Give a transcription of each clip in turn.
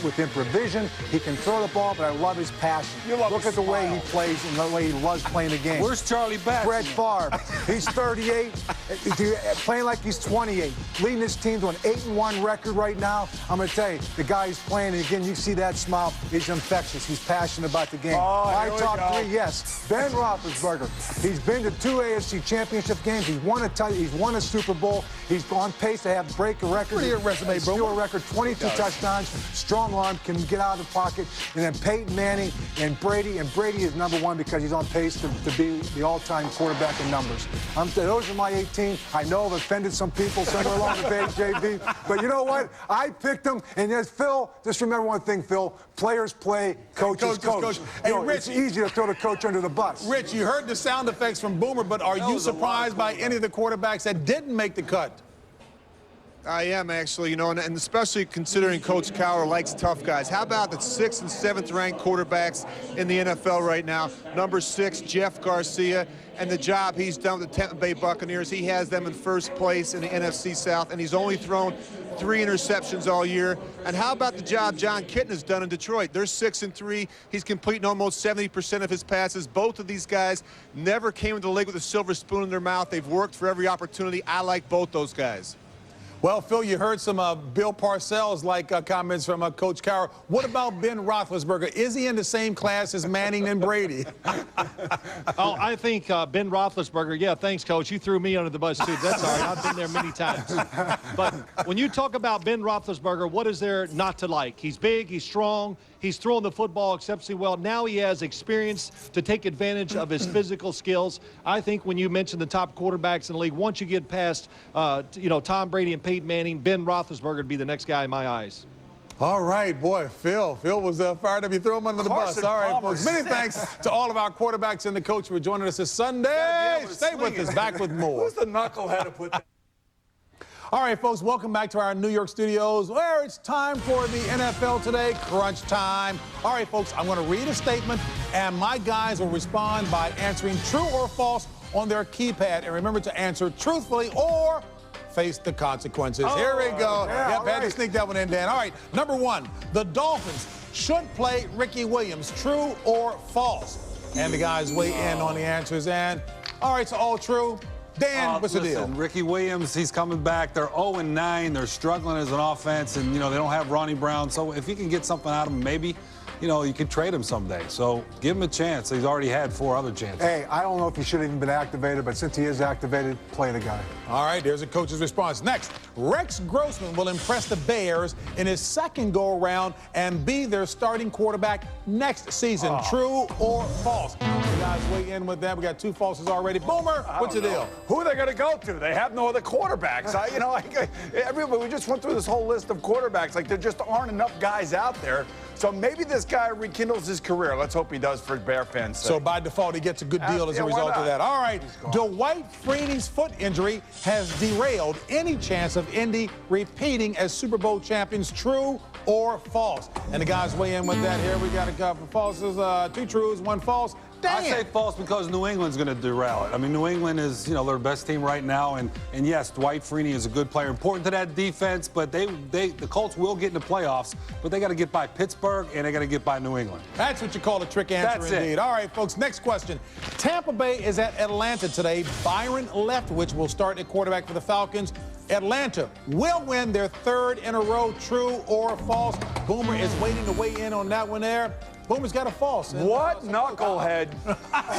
with improvision. He can throw the ball, but I love his passion. Look at the way he plays and the way he loves playing the game. Where's Charlie Batch? Brett Favre. He's 38, playing like he's 28, leading his team to an 8-1 record right now. I'm going to tell you, the guy he's playing, and again, you see that smile. He's infectious. He's passionate about the game. My top three, yes. Ben Roethlisberger. He's been to 2 AFC Championship games. He's won a Super Bowl. He's on pace to break a record. Pretty good resume, bro. Steal a record, 22 touchdowns, strong arm, can get out of the pocket. And then Peyton Manning and Brady. And Brady is number one because he's on pace to be the all-time quarterback in numbers. Those are my 18. I know I've offended some people somewhere along the way, JB. But you know what? I picked them. And as Phil, just remember one thing, Phil. Players play, coaches coach. Hey, Rich, Rich, it's easy to throw the coach under the bus. Rich, you heard the sound effects from Boomer, but are you surprised by any of the quarterbacks that didn't make the cut? I am, actually, and especially considering Coach Cowher likes tough guys. How about the 6th and 7th ranked quarterbacks in the NFL right now? Number 6, Jeff Garcia, and the job he's done with the Tampa Bay Buccaneers. He has them in first place in the NFC South, and he's only thrown 3 interceptions all year. And how about the job John Kitna has done in Detroit? They're 6-3. He's completing almost 70% of his passes. Both of these guys never came into the league with a silver spoon in their mouth. They've worked for every opportunity. I like both those guys. Well, Phil, you heard some Bill Parcells-like comments from Coach Cowher. What about Ben Roethlisberger? Is he in the same class as Manning and Brady? I think Ben Roethlisberger, yeah, thanks, Coach. You threw me under the bus, too. That's all right. I've been there many times. But when you talk about Ben Roethlisberger, what is there not to like? He's big, he's strong, he's throwing the football exceptionally well. Now he has experience to take advantage of his physical skills. I think when you mention the top quarterbacks in the league, once you get past, Tom Brady and Peyton Manning, Ben Roethlisberger would be the next guy in my eyes. All right, boy, Phil was fired up. You throw him under the bus. All right, folks. Many thanks to all of our quarterbacks and the coach for joining us this Sunday. Stay with us. Back with more. Who's the knucklehead to put that? All right, folks, welcome back to our New York studios where it's time for the NFL Today Crunch Time. All right, folks, I'm going to read a statement, and my guys will respond by answering true or false on their keypad. And remember to answer truthfully or face the consequences. Here we go. Yep, had to sneak that one in, Dan. All right, number 1, the Dolphins should play Ricky Williams. True or false? And the guys weigh in on the answers. And, all right, so all true. Dan, what's the deal? Ricky Williams, he's coming back. They're 0-9. They're struggling as an offense, and, they don't have Ronnie Brown. So if you can get something out of him, maybe, you could trade him someday. So give him a chance. He's already had 4 other chances. Hey, I don't know if he should have even been activated, but since he is activated, play the guy. All right, there's a coach's response. Next, Rex Grossman will impress the Bears in his second go-around and be their starting quarterback next season. True or false? You guys weigh in with that. We got 2 falses already. Boomer, what's the deal? Who are they going to go to? They have no other quarterbacks. Everybody, we just went through this whole list of quarterbacks. Like, there just aren't enough guys out there. So maybe this guy rekindles his career. Let's hope he does for Bear fans' sake. So by default, he gets a good deal as a result of that. All right, Dwight Freeney's foot injury has derailed any chance of Indy repeating as Super Bowl champions. True or false? And the guys weigh in with that here. We got a couple of falses, 2 trues, 1 false. I say false because New England's going to derail it. I mean, New England is, their best team right now. And yes, Dwight Freeney is a good player, important to that defense. But the Colts will get into playoffs, but they got to get by Pittsburgh and they got to get by New England. That's what you call a trick answer. That's indeed. It. All right, folks, next question. Tampa Bay is at Atlanta today. Byron Leftwich will start at quarterback for the Falcons. Atlanta will win their 3rd in a row. True or false? Boomer is waiting to weigh in on that one there. Boomer's got a false. What knucklehead?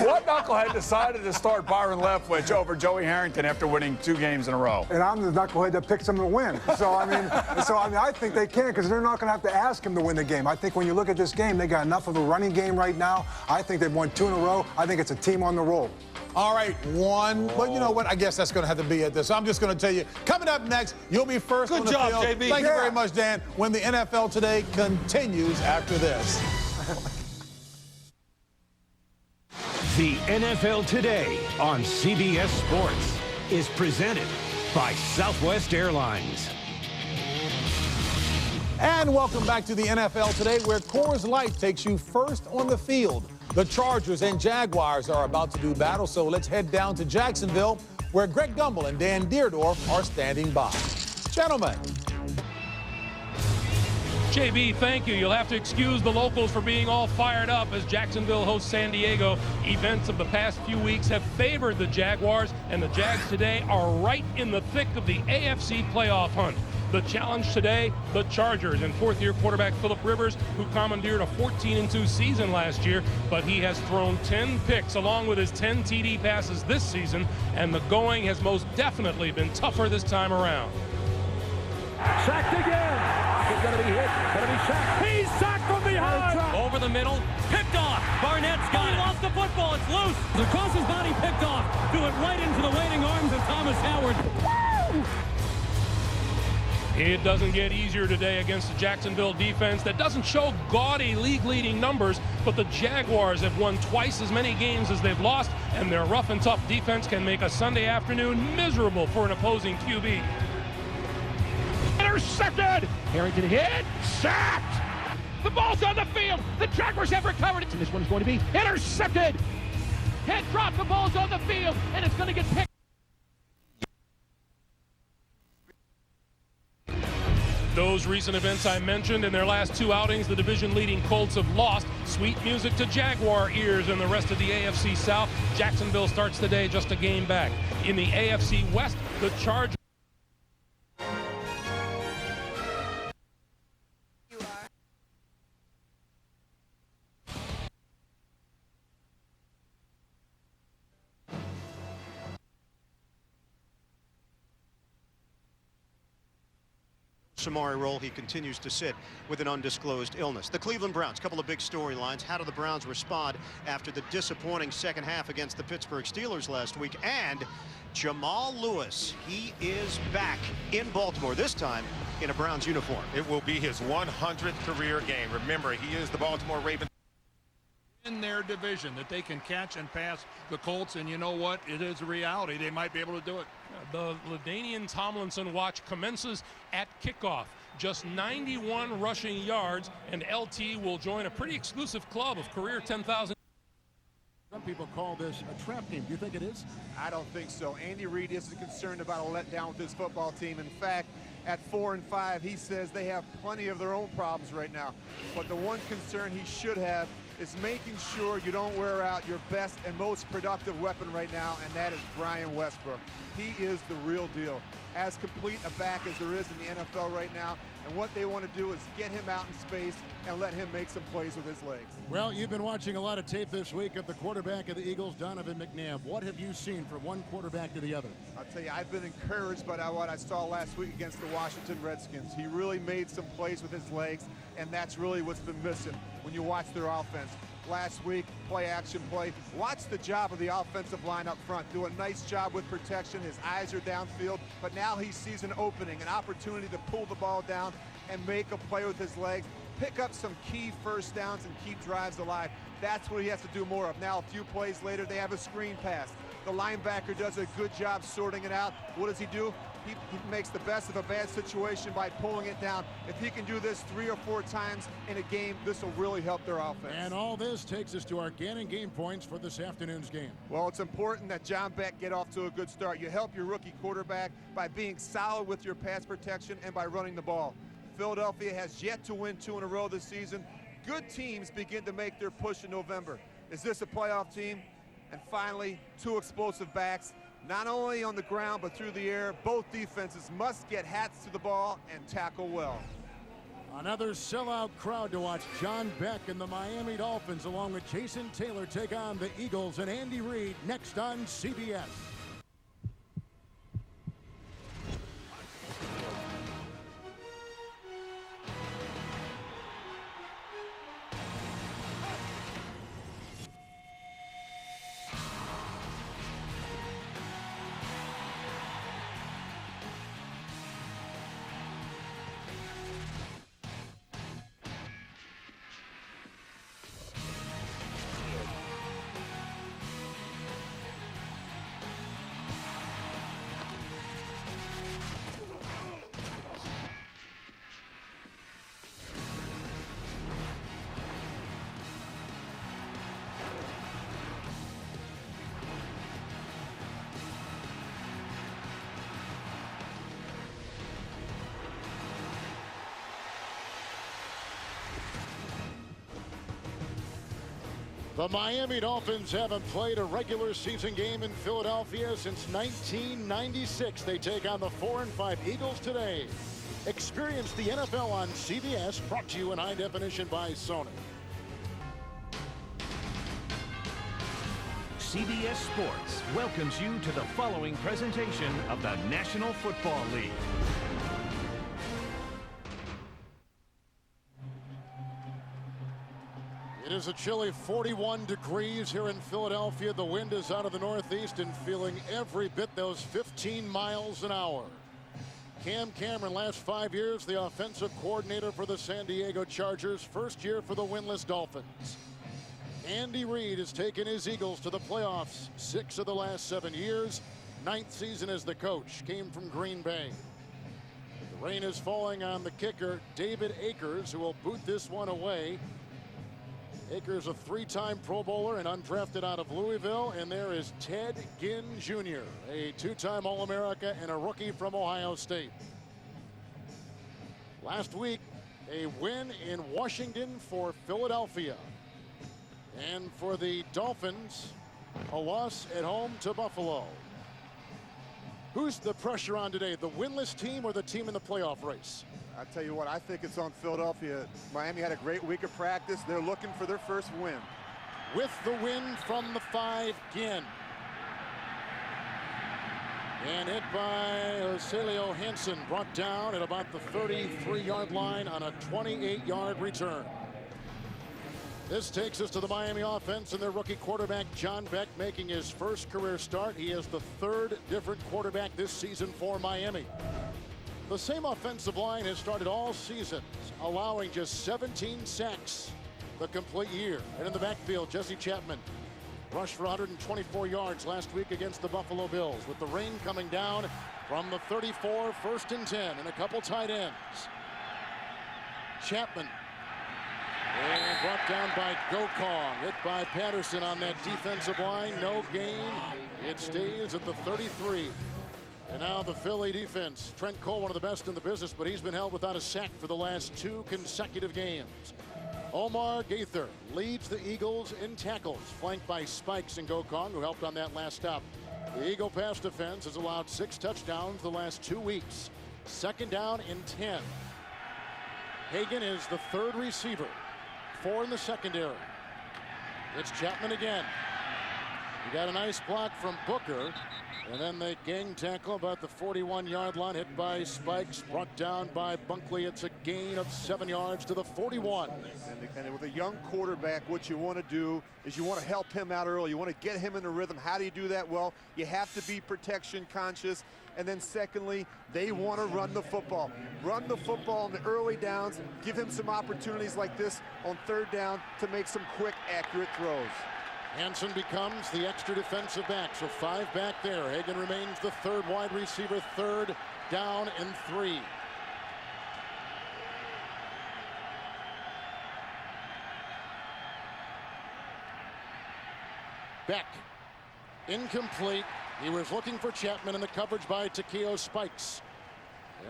What knucklehead decided to start Byron Leftwich over Joey Harrington after winning 2 games in a row? And I'm the knucklehead that picks him to win. So I think they can because they're not going to have to ask him to win the game. I think when you look at this game, they got enough of a running game right now. I think they've won 2 in a row. I think it's a team on the roll. All right, 1. Well, you know what? I guess that's going to have to be it. So I'm just going to tell you, coming up next, you'll be first on the field. Good job, JB. Thank you very much, Dan. When the NFL Today continues after this. The NFL Today on CBS Sports is presented by Southwest Airlines. And welcome back to the NFL Today, where Coors Light takes you first on the field. The Chargers and Jaguars are about to do battle, so let's head down to Jacksonville, where Greg Gumbel and Dan Deerdorf are standing by. Gentlemen. JB, thank you. You'll have to excuse the locals for being all fired up as Jacksonville hosts San Diego. Events of the past few weeks have favored the Jaguars, and the Jags today are right in the thick of the AFC playoff hunt. The challenge today, the Chargers, and fourth-year quarterback Phillip Rivers, who commandeered a 14-2 season last year, but he has thrown 10 picks along with his 10 TD passes this season, and the going has most definitely been tougher this time around. Sacked again. He's going to be hit. Going to be sacked. He's sacked from behind. Over the middle. Picked off. Barnett's got it. He lost the football. It's loose. Across his body, picked off. Threw it right into the waiting arms of Thomas Howard. Woo! It doesn't get easier today against the Jacksonville defense that doesn't show gaudy league-leading numbers, but the Jaguars have won twice as many games as they've lost, and their rough and tough defense can make a Sunday afternoon miserable for an opposing QB. Intercepted. Harrington hit. Sacked. The ball's on the field. The Jaguars have recovered it. And this one's going to be intercepted. Head drop. The ball's on the field, and it's going to get picked. Those recent events I mentioned, in their last two outings, the division-leading Colts have lost. Sweet music to Jaguar ears and the rest of the AFC South. Jacksonville starts the day just a game back. In the AFC West, the Chargers. Samari role, he continues to sit with an undisclosed illness. The Cleveland Browns, a couple of big storylines. How do the Browns respond after the disappointing second half against the Pittsburgh Steelers last week? And Jamal Lewis, he is back in Baltimore, this time in a Browns uniform. It will be his 100th career game. Remember, he is the Baltimore Ravens. In their division, that they can catch and pass the Colts, and you know what? It is a reality. They might be able to do it. The LaDainian Tomlinson watch commences at kickoff. Just 91 rushing yards, and LT will join a pretty exclusive club of career 10,000. Some people call this a trap game. Do you think it is? I don't think so. Andy Reid isn't concerned about a letdown with this football team. In fact, at 4-5, he says they have plenty of their own problems right now. But the one concern he should have is making sure you don't wear out your best and most productive weapon right now, and that is Brian Westbrook. He is the real deal. As complete a back as there is in the NFL right now, and what they want to do is get him out in space and let him make some plays with his legs. Well, you've been watching a lot of tape this week of the quarterback of the Eagles, Donovan McNabb. What have you seen from one quarterback to the other? I'll tell you, I've been encouraged by what I saw last week against the Washington Redskins. He really made some plays with his legs, and that's really what's been missing when you watch their offense. Last week, play action play. Watch the job of the offensive line up front. Do a nice job with protection. His eyes are downfield, but now he sees an opening, an opportunity to pull the ball down and make a play with his legs, pick up some key first downs and keep drives alive. That's what he has to do more of. Now, a few plays later, they have a screen pass. The linebacker does a good job sorting it out. What does he do? He makes the best of a bad situation by pulling it down. If he can do this 3 or 4 times in a game, this will really help their offense. And all this takes us to our Gannon game points for this afternoon's game. Well, it's important that John Beck get off to a good start. You help your rookie quarterback by being solid with your pass protection and by running the ball. Philadelphia has yet to win 2 in a row this season. Good teams begin to make their push in November. Is this a playoff team? And finally, 2 explosive backs. Not only on the ground, but through the air. Both defenses must get hats to the ball and tackle well. Another sellout crowd to watch John Beck and the Miami Dolphins, along with Jason Taylor, take on the Eagles and Andy Reid next on CBS. The Miami Dolphins haven't played a regular season game in Philadelphia since 1996. They take on the 4-5 Eagles today. Experience the NFL on CBS, brought to you in high definition by Sony. CBS Sports welcomes you to the following presentation of the National Football League. It is a chilly 41 degrees here in Philadelphia. The wind is out of the northeast and feeling every bit those 15 miles an hour. Cam Cameron, last 5 years, the offensive coordinator for the San Diego Chargers, first year for the winless Dolphins. Andy Reid has taken his Eagles to the playoffs 6 of the last 7 years. 9th season as the coach, came from Green Bay. The rain is falling on the kicker, David Akers, who will boot this one away. Akers, a 3-time Pro Bowler and undrafted out of Louisville. And there is Ted Ginn Jr., a 2-time All-America and a rookie from Ohio State. Last week, a win in Washington for Philadelphia. And for the Dolphins, a loss at home to Buffalo. Who's the pressure on today, the winless team or the team in the playoff race? I tell you what, I think it's on Philadelphia. Miami had a great week of practice. They're looking for their first win. With the win from the 5, Ginn. And hit by Ocelio Hansen, brought down at about the 33-yard line on a 28-yard return. This takes us to the Miami offense and their rookie quarterback, John Beck, making his first career start. He is the 3rd different quarterback this season for Miami. The same offensive line has started all season, allowing just 17 sacks the complete year. And in the backfield, Jesse Chapman rushed for 124 yards last week against the Buffalo Bills. With the rain coming down from the 34, 1st and 10, and a couple tight ends. Chapman. And brought down by Gokong. Hit by Patterson on that defensive line. No gain. It stays at the 33. And now the Philly defense. Trent Cole, one of the best in the business, but he's been held without a sack for the last 2 consecutive games. Omar Gaither leads the Eagles in tackles, flanked by Spikes and Gokong, who helped on that last stop. The Eagle pass defense has allowed 6 touchdowns the last 2 weeks. 2nd down and 10. Hagan is the 3rd receiver. 4 in the secondary. It's Chapman again. He got a nice block from Booker. And then the gang tackle about the 41-yard line, hit by Spikes, brought down by Bunkley. It's a gain of 7 yards to the 41. And with a young quarterback, what you want to do is you want to help him out early. You want to get him in the rhythm. How do you do that? Well, you have to be protection conscious. And then secondly, they want to run the football. Run the football in the early downs. Give him some opportunities like this on 3rd down to make some quick, accurate throws. Hansen becomes the extra defensive back, so 5 back there. Hagan remains the 3rd wide receiver, 3rd down and 3. Beck, incomplete. He was looking for Chapman in the coverage by Takeo Spikes.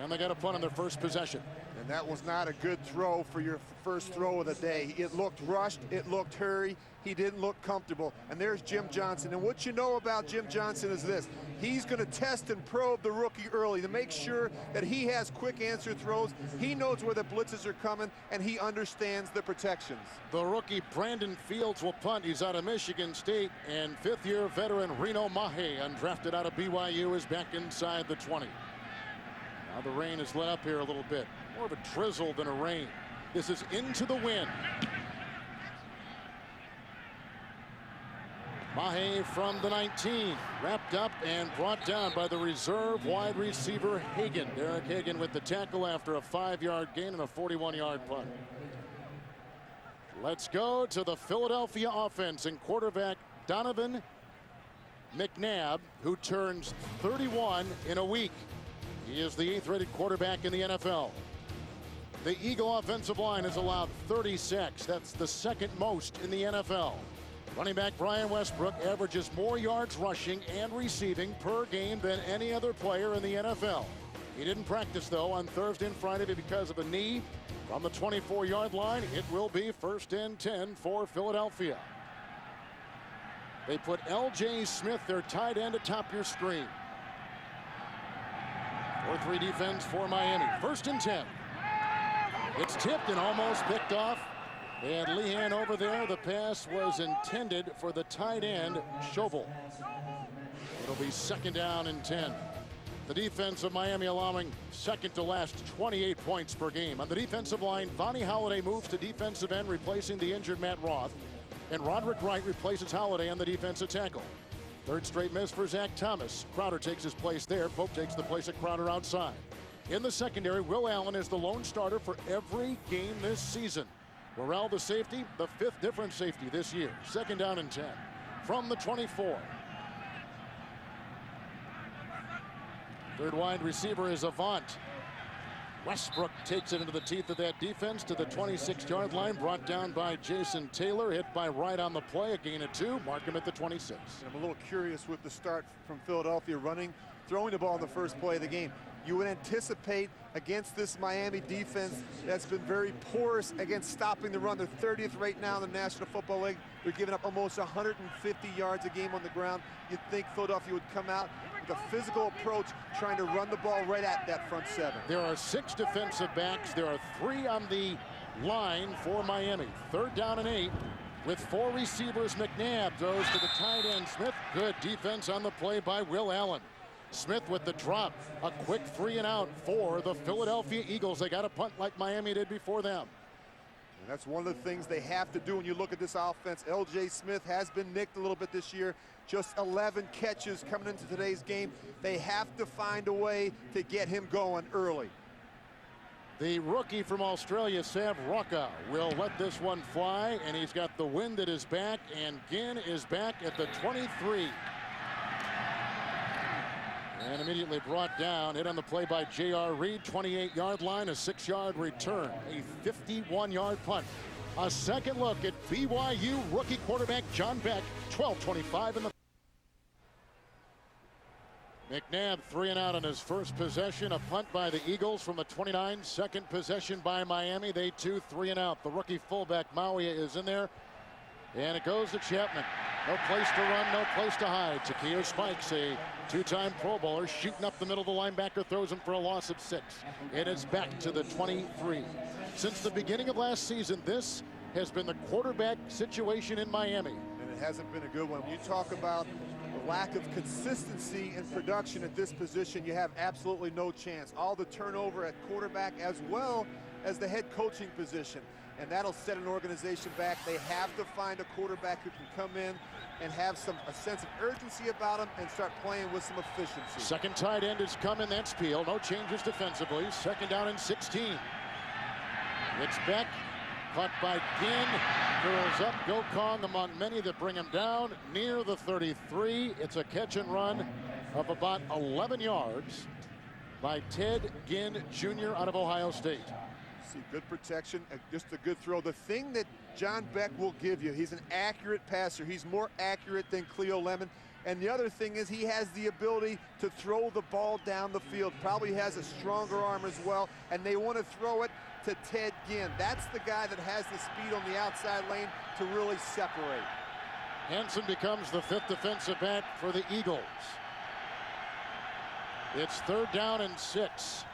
And they got a punt on their first possession. And that was not a good throw for your first throw of the day. It looked rushed. It looked hurried. He didn't look comfortable. And there's Jim Johnson. And what you know about Jim Johnson is this. He's going to test and probe the rookie early to make sure that he has quick answer throws. He knows where the blitzes are coming, and he understands the protections. The rookie Brandon Fields will punt. He's out of Michigan State. And 5th-year veteran Reno Mahe, undrafted out of BYU, is back inside the 20. Now the rain has let up here a little bit. More of a drizzle than a rain. This is into the wind. Mahe from the 19, wrapped up and brought down by the reserve wide receiver Hagan. Derek Hagan with the tackle after a 5-yard gain and a 41-yard punt. Let's go to the Philadelphia offense and quarterback Donovan McNabb, who turns 31 in a week. He is the 8th-rated quarterback in the NFL. The Eagle offensive line has allowed 30 sacks. That's the 2nd most in the NFL. Running back Brian Westbrook averages more yards rushing and receiving per game than any other player in the NFL. He didn't practice, though, on Thursday and Friday because of a knee. From the 24-yard line, it will be 1st and 10 for Philadelphia. They put L.J. Smith, their tight end, atop your screen. 4-3 defense for Miami. 1st and 10. It's tipped and almost picked off. They had Lehan over there. The pass was intended for the tight end, Schobel. It'll be 2nd down and 10. The defense of Miami allowing second to last 28 points per game. On the defensive line, Vonnie Holliday moves to defensive end, replacing the injured Matt Roth. And Roderick Wright replaces Holliday on the defensive tackle. 3rd straight miss for Zach Thomas. Crowder takes his place there. Pope takes the place of Crowder outside. In the secondary, Will Allen is the lone starter for every game this season. Burrell, the safety, the 5th different safety this year. 2nd down and 10 from the 24. 3rd wide receiver is Avant. Westbrook takes it into the teeth of that defense to the 26-yard line, brought down by Jason Taylor, hit by Wright on the play, a gain of 2, mark him at the 26. I'm a little curious with the start from Philadelphia, throwing the ball in the first play of the game. You would anticipate against this Miami defense that's been very porous against stopping the run. They're 30th right now in the National Football League. They're giving up almost 150 yards a game on the ground. You'd think Philadelphia would come out with a physical approach, trying to run the ball right at that front 7. There are 6 defensive backs. There are 3 on the line for Miami. 3rd down and 8 with 4 receivers. McNabb throws to the tight end Smith. Good defense on the play by Will Allen. Smith with the drop. A quick 3 and out for the Philadelphia Eagles. They got a punt like Miami did before them. And that's one of the things they have to do when you look at this offense. L.J. Smith has been nicked a little bit this year. Just 11 catches coming into today's game. They have to find a way to get him going early. The rookie from Australia, Sav Rocca, will let this one fly, and he's got the wind at his back, and Ginn is back at the 23. And immediately brought down, hit on the play by J.R. Reed, 28-yard line, a 6-yard return, a 51-yard punt. A second look at BYU rookie quarterback John Beck, 12-25 in the. McNabb 3 and out on his first possession, a punt by the Eagles from the 29. Second possession by Miami, they too 3 and out. The rookie fullback Maui is in there, and it goes to Chapman. No place to run, no place to hide. Takeo Spikes, a 2-time Pro Bowler, shooting up the middle of the linebacker, throws him for a loss of 6. And it's back to the 23. Since the beginning of last season, this has been the quarterback situation in Miami. And it hasn't been a good one. When you talk about the lack of consistency in production at this position, you have absolutely no chance. All the turnover at quarterback as well as the head coaching position. And that'll set an organization back. They have to find a quarterback who can come in and have a sense of urgency about him and start playing with some efficiency. Second tight end is coming. That's Peel. No changes defensively. 2nd down and 16. It's Beck. Caught by Ginn. Curls up. Go Kong among many that bring him down near the 33. It's a catch and run of about 11 yards by Ted Ginn Jr. out of Ohio State. See, good protection, just a good throw. The thing that John Beck will give you, he's an accurate passer. He's more accurate than Cleo Lemon. And the other thing is he has the ability to throw the ball down the field. Probably has a stronger arm as well. And they want to throw it to Ted Ginn. That's the guy that has the speed on the outside lane to really separate. Hanson becomes the 5th defensive back for the Eagles. It's 3rd down and 6.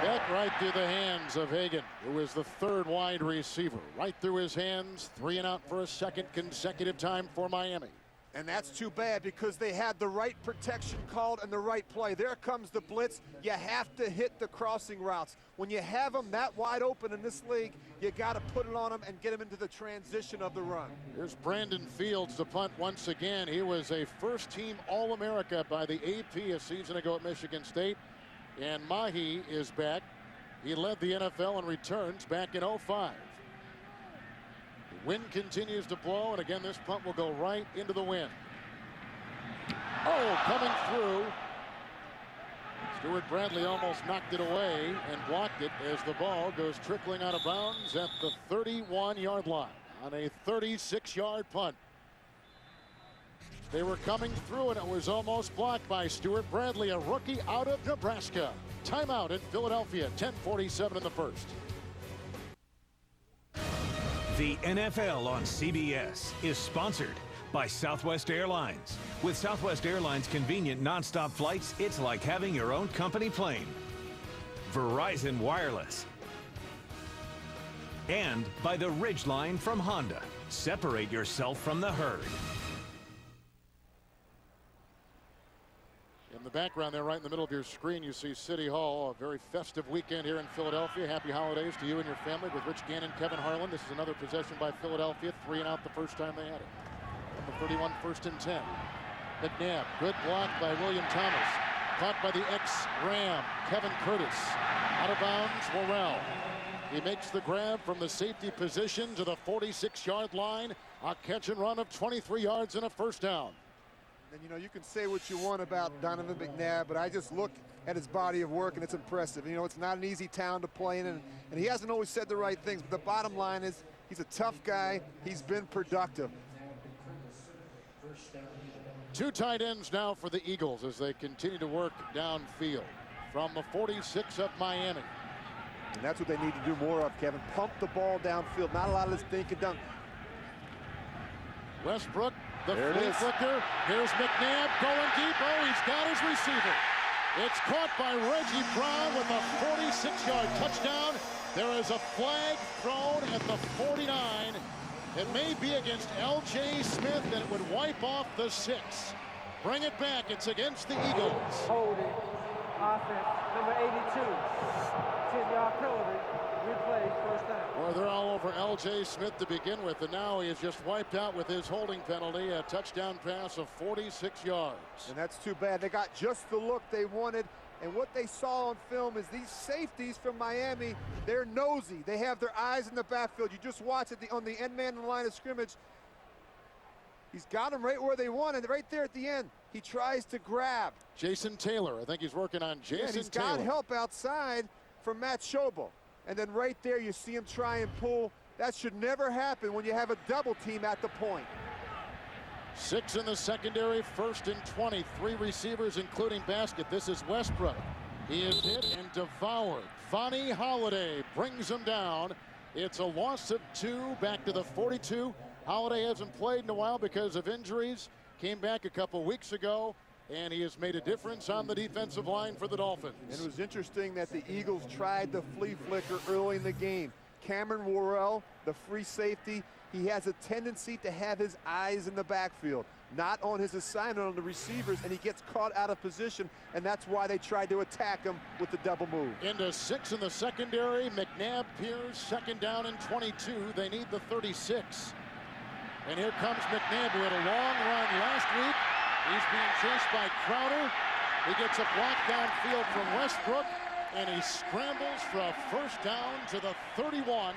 Beck right through the hands of Hagan, who is the 3rd wide receiver. Right through his hands, 3 and out for a second consecutive time for Miami. And that's too bad because they had the right protection called and the right play. There comes the blitz. You have to hit the crossing routes. When you have them that wide open in this league, you got to put it on them and get them into the transition of the run. Here's Brandon Fields to punt once again. He was a first-team All-America by the AP a season ago at Michigan State. And Mahi is back. He led the NFL in returns back in 05. The wind continues to blow, and again, this punt will go right into the wind. Oh, coming through. Stuart Bradley almost knocked it away and blocked it as the ball goes trickling out of bounds at the 31-yard line on a 36-yard punt. They were coming through, and it was almost blocked by Stuart Bradley, a rookie out of Nebraska. Timeout in Philadelphia, 10:47 in the first. The NFL on CBS is sponsored by Southwest Airlines. With Southwest Airlines' convenient nonstop flights, it's like having your own company plane. Verizon Wireless. And by the Ridgeline from Honda. Separate yourself from the herd. In the background there, right in the middle of your screen, you see City Hall. A very festive weekend here in Philadelphia. Happy holidays to you and your family with Rich Gannon, Kevin Harlan. This is another possession by Philadelphia. 3 and out the first time they had it. Number 31, 1st and 10. McNabb, good block by William Thomas. Caught by the ex-Ram, Kevin Curtis. Out of bounds, Worrell. He makes the grab from the safety position to the 46-yard line. A catch and run of 23 yards and a first down. And you know, you can say what you want about Donovan McNabb, but I just look at his body of work and it's impressive. You know, it's not an easy town to play in, and he hasn't always said the right things, but the bottom line is he's a tough guy. He's been productive. 2 tight ends now for the Eagles as they continue to work downfield from the 46 of Miami. And that's what they need to do more of, Kevin. Pump the ball downfield. Not a lot of this think and dunk. Westbrook, the flea flicker. Here's McNabb going deep. Oh, he's got his receiver. It's caught by Reggie Brown with a 46-yard touchdown. There is a flag thrown at the 49. It may be against L.J. Smith, and it would wipe off the 6. Bring it back. It's against the Eagles. Holding, offense, number 82. 10-yard penalty, replay, first down. Well, they're all over L.J. Smith to begin with, and now he is just wiped out with his holding penalty. A touchdown pass of 46 yards. And that's too bad. They got just the look they wanted. And what they saw on film is these safeties from Miami, they're nosy. They have their eyes in the backfield. You just watch it on the end man in the line of scrimmage. He's got them right where they want, and right there at the end, he tries to grab. Jason Taylor, I think he's working on Jason and he's Taylor. got help outside from Matt Schobel. And then right there, you see him try and pull. That should never happen when you have a double team at the point. 6 in the secondary, 1st and 20. 3 receivers, including Basket. This is Westbrook. He is hit and devoured. Vonnie Holiday brings him down. It's a loss of 2, back to the 42. Holiday hasn't played in a while because of injuries. Came back a couple weeks ago, and he has made a difference on the defensive line for the Dolphins. And it was interesting that the Eagles tried the flea flicker early in the game. Cameron Worrell, the free safety, he has a tendency to have his eyes in the backfield, not on his assignment on the receivers, and he gets caught out of position, and that's why they tried to attack him with the double move. Into 6 in the secondary. McNabb, Pierce, 2nd down and 22. They need the 36. And here comes McNabb, who had a long run last week. He's being chased by Crowder. He gets a block downfield from Westbrook, and he scrambles for a first down to the 31.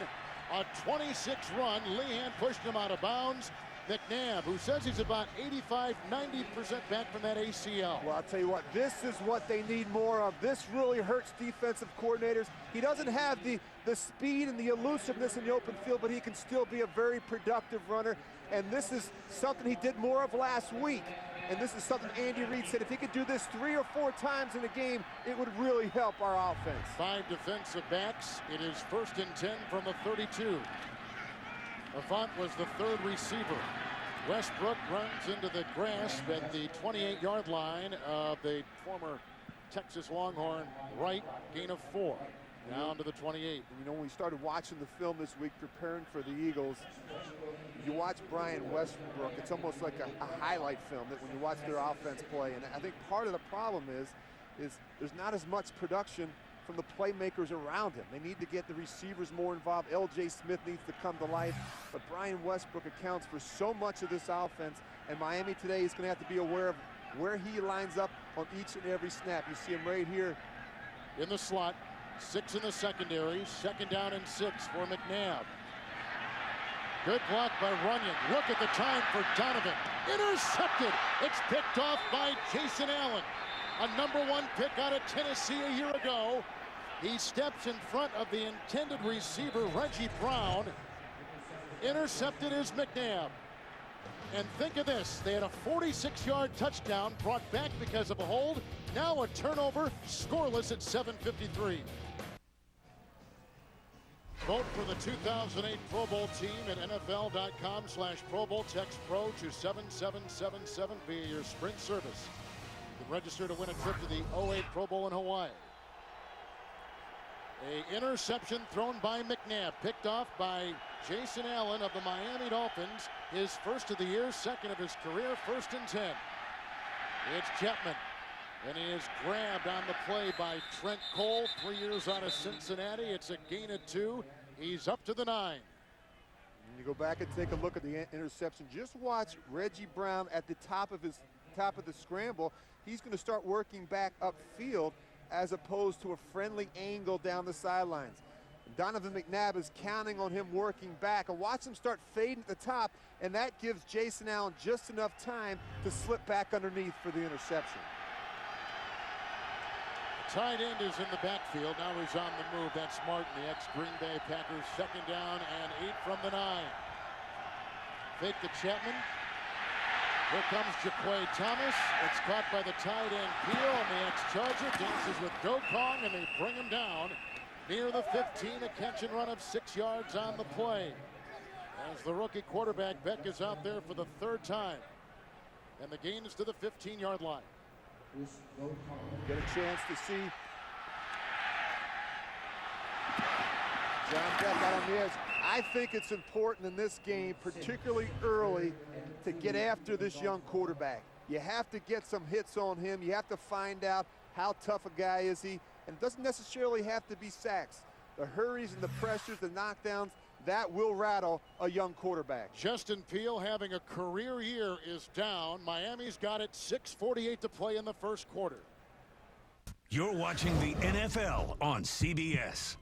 A 26 run. Lehan pushed him out of bounds. McNabb, who says he's about 85–90% back from that ACL. Well, I'll tell you what, this is what they need more of. This really hurts defensive coordinators. He doesn't have the speed and the elusiveness in the open field, but he can still be a very productive runner. And this is something he did more of last week. And this is something Andy Reid said, if he could do this 3 or 4 times in a game, it would really help our offense. 5 defensive backs. It is 1st and 10 from the 32. Avant was the 3rd receiver. Westbrook runs into the grasp at the 28-yard line of the former Texas Longhorn right, gain of 4. Down to the 28. You know, when we started watching the film this week, preparing for the Eagles, you watch Brian Westbrook, it's almost like a highlight film that when you watch their offense play. And I think part of the problem is there's not as much production from the playmakers around him. They need to get the receivers more involved. L.J. Smith needs to come to life. But Brian Westbrook accounts for so much of this offense. And Miami today is going to have to be aware of where he lines up on each and every snap. You see him right here. In the slot. 6 in the secondary. 2nd down and 6 for McNabb. Good block by Runyon. Look at the time for Donovan. Intercepted. It's picked off by Jason Allen. A #1 pick out of Tennessee a year ago. He steps in front of the intended receiver, Reggie Brown. Intercepted is McNabb. And think of this. They had a 46-yard touchdown brought back because of a hold. Now a turnover, scoreless at 7:53. Vote for the 2008 Pro Bowl team at NFL.com/Pro Bowl. Text PRO to 7777 via your Sprint service. You can register to win a trip to the 08 Pro Bowl in Hawaii. A interception thrown by McNabb, picked off by Jason Allen of the Miami Dolphins. His first of the year, second of his career, 1st and 10. It's Chapman. And he is grabbed on the play by Trent Cole, 3 years out of Cincinnati. It's a gain of 2. He's up to the 9. And you go back and take a look at the interception. Just watch Reggie Brown at the top of the scramble. He's going to start working back upfield as opposed to a friendly angle down the sidelines. Donovan McNabb is counting on him working back. And watch him start fading at the top, and that gives Jason Allen just enough time to slip back underneath for the interception. Tight end is in the backfield. Now he's on the move. That's Martin, the ex-Green Bay Packers. 2nd down and 8 from the 9. Fake to Chapman. Here comes Jaquay Thomas. It's caught by the tight end Peel, and the ex-Charger dances with Gokong, and they bring him down near the 15. A catch and run of 6 yards on the play. As the rookie quarterback Beck is out there for the 3rd time. And the gain is to the 15-yard line. Get a chance to see John Beck out on the edge. I think it's important in this game, particularly early, to get after this young quarterback. You have to get some hits on him. You have to find out how tough a guy is he. And it doesn't necessarily have to be sacks. The hurries and the pressures, the knockdowns, that will rattle a young quarterback. Justin Peel having a career year is down. Miami's got it. 6:48 to play in the 1st quarter. You're watching the NFL on CBS.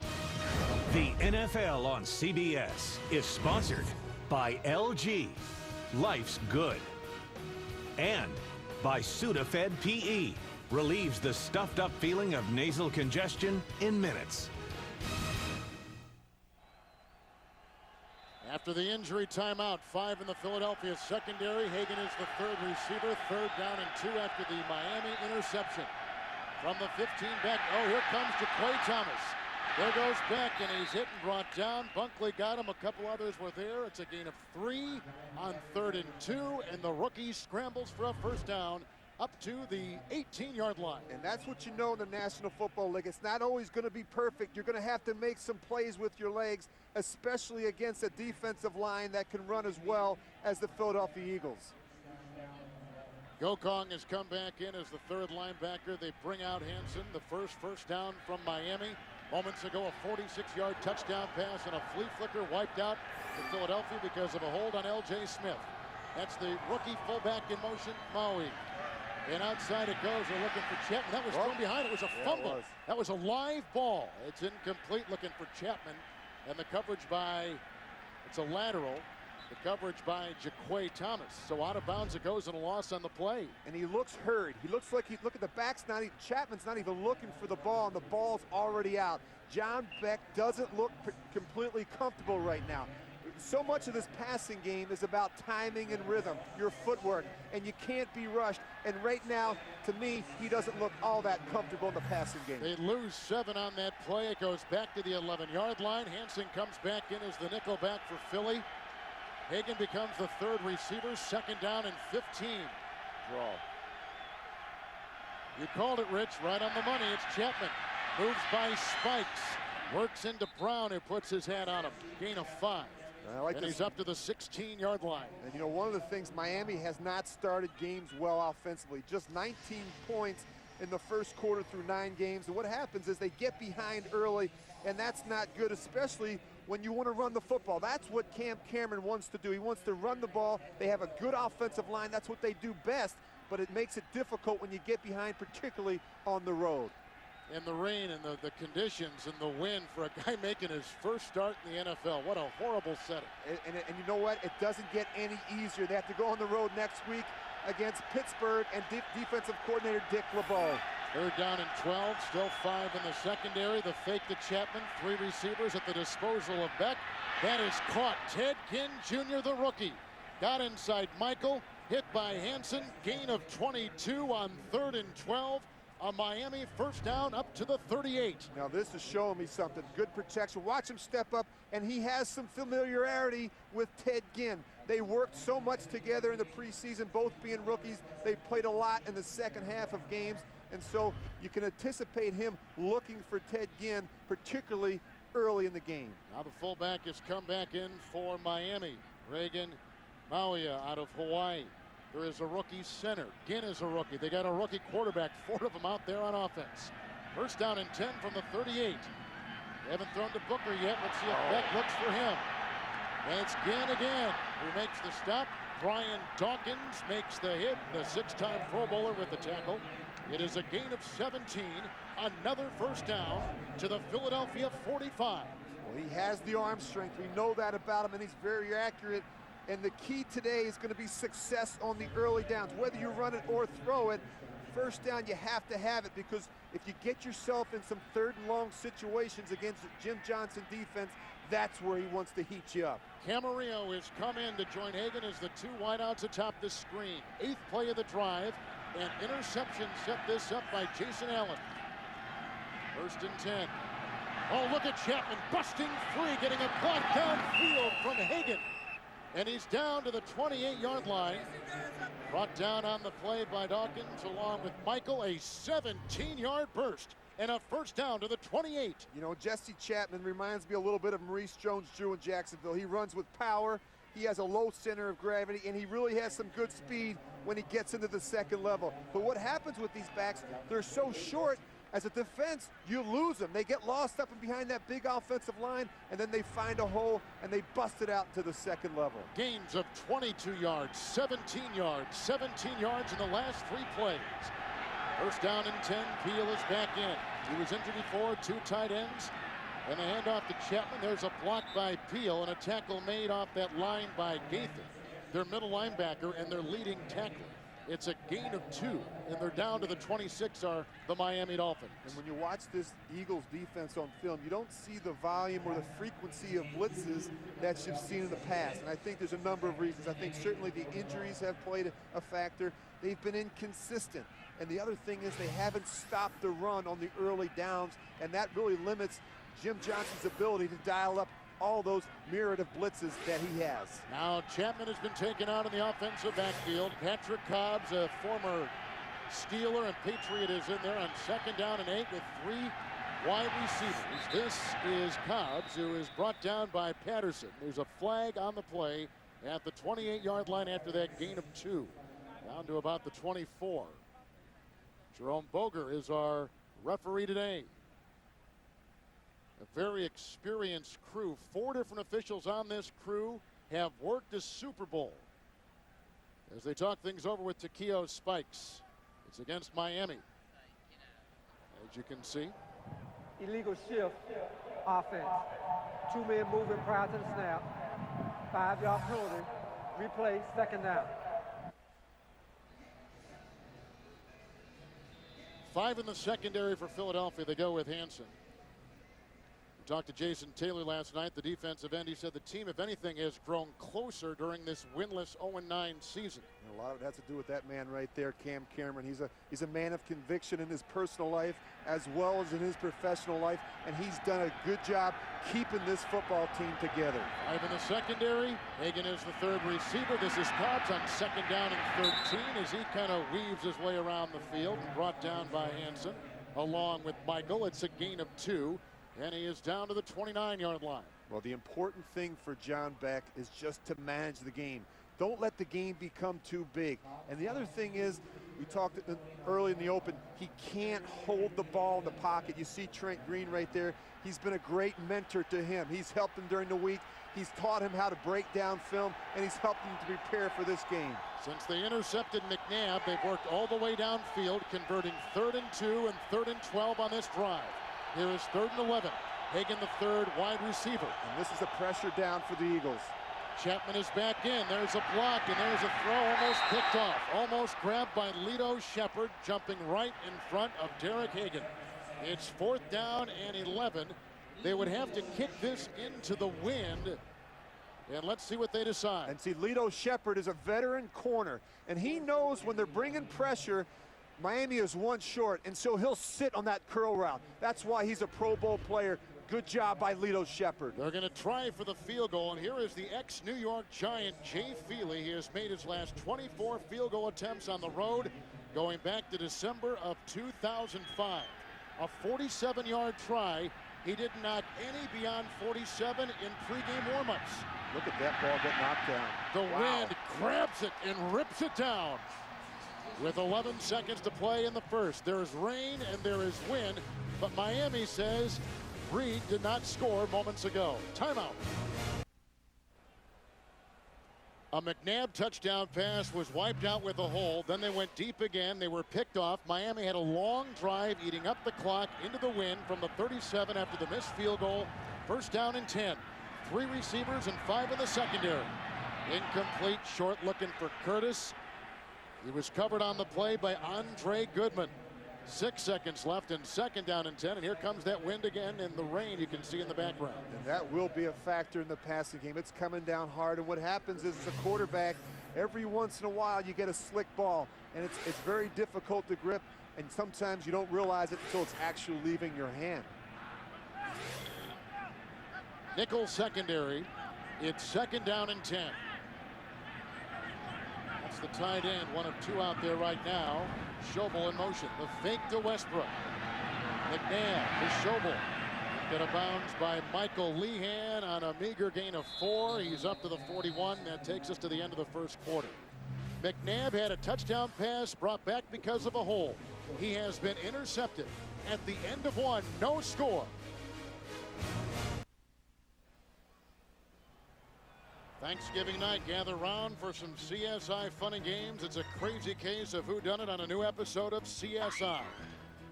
The NFL on CBS is sponsored by LG, Life's Good, and by Sudafed PE. Relieves the stuffed up feeling of nasal congestion in minutes. After the injury timeout, 5 in the Philadelphia secondary. Hagan is the 3rd receiver. 3rd down and 2 after the Miami interception. From the 15 back. Oh, here comes Jaquay Thomas. There goes Beck, and he's hit and brought down. Bunkley got him. A couple others were there. It's a gain of 3 on 3rd and 2, and the rookie scrambles for a 1st down up to the 18-yard line. And that's what you know in the National Football League. It's not always going to be perfect. You're going to have to make some plays with your legs, especially against a defensive line that can run as well as the Philadelphia Eagles. Gokong has come back in as the 3rd linebacker. They bring out Hansen, the first down from Miami. Moments ago, a 46-yard touchdown pass and a flea flicker wiped out for Philadelphia because of a hold on L.J. Smith. That's the rookie fullback in motion, Maui. And outside it goes. They're looking for Chapman. That was thrown behind. It was a fumble. That was a live ball. It's incomplete, looking for Chapman. And the coverage by, it's a lateral. The coverage by Jaquay Thomas. So out of bounds it goes, and a loss on the play. And he looks hurried. He looks like look at the back's not even, Chapman's not even looking for the ball, and the ball's already out. John Beck doesn't look completely comfortable right now. So much of this passing game is about timing and rhythm, your footwork, and you can't be rushed. And right now, to me, he doesn't look all that comfortable in the passing game. They lose 7 on that play. It goes back to the 11-yard line. Hansen comes back in as the nickel back for Philly. Hagan becomes the 3rd receiver. 2nd down and 15. Draw. You called it, Rich. Right on the money. It's Chapman. Moves by Spikes. Works into Brown, who puts his hand on him. Gain of 5. And he's up to the 16-yard line. And you know, one of the things, Miami has not started games well offensively. Just 19 points in the 1st quarter through 9 games. And what happens is they get behind early, and that's not good, especially when you want to run the football. That's what Cam Cameron wants to do. He wants to run the ball. They have a good offensive line. That's what they do best, but it makes it difficult when you get behind, particularly on the road. And the rain and the conditions and the wind for a guy making his first start in the NFL. What a horrible setting. And you know what? It doesn't get any easier. They have to go on the road next week against Pittsburgh and defensive coordinator Dick LeBeau. 3rd down and 12, still 5 in the secondary. The fake to Chapman, 3 receivers at the disposal of Beck. That is caught. Ted Ginn Jr., the rookie, got inside Michael, hit by Hansen, gain of 22 on 3rd and 12. A Miami first down up to the 38. Now this is showing me something. Good protection. Watch him step up, and he has some familiarity with Ted Ginn. They worked so much together in the preseason, both being rookies. They played a lot in the second half of games, and so you can anticipate him looking for Ted Ginn, particularly early in the game. Now the fullback has come back in for Miami. Reagan Mauia out of Hawaii. There is a rookie center. Ginn is a rookie. They got a rookie quarterback, 4 of them out there on offense. First down and 10 from the 38. They haven't thrown to Booker yet. Let's see if Beck looks for him. And it's Ginn again who makes the stop. Brian Dawkins makes the hit, the 6-time Pro Bowler with the tackle. It is a gain of 17. Another first down to the Philadelphia 45. Well, he has the arm strength. We know that about him, and he's very accurate. And the key today is going to be success on the early downs. Whether you run it or throw it, first down, you have to have it, because if you get yourself in some 3rd and long situations against the Jim Johnson defense, that's where he wants to heat you up. Camarillo has come in to join Hagan as the 2 wideouts atop the screen. 8th play of the drive, and interception set this up by Jason Allen. First and 10. Oh, look at Chapman busting free, getting a block downfield from Hagan. And he's down to the 28-yard line. Brought down on the play by Dawkins along with Michael. A 17-yard burst and a first down to the 28. You know, Jesse Chapman reminds me a little bit of Maurice Jones-Drew in Jacksonville. He runs with power. He has a low center of gravity, and he really has some good speed when he gets into the second level. But what happens with these backs, they're so short. As a defense, you lose them. They get lost up and behind that big offensive line, and then they find a hole, and they bust it out to the second level. Gains of 22 yards, 17 yards, 17 yards in the last 3 plays. First down and 10, Peel is back in. He was injured before, 2 tight ends. And a handoff to Chapman. There's a block by Peel and a tackle made off that line by Gaither, their middle linebacker and their leading tackler. It's a gain of 2, and they're down to the 26 are the Miami Dolphins. And when you watch this Eagles defense on film, you don't see the volume or the frequency of blitzes that you've seen in the past. And I think there's a number of reasons. I think certainly the injuries have played a factor. They've been inconsistent. And the other thing is they haven't stopped the run on the early downs, and that really limits Jim Johnson's ability to dial up all those myriad of blitzes that he has. Now Chapman has been taken out in the offensive backfield. Patrick Cobbs, a former Steeler and Patriot, is in there on 2nd down and 8 with 3 wide receivers. This is Cobbs, who is brought down by Patterson. There's a flag on the play at the 28-yard line after that gain of 2. Down to about the 24. Jerome Boger is our referee today. A very experienced crew. 4 different officials on this crew have worked a Super Bowl. As they talk things over with Takeo Spikes. It's against Miami. As you can see. Illegal shift offense. 2 men moving prior to the snap. 5-yard penalty. Replay, 2nd down. 5 in the secondary for Philadelphia. They go with Hansen. We talked to Jason Taylor last night, the defensive end. He said the team, if anything, has grown closer during this winless 0-9 season. And a lot of it has to do with that man right there, Cam Cameron. He's a man of conviction in his personal life as well as in his professional life, and he's done a good job keeping this football team together. 5 in the secondary. Hagan is the 3rd receiver. This is Cobbs on 2nd down and 13 as he kind of weaves his way around the field and brought down by Hansen along with Michael. It's a gain of 2. And he is down to the 29-yard line. Well, the important thing for John Beck is just to manage the game. Don't let the game become too big. And the other thing is, we talked early in the open, he can't hold the ball in the pocket. You see Trent Green right there. He's been a great mentor to him. He's helped him during the week. He's taught him how to break down film, and he's helped him to prepare for this game. Since they intercepted McNabb, they've worked all the way downfield, converting 3rd and 2 and 3rd and 12 on this drive. Here is 3rd and 11. Hagan, the 3rd wide receiver. And this is a pressure down for the Eagles. Chapman is back in. There's a block, and there's a throw almost picked off. Almost grabbed by Lito Shepard, jumping right in front of Derek Hagan. It's 4th down and 11. They would have to kick this into the wind. And let's see what they decide. And see, Lito Shepard is a veteran corner, and he knows when they're bringing pressure, Miami is one short, and so he'll sit on that curl route. That's why he's a Pro Bowl player. Good job by Lito Shepherd. They're going to try for the field goal, and here is the ex-New York Giant, Jay Feely. He has made his last 24 field goal attempts on the road, going back to December of 2005. A 47-yard try. He didn't knock any beyond 47 in pregame warmups. Look at that ball get knocked down. The wind grabs it and rips it down. With 11 seconds to play in the first, there is rain and there is wind, but Miami says Reed did not score moments ago. Timeout. A McNabb touchdown pass was wiped out with a hole. Then they went deep again. They were picked off. Miami had a long drive eating up the clock into the wind from the 37 after the missed field goal. First down and 10. 3 receivers and 5 in the secondary. Incomplete, short looking for Curtis. He was covered on the play by Andre Goodman. 6 seconds left and second down and 10. And here comes that wind again and the rain you can see in the background. And that will be a factor in the passing game. It's coming down hard. And what happens is, as a quarterback, every once in a while you get a slick ball. And it's very difficult to grip. And sometimes you don't realize it until it's actually leaving your hand. Nickel secondary. It's second down and 10. That's the tight end. 1 of 2 out there right now. Schobel in motion. The fake to Westbrook. McNabb to Schobel. Get a bounce by Michael Lehan on a meager gain of 4. He's up to the 41. That takes us to the end of the first quarter. McNabb had a touchdown pass brought back because of a hole. He has been intercepted. At the end of 1, no score. Thanksgiving night, gather round for some CSI fun and games. It's a crazy case of whodunit on a new episode of CSI.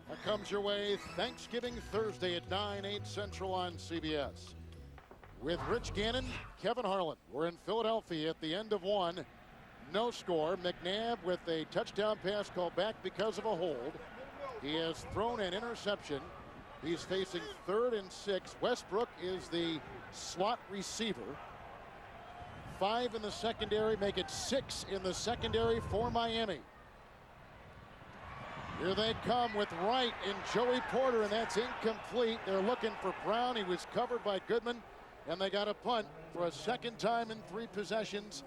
That comes your way Thanksgiving Thursday at 9/8 Central on CBS. With Rich Gannon, Kevin Harlan. We're in Philadelphia at the end of 1. No score. McNabb with a touchdown pass called back because of a hold. He has thrown an interception. He's facing 3rd and 6. Westbrook is the slot receiver. 5 in the secondary, make it 6 in the secondary for Miami. Here they come with Wright and Joey Porter, and that's incomplete. They're looking for Brown. He was covered by Goodman, and they got a punt for a second time in 3 possessions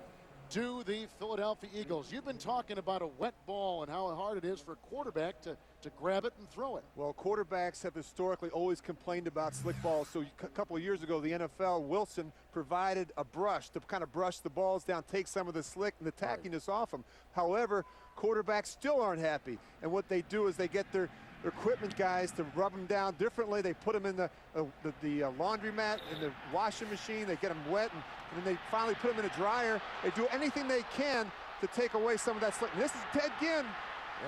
to the Philadelphia Eagles. You've been talking about a wet ball and how hard it is for a quarterback to grab it and throw it. Well, quarterbacks have historically always complained about slick balls. So a couple of years ago, the NFL, Wilson provided a brush to kind of brush the balls down, take some of the slick and the tackiness off them. However, quarterbacks still aren't happy. And what they do is they get their equipment guys to rub them down differently. They put them in the laundromat, in the washing machine. They get them wet, and then they finally put them in a dryer. They do anything they can to take away some of that slick. And this is Ted Ginn.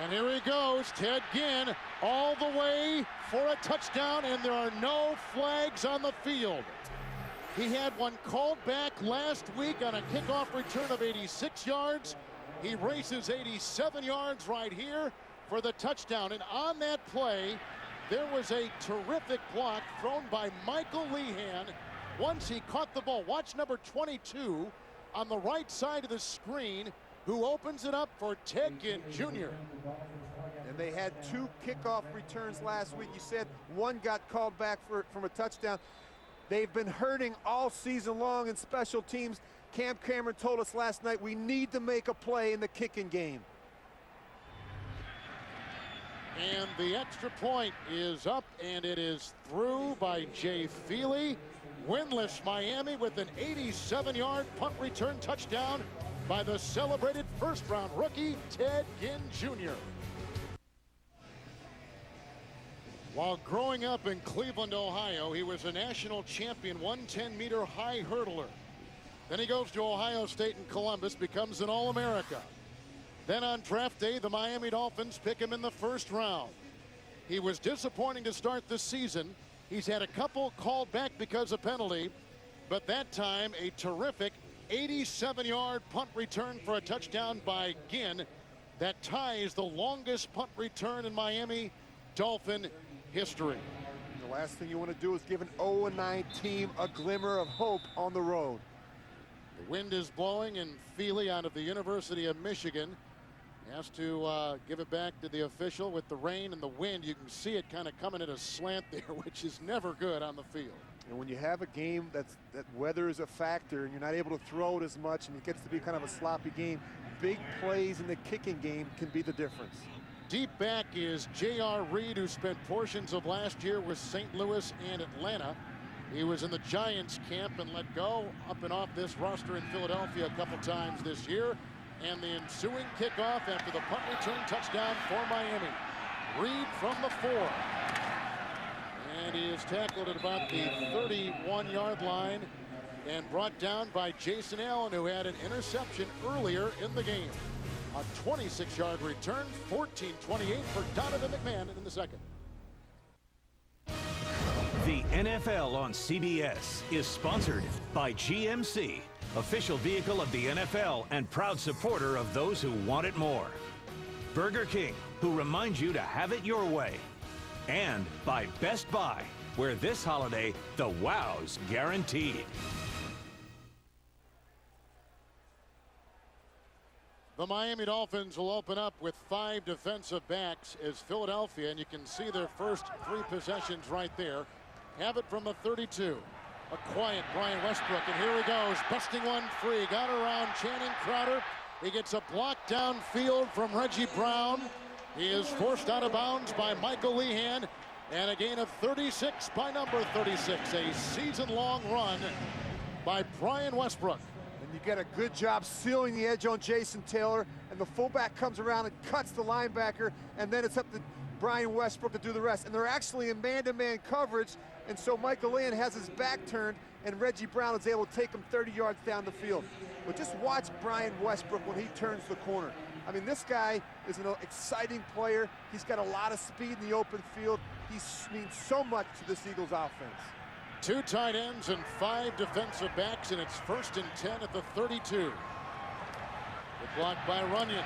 And here he goes, Ted Ginn, all the way for a touchdown, and there are no flags on the field. He had one called back last week on a kickoff return of 86 yards. He races 87 yards right here for the touchdown. And on that play, there was a terrific block thrown by Michael Lehan once he caught the ball. Watch number 22 on the right side of the screen, who opens it up for Ted Ginn Jr. And they had 2 kickoff returns last week. You said one got called back from a touchdown. They've been hurting all season long in special teams. Cam Cameron told us last night we need to make a play in the kicking game. And the extra point is up, and it is through by Jay Feely. Winless Miami with an 87-yard punt return touchdown by the celebrated first-round rookie, Ted Ginn Jr. While growing up in Cleveland, Ohio, he was a national champion 110-meter high hurdler. Then he goes to Ohio State and Columbus, becomes an All-America. Then on draft day, the Miami Dolphins pick him in the 1st round. He was disappointing to start the season. He's had a couple called back because of penalty, but that time a terrific 87-yard punt return for a touchdown by Ginn that ties the longest punt return in Miami Dolphin history. The last thing you want to do is give an 0-9 team a glimmer of hope on the road. The wind is blowing, and Feely out of the University of Michigan Has to give it back to the official. With the rain and the wind, you can see it kind of coming at a slant there, which is never good on the field. And when you have a game that weather is a factor and you're not able to throw it as much and it gets to be kind of a sloppy game, big plays in the kicking game can be the difference. Deep back is J.R. Reed, who spent portions of last year with St. Louis and Atlanta. He was in the Giants camp and let go up and off this roster in Philadelphia a couple times this year. And the ensuing kickoff after the punt return touchdown for Miami. Reed from the 4. And he is tackled at about the 31-yard line and brought down by Jason Allen, who had an interception earlier in the game. A 26-yard return, 14-28 for Donovan McMahon in the second. The NFL on CBS is sponsored by GMC, official vehicle of the NFL and proud supporter of those who want it more. Burger King, who reminds you to have it your way. And by Best Buy, where this holiday, the wow's guaranteed. The Miami Dolphins will open up with 5 defensive backs as Philadelphia, and you can see their first 3 possessions right there. Have it from the 32. A quiet Brian Westbrook, and here he goes, busting one free. Got around Channing Crowder. He gets a block downfield from Reggie Brown. He is forced out of bounds by Michael Lehan, and a gain of 36 by number 36. A season-long run by Brian Westbrook. And you get a good job sealing the edge on Jason Taylor, and the fullback comes around and cuts the linebacker, and then it's up to Brian Westbrook to do the rest. And they're actually in man-to-man coverage, and so Michael Lehan has his back turned, and Reggie Brown is able to take him 30 yards down the field. But just watch Brian Westbrook when he turns the corner. I mean, this guy is an exciting player. He's got a lot of speed in the open field. He means so much to this Eagles offense. 2 tight ends and 5 defensive backs, and it's 1st and 10 at the 32. The block by Runyon.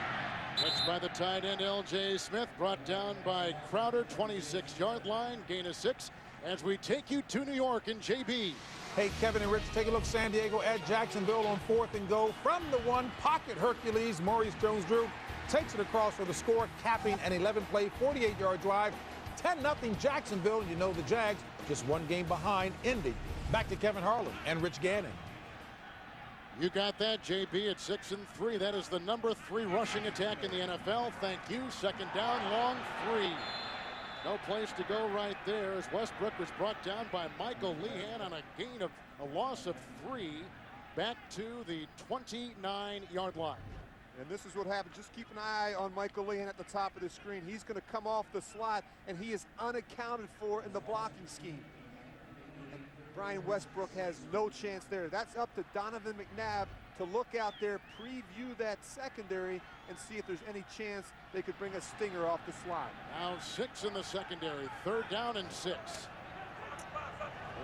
Touched by the tight end, L.J. Smith. Brought down by Crowder, 26-yard line. Gain of 6 as we take you to New York in JB. Hey, Kevin and Rich, take a look. San Diego at Jacksonville on 4th and goal. From the 1, pocket Hercules, Maurice Jones-Drew takes it across for the score, capping an 11-play, 48-yard drive. 10-0 Jacksonville. You know the Jags just 1 game behind Indy. Back to Kevin Harlan and Rich Gannon. You got that, JB, at 6 and 3. That is the number 3 rushing attack in the NFL. Thank you. 2nd down, long 3. No place to go right there as Westbrook was brought down by Michael Lehan on a gain of a loss of 3 back to the 29-yard line. And this is what happens. Just keep an eye on Michael Lehan at the top of the screen. He's going to come off the slot, and he is unaccounted for in the blocking scheme. And Brian Westbrook has no chance there. That's up to Donovan McNabb to look out there, preview that secondary, and see if there's any chance they could bring a stinger off the slot. Now 6 in the secondary, 3rd down and 6.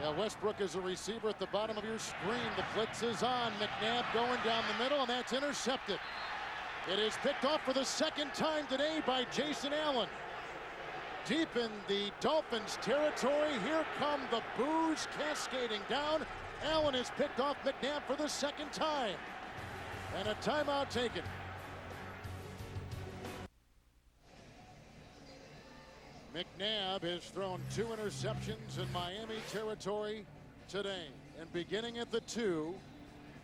Yeah, Westbrook is a receiver at the bottom of your screen. The blitz is on. McNabb going down the middle, and that's intercepted. It is picked off for the 2nd time today by Jason Allen. Deep in the Dolphins' territory, here come the boos cascading down. Allen is picked off McNabb for the 2nd time. And a timeout taken. McNabb has thrown 2 interceptions in Miami territory today. And beginning at the 2,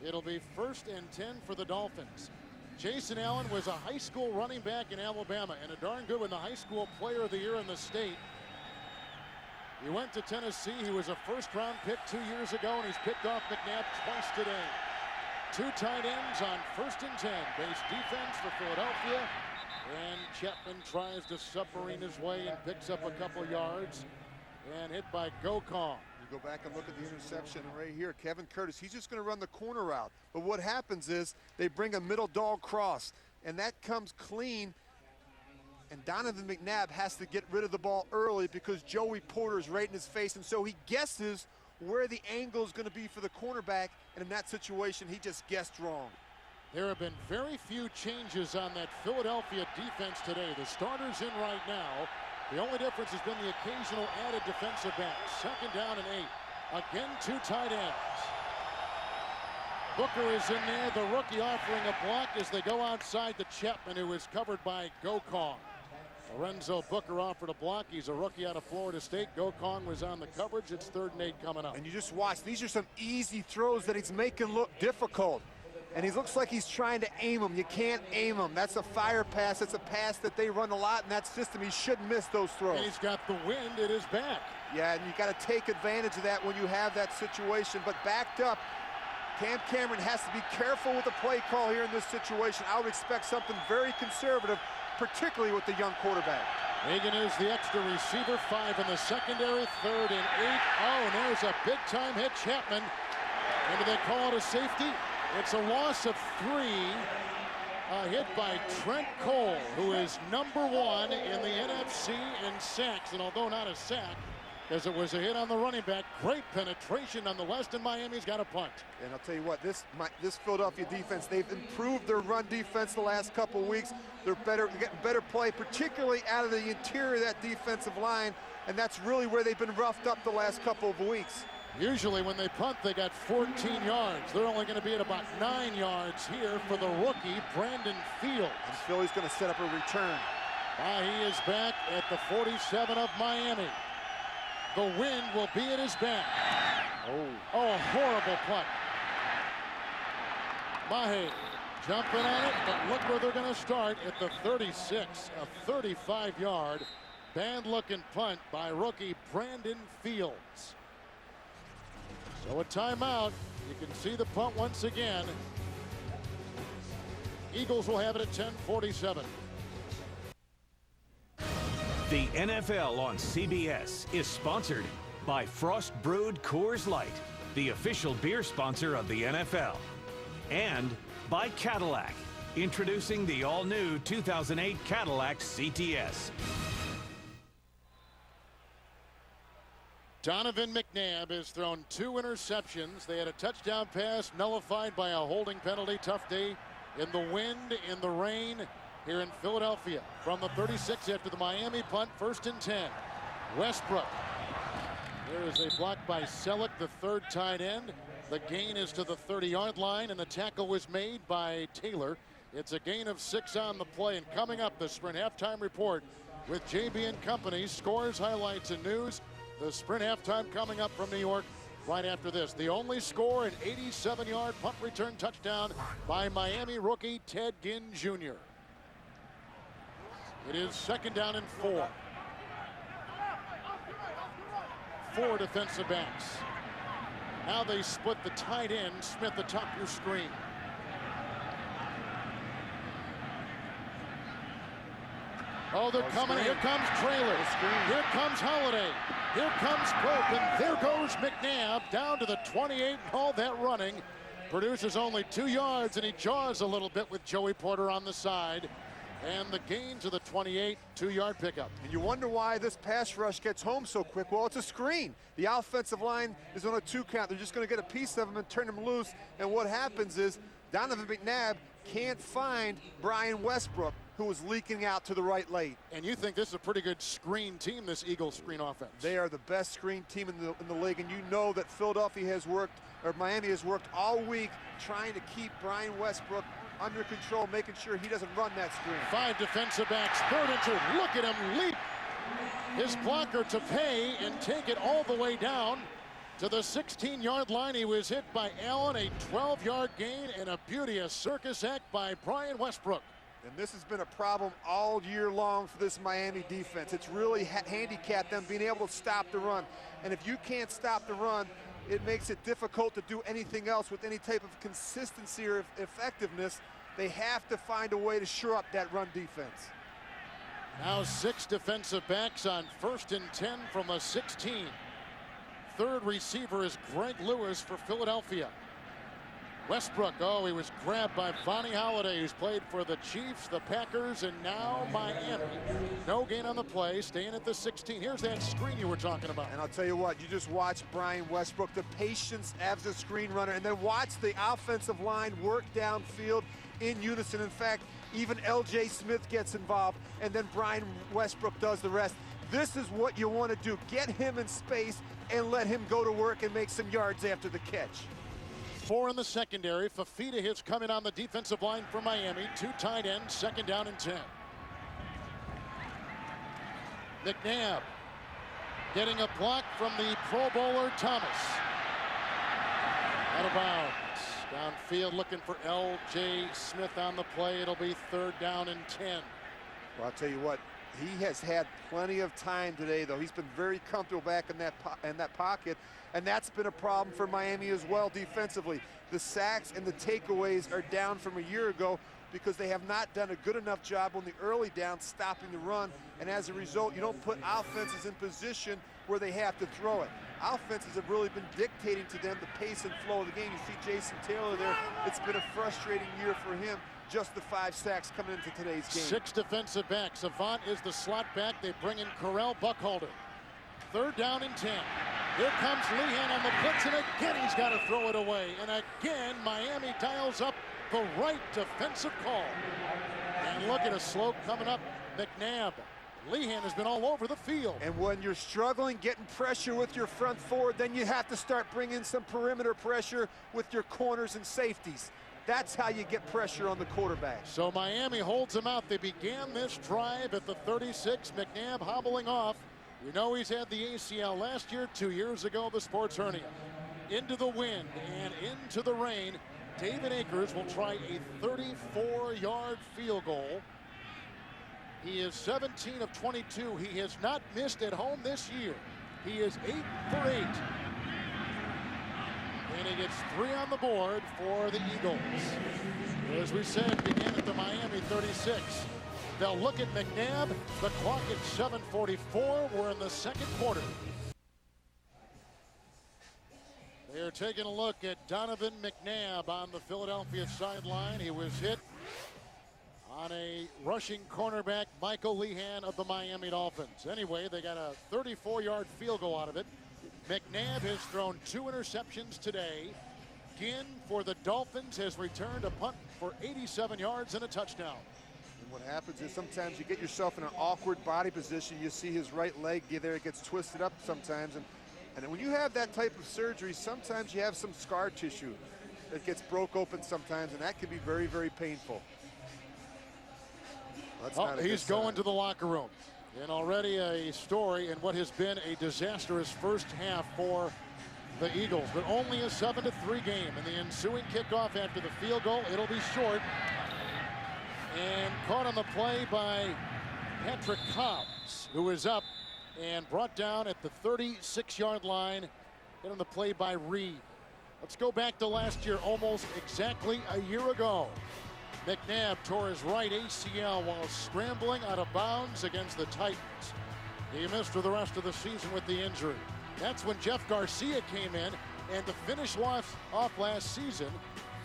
it'll be 1st and 10 for the Dolphins. Jason Allen was a high school running back in Alabama and a darn good one, the high school player of the year in the state. He went to Tennessee. He was a 1st-round pick 2 years ago, and he's picked off McNabb twice today. 2 tight ends on 1st and 10. Base defense for Philadelphia. And Chapman tries to submarine his way and picks up a couple yards. And hit by Gokong. Go back and look at the interception right here. Kevin Curtis, he's just going to run the corner route. But what happens is they bring a middle dog cross, and that comes clean. And Donovan McNabb has to get rid of the ball early because Joey Porter is right in his face. And so he guesses where the angle is going to be for the cornerback. And in that situation, he just guessed wrong. There have been very few changes on that Philadelphia defense today. The starter's in right now. The only difference has been the occasional added defensive back. 2nd down and 8. Again, 2 tight ends. Booker is in there. The rookie offering a block as they go outside to Chapman, who is covered by Gokong. Lorenzo Booker offered a block. He's a rookie out of Florida State. Gokong was on the coverage. It's 3rd and 8 coming up. And you just watch. These are some easy throws that he's making look difficult. And he looks like he's trying to aim them. You can't aim them. That's a fire pass. That's a pass that they run a lot in that system. He shouldn't miss those throws. And he's got the wind at his back. Yeah, and you got to take advantage of that when you have that situation. But backed up, Cam Cameron has to be careful with the play call here in this situation. I would expect something very conservative, particularly with the young quarterback. Hagan is the extra receiver, 5 in the secondary, 3rd and 8. Oh, and there's a big-time hit, Chapman. And do they call it a safety? It's a loss of 3. A hit by Trent Cole, who is #1 in the NFC in sacks. And although not a sack, as it was a hit on the running back, great penetration nonetheless, and Miami's got a punt. And I'll tell you what, this Philadelphia defense, they've improved their run defense the last couple weeks. They're getting better play, particularly out of the interior of that defensive line, and that's really where they've been roughed up the last couple of weeks. Usually when they punt, they got 14 yards. They're only going to be at about 9 yards here for the rookie, Brandon Fields. And Philly's going to set up a return. He is back at the 47 of Miami. The wind will be at his back. Oh, a horrible punt. Mahe jumping on it, but look where they're going to start at the 36, a 35-yard, bad-looking punt by rookie Brandon Fields. So a timeout. You can see the punt once again. Eagles will have it at 10:47. The NFL on CBS is sponsored by Frost Brewed Coors Light, the official beer sponsor of the NFL. And by Cadillac, introducing the all-new 2008 Cadillac CTS. Donovan McNabb has thrown 2 interceptions. They had a touchdown pass nullified by a holding penalty. Tough day in the wind, in the rain here in Philadelphia. From the 36 after the Miami punt, 1st and 10. Westbrook. There is a block by Selleck, the 3rd tight end. The gain is to the 30-yard line, and the tackle was made by Taylor. It's a gain of 6 on the play. And coming up, the Sprint halftime report with JB and Company. Scores, highlights, and news. The Sprint halftime coming up from New York right after this. The only score, an 87-yard punt return touchdown by Miami rookie Ted Ginn Jr. It is 2nd down and 4. 4 defensive backs. Now they split the tight end. Smith atop your screen. Oh, they're coming. Here comes Traylor. Here comes Holiday. Here comes Pope. And there goes McNabb down to the 28. All that running. Produces only 2 yards, and he jaws a little bit with Joey Porter on the side. And the gain to the 28, 2-yard pickup. And you wonder why this pass rush gets home so quick. Well, it's a screen. The offensive line is on a 2 count. They're just going to get a piece of him and turn him loose. And what happens is Donovan McNabb can't find Brian Westbrook, who was leaking out to the right late. And you think this is a pretty good screen team, this Eagles screen offense? They are the best screen team in the league, and you know that Philadelphia has worked, or Miami has worked all week trying to keep Brian Westbrook under control, making sure he doesn't run that screen. 5 defensive backs, 3rd and 2. Look at him leap his blocker to pay and take it all the way down to the 16-yard line. He was hit by Allen, a 12-yard gain, and a beauty, a circus act by Brian Westbrook. And this has been a problem all year long for this Miami defense. It's really handicapped them being able to stop the run. And if you can't stop the run, it makes it difficult to do anything else with any type of consistency or effectiveness. They have to find a way to shore up that run defense. Now 6 defensive backs on 1st and 10 from the 16. 3rd receiver is Greg Lewis for Philadelphia. Westbrook, oh, he was grabbed by Vonnie Holiday, who's played for the Chiefs, the Packers, and now Miami. No gain on the play, staying at the 16. Here's that screen you were talking about. And I'll tell you what, you just watch Brian Westbrook, the patience as a screen runner, and then watch the offensive line work downfield in unison. In fact, even L.J. Smith gets involved, and then Brian Westbrook does the rest. This is what you want to do. Get him in space and let him go to work and make some yards after the catch. 4 in the secondary. Fafita has come in on the defensive line for Miami. 2 tight ends, 2nd down and 10. McNabb getting a block from the Pro Bowler Thomas. Out of bounds. Downfield looking for L.J. Smith on the play. It'll be 3rd down and 10. Well, I'll tell you what, he has had plenty of time today, though. He's been very comfortable back in that pocket, and that's been a problem for Miami as well defensively. The sacks and the takeaways are down from a year ago because they have not done a good enough job on the early down stopping the run, and as a result, you don't put offenses in position where they have to throw it. Offenses have really been dictating to them the pace and flow of the game. You see Jason Taylor there. It's been a frustrating year for him. Just the 5 sacks coming into today's game. 6 defensive backs. Avant is the slot back. They bring in Correll Buckholder. 3rd down and 10. Here comes Lehan on the blitz, and again he's got to throw it away. And again, Miami dials up the right defensive call. And look at a slope coming up. McNabb. Lehan has been all over the field. And when you're struggling getting pressure with your front forward, then you have to start bringing some perimeter pressure with your corners and safeties. That's how you get pressure on the quarterback. So Miami holds him out. They began this drive at the 36. McNabb hobbling off. We know he's had the ACL last year, 2 years ago, the sports hernia. Into the wind and into the rain. David Akers will try a 34-yard field goal. He is 17 of 22. He has not missed at home this year. He is 8 for 8. And he gets 3 on the board for the Eagles. As we said, began at the Miami 36. They'll look at McNabb. The clock at 7:44. We're in the 2nd quarter. They are taking a look at Donovan McNabb on the Philadelphia sideline. He was hit on a rushing cornerback, Michael Lehan of the Miami Dolphins. Anyway, they got a 34-yard field goal out of it. McNabb has thrown 2 interceptions today. Ginn for the Dolphins has returned a punt for 87 yards and a touchdown. And what happens is sometimes you get yourself in an awkward body position. You see his right leg there, it gets twisted up sometimes. And when you have that type of surgery, sometimes you have some scar tissue that gets broke open sometimes, and that can be very, very painful. He's going to the locker room. And already a story in what has been a disastrous first half for the Eagles. But only a 7-3 game. In the ensuing kickoff after the field goal, it'll be short. And caught on the play by Patrick Cobbs, who is up and brought down at the 36-yard line. Hit on the play by Reed. Let's go back to last year, almost exactly a year ago. McNabb tore his right ACL while scrambling out of bounds against the Titans. He missed for the rest of the season with the injury. That's when Jeff Garcia came in, and to finish off last season,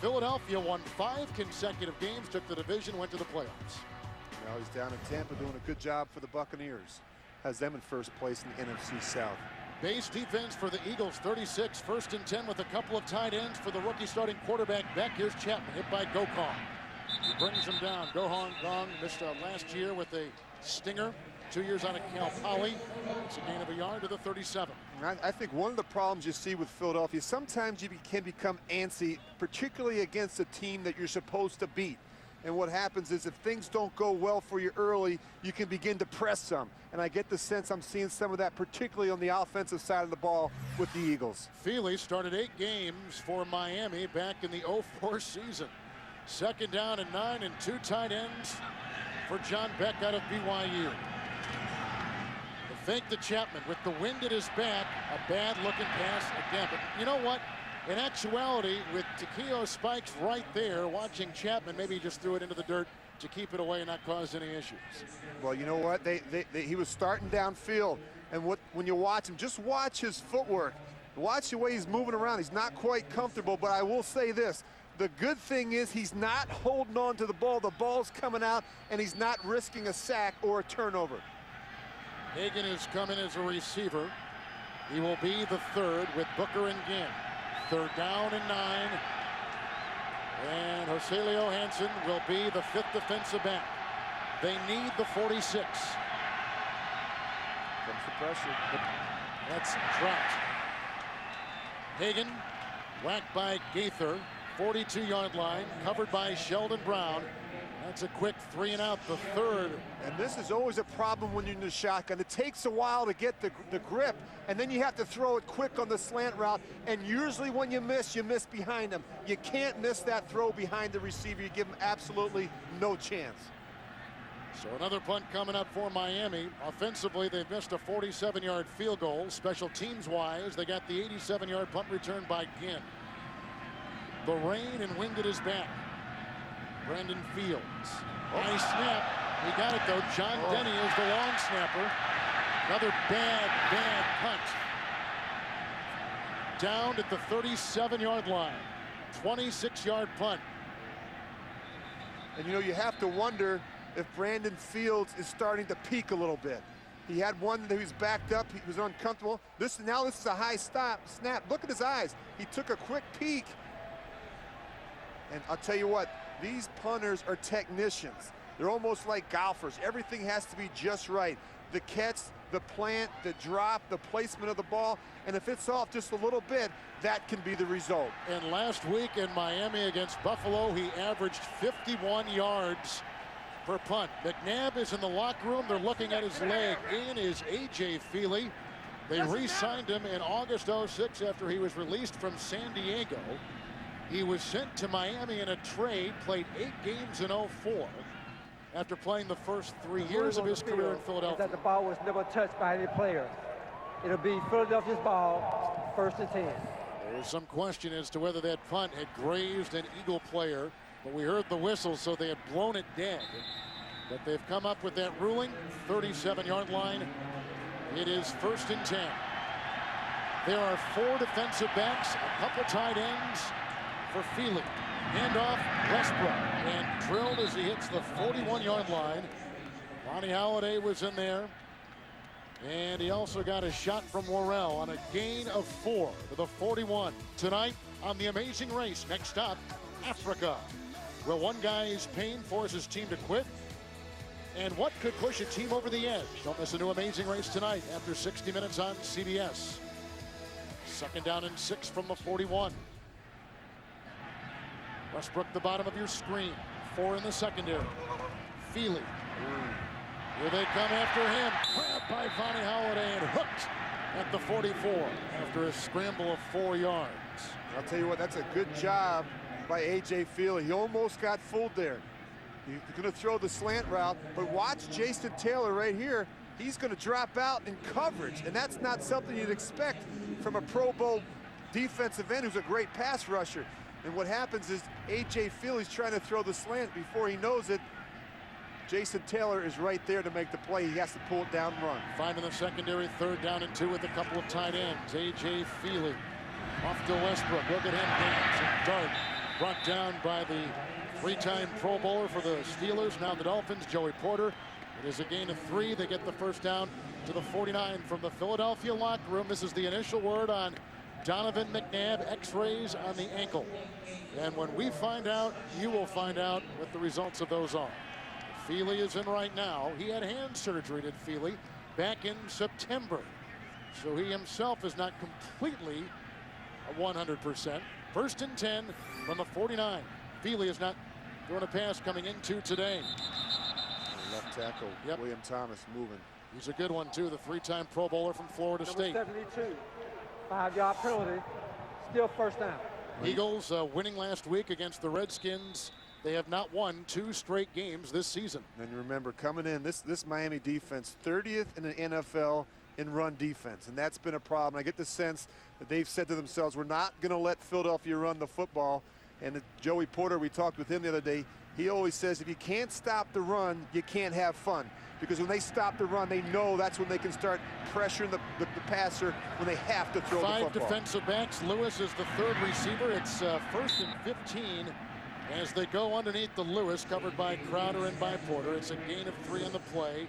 Philadelphia won 5 consecutive games, took the division, went to the playoffs. Now he's down in Tampa doing a good job for the Buccaneers. Has them in first place in the NFC South. Base defense for the Eagles, 36, 1st and 10 with a couple of tight ends for the rookie starting quarterback Beck. Here's Chapman, hit by Gokong. He brings him down. Gohan Gong missed last year with a stinger. 2 years out of Cal Poly. It's a gain of a yard to the 37. I think one of the problems you see with Philadelphia, sometimes you can become antsy, particularly against a team that you're supposed to beat. And what happens is if things don't go well for you early, you can begin to press some. And I get the sense I'm seeing some of that, particularly on the offensive side of the ball with the Eagles. Feely started 8 games for Miami back in the 04 season. 2nd down and 9 and 2 tight ends for John Beck out of BYU. The fake to Chapman with the wind at his back. A bad looking pass again. But you know what? In actuality, with Takeo Spikes right there, watching Chapman, maybe he just threw it into the dirt to keep it away and not cause any issues. Well, you know what? He was starting downfield. And when you watch him, just watch his footwork. Watch the way he's moving around. He's not quite comfortable, but I will say this. The good thing is he's not holding on to the ball. The ball's coming out, and he's not risking a sack or a turnover. Hagan is coming as a receiver. He will be the 3rd with Booker and Ginn. 3rd down and 9. And Joselio Hansen will be the 5th defensive back. They need the 46. Comes the pressure. That's dropped. Hagan Whacked by Gaither. 42-yard line, covered by Sheldon Brown. That's a quick 3 and out, the third. And this is always a problem when you're in the shotgun. It takes a while to get the grip, and then you have to throw it quick on the slant route. And usually when you miss behind them. You can't miss that throw behind the receiver. You give them absolutely no chance. So another punt coming up for Miami. Offensively, they've missed a 47-yard field goal. Special teams-wise, they got the 87-yard punt return by Ginn. The rain and wind at his back. Brandon Fields. Nice snap. He got it, though. John Denny is the long snapper. Another bad punt. Down at the 37-yard line. 26-yard punt. And, you know, you have to wonder if Brandon Fields is starting to peak a little bit. He had one that he was backed up. He was uncomfortable. Now this is a high snap. Look at his eyes. He took a quick peek. And I'll tell you what, these punters are technicians. They're almost like golfers. Everything has to be just right. The catch, the plant, the drop, the placement of the ball. And if it's off just a little bit, that can be the result. And last week in Miami against Buffalo, he averaged 51 yards per punt. McNabb is in the locker room. They're looking at his leg. In is A.J. Feely. They re-signed him in August '06 after he was released from San Diego. He was sent to Miami in a trade, played 8 games in '04 after playing the first 3 years of his career in Philadelphia. That the ball was never touched by any player. It'll be Philadelphia's ball, 1st and 10. There's some question as to whether that punt had grazed an Eagle player, but we heard the whistle, so they had blown it dead. But they've come up with that ruling, 37-yard line. It is 1st and 10. There are 4 defensive backs, a couple tight ends for Feely. Handoff, Westbrook, and drilled as he hits the 41-yard line. Ronnie Halladay was in there. And he also got a shot from Worrell on a gain of 4 to the 41. Tonight on The Amazing Race. Next up, Africa. Will one guy's pain force his team to quit? And what could push a team over the edge? Don't miss a new Amazing Race tonight after 60 minutes on CBS. 2nd down and 6 from the 41. Westbrook, the bottom of your screen. 4 in the secondary. Feely. Here they come after him. Grabbed by Ronnie Halladay and hooked at the 44 after a scramble of 4 yards. I'll tell you what, that's a good job by A.J. Feely. He almost got fooled there. He's going to throw the slant route, but watch Jason Taylor right here. He's going to drop out in coverage, and that's not something you'd expect from a Pro Bowl defensive end who's a great pass rusher. And what happens is A.J. Feely's trying to throw the slant. Before he knows it, Jason Taylor is right there to make the play. He has to pull it down and run. 5 in the secondary, 3rd down and 2 with a couple of tight ends. A.J. Feely off to Westbrook. Look at him dance and dart. Brought down by the 3-time Pro Bowler for the Steelers. Now the Dolphins, Joey Porter. It is a gain of 3. They get the 1st down to the 49 from the Philadelphia locker room. This is the initial word on Donovan McNabb, x-rays on the ankle. And when we find out, you will find out what the results of those are. Feely is in right now. He had hand surgery, did Feely, back in September. So he himself is not completely 100%. 1st and 10 from the 49. Feely is not throwing a pass coming into today. Left tackle, William Thomas moving. He's a good one, too, the 3-time Pro Bowler from Florida State. Number 72, 5-yard penalty, still 1st down. Eagles winning last week against the Redskins. They have not won 2 straight games this season. And remember, coming in, this Miami defense, 30th in the NFL in run defense, and that's been a problem. I get the sense that they've said to themselves, we're not going to let Philadelphia run the football. And Joey Porter, we talked with him the other day, he always says if you can't stop the run, you can't have fun. Because when they stop the run, they know that's when they can start pressuring the passer when they have to throw the football. 5 defensive backs. Lewis is the 3rd receiver. It's 1st and 15 as they go underneath the Lewis, covered by Crowder and by Porter. It's a gain of 3 on the play.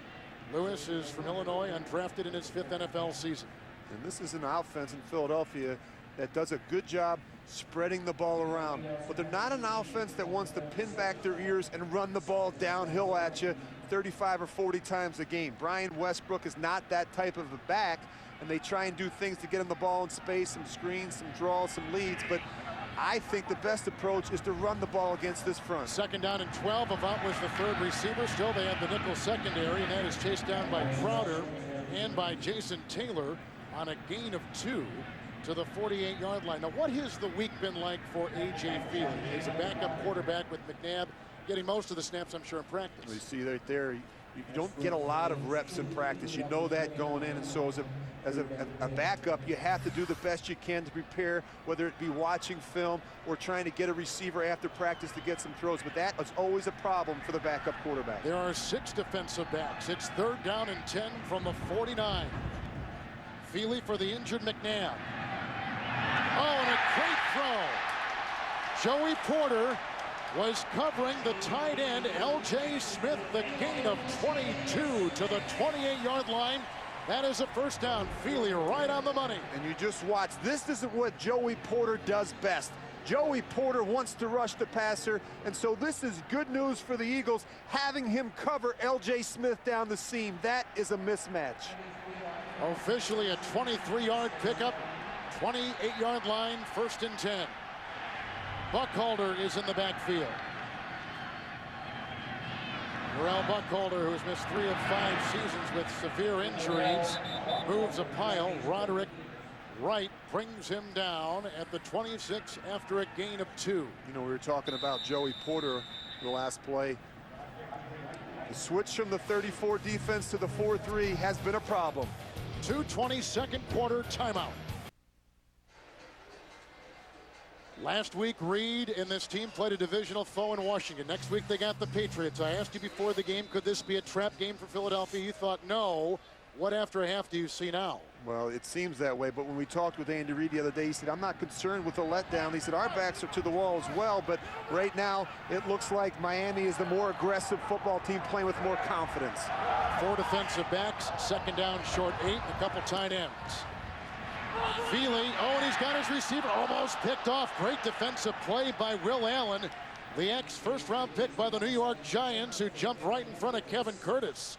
Lewis is from Illinois, undrafted in his 5th NFL season. And this is an offense in Philadelphia that does a good job spreading the ball around. But they're not an offense that wants to pin back their ears and run the ball downhill at you 35 or 40 times a game. Brian Westbrook is not that type of a back, and they try and do things to get him the ball in space, some screens, some draws, some leads. But I think the best approach is to run the ball against this front. 2nd down and 12. Avant was the 3rd receiver. Still, they have the nickel secondary, and that is chased down by Crowder and by Jason Taylor on a gain of 2 to the 48-yard line. Now, what has the week been like for A.J. Feely? He's a backup quarterback with McNabb getting most of the snaps, I'm sure, in practice. You see right there, you don't get a lot of reps in practice. You know that going in, and so as a backup, you have to do the best you can to prepare, whether it be watching film or trying to get a receiver after practice to get some throws. But that is always a problem for the backup quarterback. There are 6 defensive backs. It's 3rd down and 10 from the 49. Feely for the injured McNabb. Oh, and a great throw. Joey Porter was covering the tight end, L.J. Smith, the gain of 22 to the 28-yard line. That is a 1st down. Feely right on the money. And you just watch. This isn't what Joey Porter does best. Joey Porter wants to rush the passer, and so this is good news for the Eagles, having him cover L.J. Smith down the seam. That is a mismatch. Officially a 23-yard pickup, 28-yard line, 1st and 10. Buckholder is in the backfield. Terrell Buckholder, who has missed 3 of 5 seasons with severe injuries, moves a pile. Roderick Wright brings him down at the 26 after a gain of 2. You know, we were talking about Joey Porter in the last play. The switch from the 34 defense to the 4-3 has been a problem. 2:20 second quarter timeout. Last week, Reed and this team played a divisional foe in Washington. Next week, they got the Patriots. I asked you before the game, could this be a trap game for Philadelphia? You thought no. What after a half do you see now? Well, it seems that way, but when we talked with Andy Reid the other day, he said, I'm not concerned with the letdown. He said, our backs are to the wall as well, but right now, it looks like Miami is the more aggressive football team playing with more confidence. 4 defensive backs, 2nd down, short 8, and a couple tight ends. Feely, oh, and he's got his receiver almost picked off. Great defensive play by Will Allen, the ex-first-round pick by the New York Giants, who jumped right in front of Kevin Curtis.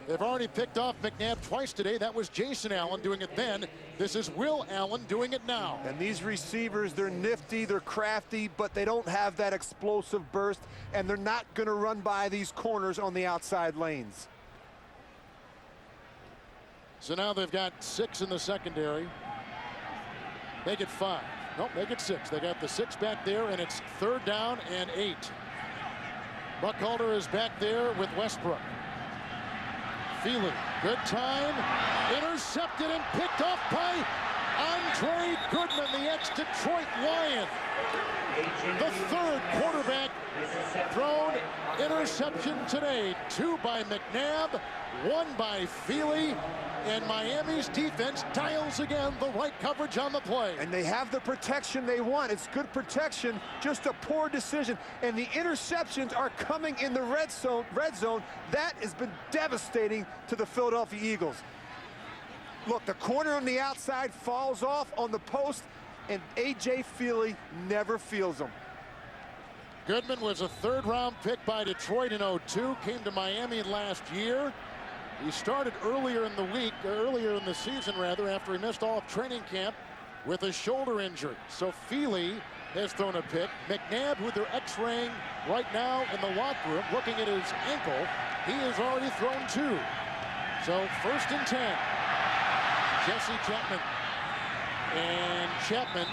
They've already picked off McNabb twice today. That was Jason Allen doing it then. This is Will Allen doing it now. And these receivers, they're nifty, they're crafty, but they don't have that explosive burst, and they're not going to run by these corners on the outside lanes. So now they've got 6 in the secondary. Make it 5. Nope, make it 6. They got the 6 back there, and it's 3rd down and 8. Buckholder is back there with Westbrook. Feely, good time, intercepted and picked off by Andre Goodman, the ex-Detroit Lion. The 3rd quarterback thrown interception today. 2 by McNabb, 1 by Feely, and Miami's defense dials again the right coverage on the play. And they have the protection they want. It's good protection, just a poor decision. And the interceptions are coming in the red zone. That has been devastating to the Philadelphia Eagles. Look, the corner on the outside falls off on the post, and A.J. Feely never feels them. Goodman was a 3rd-round pick by Detroit in '02, came to Miami last year. He started earlier in the season, after he missed all of training camp with a shoulder injury. So Feely has thrown a pick. McNabb, who they're x-raying right now in the locker room, looking at his ankle, he has already thrown 2. So 1st and 10. Jesse Chapman. And Chapman,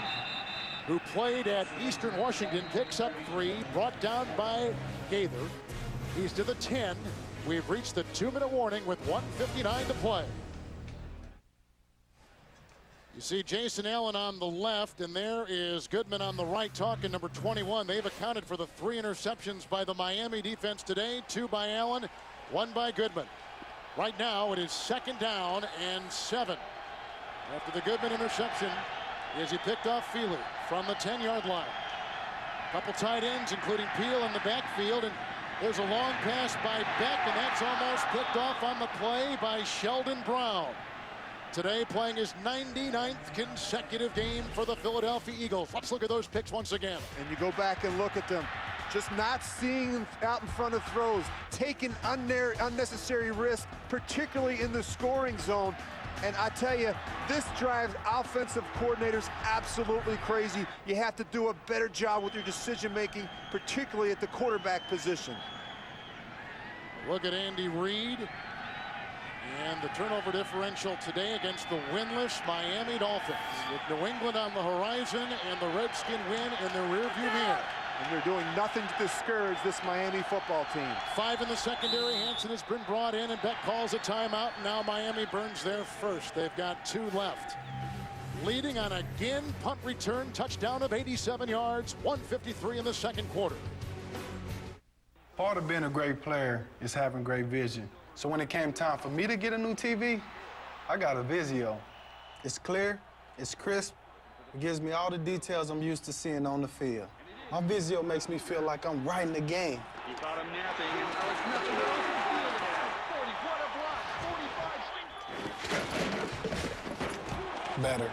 who played at Eastern Washington, picks up 3, brought down by Gaither. He's to the 10. We've reached the 2-minute warning with 1:59 to play. You see Jason Allen on the left, and there is Goodman on the right, talking number 21. They've accounted for the 3 interceptions by the Miami defense today. 2 by Allen, 1 by Goodman. Right now, it is 2nd down and 7. After the Goodman interception, as he picked off Feely from the 10-yard line. A couple tight ends, including Peel in the backfield, and there's a long pass by Beck, and that's almost picked off on the play by Sheldon Brown. Today playing his 99th consecutive game for the Philadelphia Eagles. Let's look at those picks once again. And you go back and look at them. Just not seeing them out in front of throws, taking unnecessary risks, particularly in the scoring zone. And I tell you, this drives offensive coordinators absolutely crazy. You have to do a better job with your decision-making, particularly at the quarterback position. Look at Andy Reid. And the turnover differential today against the winless Miami Dolphins. With New England on the horizon and the Redskin win in the rearview mirror. And they're doing nothing to discourage this Miami football team. 5 in the secondary. Hansen has been brought in, and Beck calls a timeout. And now Miami burns their first. They've got 2 left. Leading on a Ginn punt return touchdown of 87 yards, 1:53 in the second quarter. Part of being a great player is having great vision. So when it came time for me to get a new TV, I got a Vizio. It's clear, it's crisp, it gives me all the details I'm used to seeing on the field. My Vizio makes me feel like I'm right in the game. He caught him napping, and now it's nothing but open field ahead. 40, what a block, 45 swing. Better.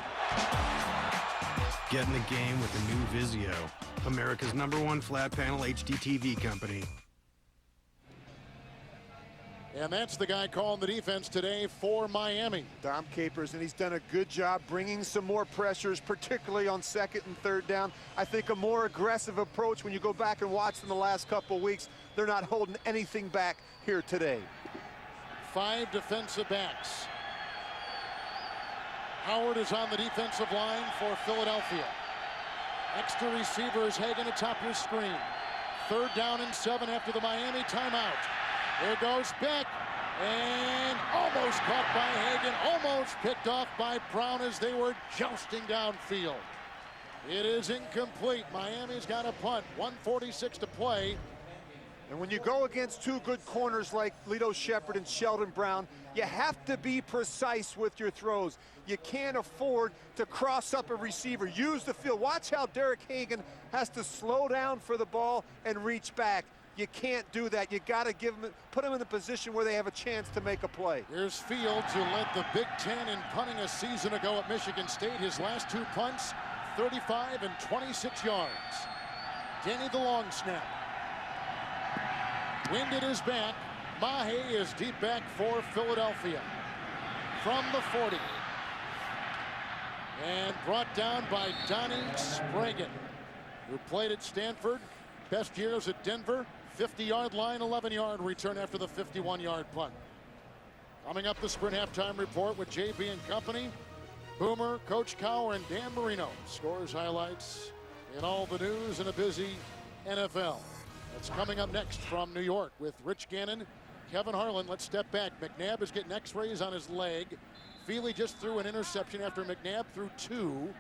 Get in the game with the new Vizio, America's #1 flat panel HD TV company. And that's the guy calling the defense today for Miami. Dom Capers, and he's done a good job bringing some more pressures, particularly on 2nd and 3rd down. I think a more aggressive approach when you go back and watch them the last couple weeks. They're not holding anything back here today. 5 defensive backs. Howard is on the defensive line for Philadelphia. Extra receiver is Hagan atop your screen. 3rd down and 7 after the Miami timeout. There goes Beck, and almost caught by Hagan, almost picked off by Brown as they were jousting downfield. It is incomplete. Miami's got a punt, 1:46 to play. And when you go against 2 good corners like Lito Shepherd and Sheldon Brown, you have to be precise with your throws. You can't afford to cross up a receiver. Use the field. Watch how Derek Hagan has to slow down for the ball and reach back. You can't do that. You got to put them in a position where they have a chance to make a play. Here's Fields, who led the Big Ten in punting a season ago at Michigan State. His last 2 punts, 35 and 26 yards. Denny the long snap. Wind at his back. Mahe is deep back for Philadelphia. From the 40. And brought down by Donnie Spragan, who played at Stanford. Best years at Denver. 50-yard line, 11-yard return after the 51-yard punt. Coming up, the Sprint halftime report with JB and company. Boomer, Coach Cowher, and Dan Marino. Scores, highlights, and all the news in a busy NFL. That's coming up next from New York with Rich Gannon, Kevin Harlan. Let's step back. McNabb is getting x-rays on his leg. Feely just threw an interception after McNabb threw 2.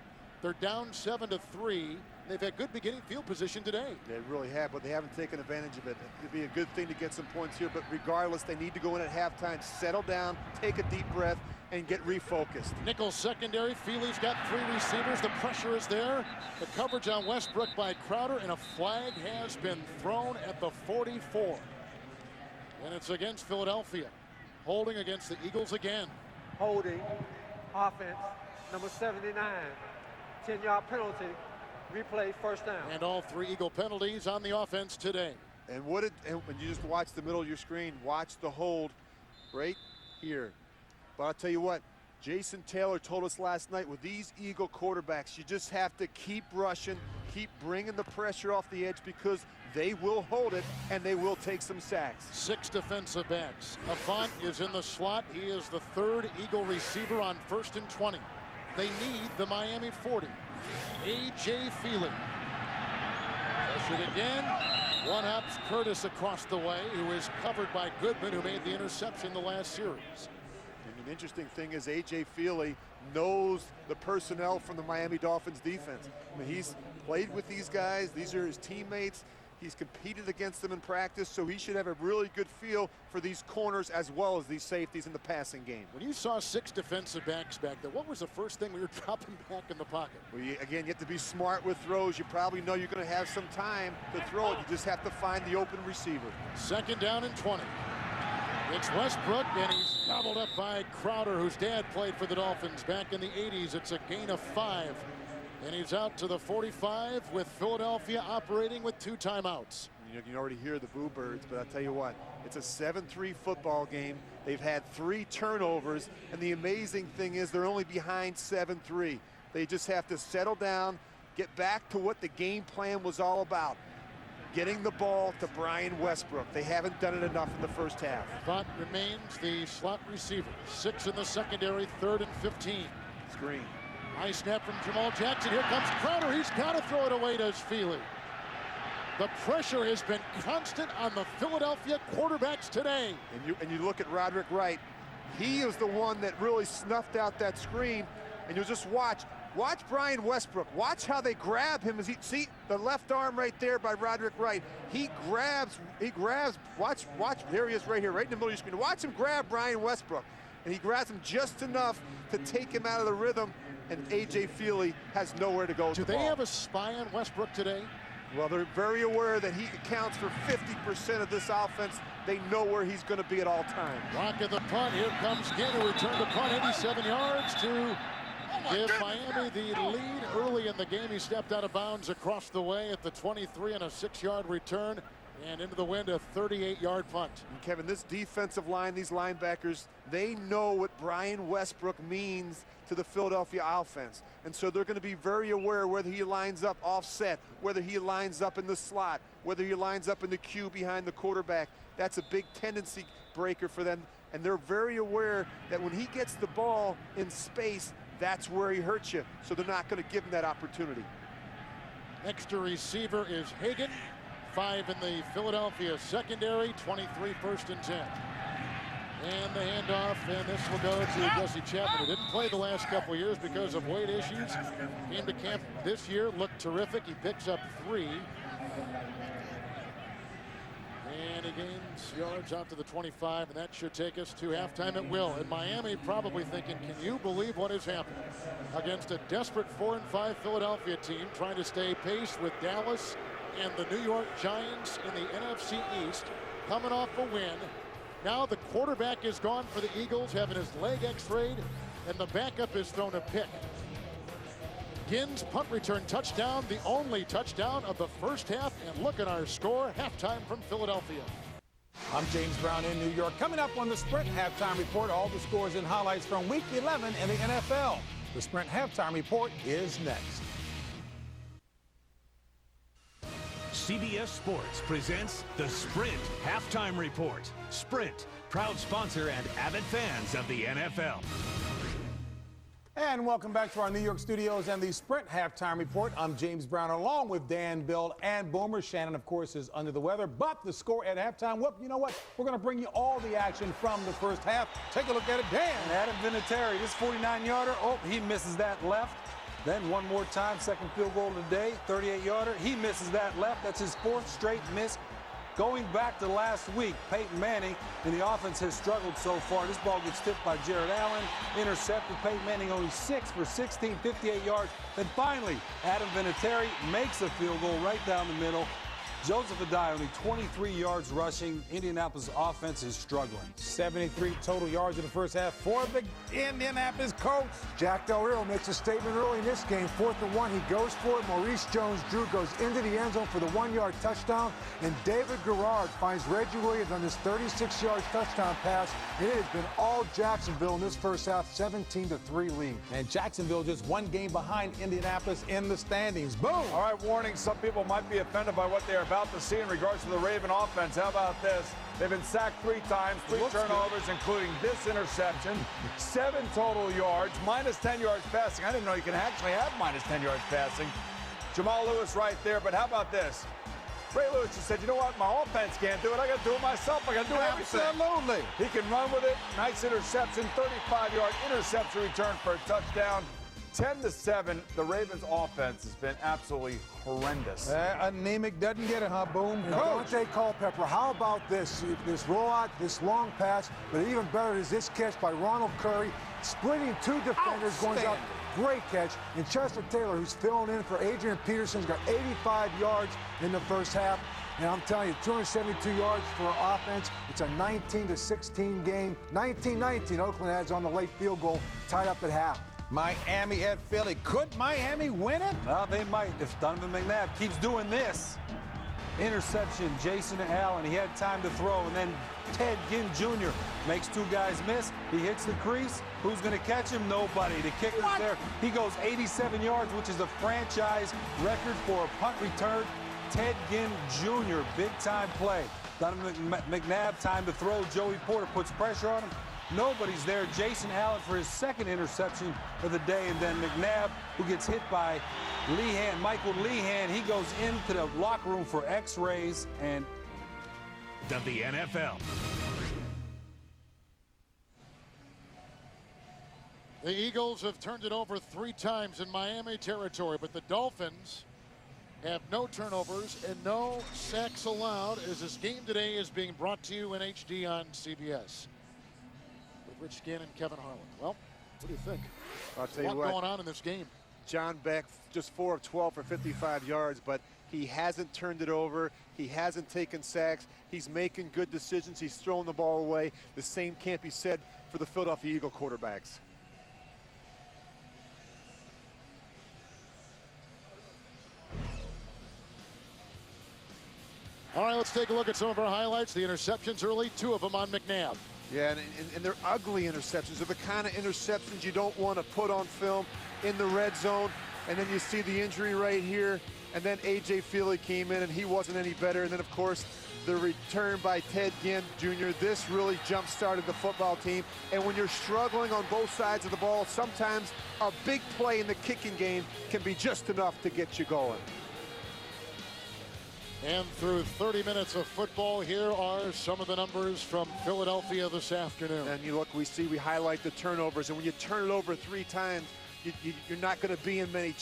They're down 7-3. They've had good beginning field position today. They really have, but they haven't taken advantage of it. It'd be a good thing to get some points here, but regardless, they need to go in at halftime, settle down, take a deep breath, and get refocused. Nickel secondary. Feely's got 3 receivers. The pressure is there. The coverage on Westbrook by Crowder, and a flag has been thrown at the 44. And it's against Philadelphia. Holding against the Eagles again. Holding, offense, number 79. 10-yard penalty. Replay, 1st down. And all 3 Eagle penalties on the offense today. And when you just watch the middle of your screen, watch the hold right here. But I'll tell you what, Jason Taylor told us last night, with these Eagle quarterbacks, you just have to keep rushing, keep bringing the pressure off the edge, because they will hold it and they will take some sacks. 6 defensive backs. Avant is in the slot. He is the 3rd Eagle receiver on 1st and 20. They need the Miami 40. A.J. Feely. Pressured again. One-ups Curtis across the way, who is covered by Goodman, who made the interception the last series. And an interesting thing is A.J. Feely knows the personnel from the Miami Dolphins defense. I mean, he's played with these guys. These are his teammates. He's competed against them in practice, so he should have a really good feel for these corners as well as these safeties in the passing game. When you saw 6 defensive backs back there, what was the first thing we were dropping back in the pocket? Well, again, you have to be smart with throws. You probably know you're going to have some time to throw it. You just have to find the open receiver. 2nd down and 20. It's Westbrook, and he's gobbled up by Crowder, whose dad played for the Dolphins back in the 80s. It's a gain of 5. And he's out to the 45 with Philadelphia operating with 2 timeouts. You can already hear the boo birds, but I'll tell you what, it's a 7-3 football game. They've had 3 turnovers, and the amazing thing is they're only behind 7-3. They just have to settle down, get back to what the game plan was all about. Getting the ball to Brian Westbrook. They haven't done it enough in the first half. Font remains the slot receiver. 6 in the secondary, 3rd and 15. Screen. High snap from Jamal Jackson. Here comes Crowder. He's got to throw it away, does Feely. The pressure has been constant on the Philadelphia quarterbacks today. And you look at Roderick Wright. He is the one that really snuffed out that screen. And you'll just watch Brian Westbrook. Watch how they grab him. See the left arm right there by Roderick Wright. He grabs, watch, there he is right here, right in the middle of your screen. Watch him grab Brian Westbrook. And he grabs him just enough to take him out of the rhythm. And A.J. Feely has nowhere to go with the ball. Do they have a spy on Westbrook today? Well, they're very aware that he accounts for 50% of this offense. They know where he's going to be at all times. Rock of the punt. Here comes Ginn, who returned the punt 87 yards to give Miami the lead early in the game. He stepped out of bounds across the way at the 23 and a 6-yard return. And into the wind, a 38-yard punt. And Kevin, this defensive line, these linebackers, they know what Brian Westbrook means to the Philadelphia offense. And so they're going to be very aware whether he lines up offset, whether he lines up in the slot, whether he lines up in the queue behind the quarterback. That's a big tendency breaker for them. And they're very aware that when he gets the ball in space, that's where he hurts you. So they're not going to give him that opportunity. Next to receiver is Hagan. 5 in the Philadelphia secondary, 23 1st and 10. And the handoff, and this will go to Jesse Chapman, who didn't play the last couple of years because of weight issues. Came to camp this year, looked terrific. He picks up 3. And he gains yards out to the 25, and that should take us to halftime. It will. And Miami probably thinking, can you believe what has happened? Against a desperate 4-5 Philadelphia team trying to stay pace with Dallas and the New York Giants in the NFC East, coming off a win. Now the quarterback is gone for the Eagles, having his leg x-rayed, and the backup has thrown a pick. Ginn's punt return touchdown, the only touchdown of the first half, and look at our score, halftime from Philadelphia. I'm James Brown in New York. Coming up on the Sprint Halftime Report, all the scores and highlights from Week 11 in the NFL. The Sprint Halftime Report is next. CBS Sports presents the Sprint Halftime Report. Sprint, proud sponsor and avid fans of the NFL. And welcome back to our New York studios and the Sprint Halftime Report. I'm James Brown along with Dan, Bill, and Boomer. Shannon, of course, is under the weather, but the score at halftime, well, you know what? We're going to bring you all the action from the first half. Take a look at it, Dan. And Adam Vinatieri, this 49-yarder, oh, he misses that left. Then one more time, second field goal of the day, 38-yarder. He misses that left. That's his 4th straight miss. Going back to last week, Peyton Manning and the offense has struggled so far. This ball gets tipped by Jared Allen, intercepted. Peyton Manning only 6 for 16, 58 yards. Then finally, Adam Vinatieri makes a field goal right down the middle. Joseph Adai only 23 yards rushing. Indianapolis offense is struggling. 73 total yards in the first half for the Indianapolis Colts. Jack Del Rio makes a statement early in this game. 4th and 1, he goes for it. Maurice Jones-Drew goes into the end zone for the 1-yard touchdown. And David Garrard finds Reggie Williams on this 36-yard touchdown pass. It has been all Jacksonville in this first half, 17-3 lead. And Jacksonville just one game behind Indianapolis in the standings. Boom! All right, warning, some people might be offended by what they're about to see in regards to the Raven offense. How about this? They've been sacked 3 times, 3 turnovers, including this interception, 7 total yards, minus 10 yards passing. I didn't know you can actually have minus 10 yards passing. Jamal Lewis right there, but how about this? Ray Lewis just said, you know what, my offense can't do it. I got to do it myself. I got to do everything. Absolutely. He can run with it. Nice interception, 35-yard interception return for a touchdown. 10-7, the Ravens' offense has been absolutely horrendous. Anemic doesn't get it, huh, Boom? Dante Culpepper, how about this? This rollout, this long pass, but even better is this catch by Ronald Curry, splitting 2 defenders, going up. Great catch. And Chester Taylor, who's filling in for Adrian Peterson's got 85 yards in the first half. And I'm telling you, 272 yards for offense. It's a 19-16 game. 19-19, Oakland adds on the late field goal, tied up at half. Miami at Philly. Could Miami win it? Well, they might if Donovan McNabb keeps doing this. interception, Jason Allen, he had time to throw, and then Ted Ginn Jr. makes 2 guys miss. He hits the crease. Who's going to catch him? Nobody. The kicker's there. He goes 87 yards, which is a franchise record for a punt return. Ted Ginn Jr., big-time play. Donovan McNabb, time to throw. Joey Porter puts pressure on him. Nobody's there. Jason Allen for his 2nd interception of the day, and then McNabb, who gets hit by Lehan, Michael Lehan. He goes into the locker room for x-rays and of the NFL. The Eagles have turned it over 3 times in Miami territory, but the Dolphins have no turnovers and no sacks allowed, as this game today is being brought to you in HD on CBS. With Rich Gannon and Kevin Harlan. Well, what do you think? I'll tell you what going on in this game. John Beck, just 4 of 12 for 55 yards, but he hasn't turned it over. He hasn't taken sacks. He's making good decisions. He's throwing the ball away. The same can't be said for the Philadelphia Eagle quarterbacks. All right, let's take a look at some of our highlights. The interceptions early, 2 of them on McNabb. Yeah, and they're ugly interceptions. They're the kind of interceptions you don't want to put on film in the red zone. And then you see the injury right here. And then A.J. Feely came in, and he wasn't any better. And then, of course, the return by Ted Ginn Jr. This really jump-started the football team. And when you're struggling on both sides of the ball, sometimes a big play in the kicking game can be just enough to get you going. And through 30 minutes of football, here are some of the numbers from Philadelphia this afternoon. And you look, we highlight the turnovers, and when you turn it over 3 times, you're not going to be in many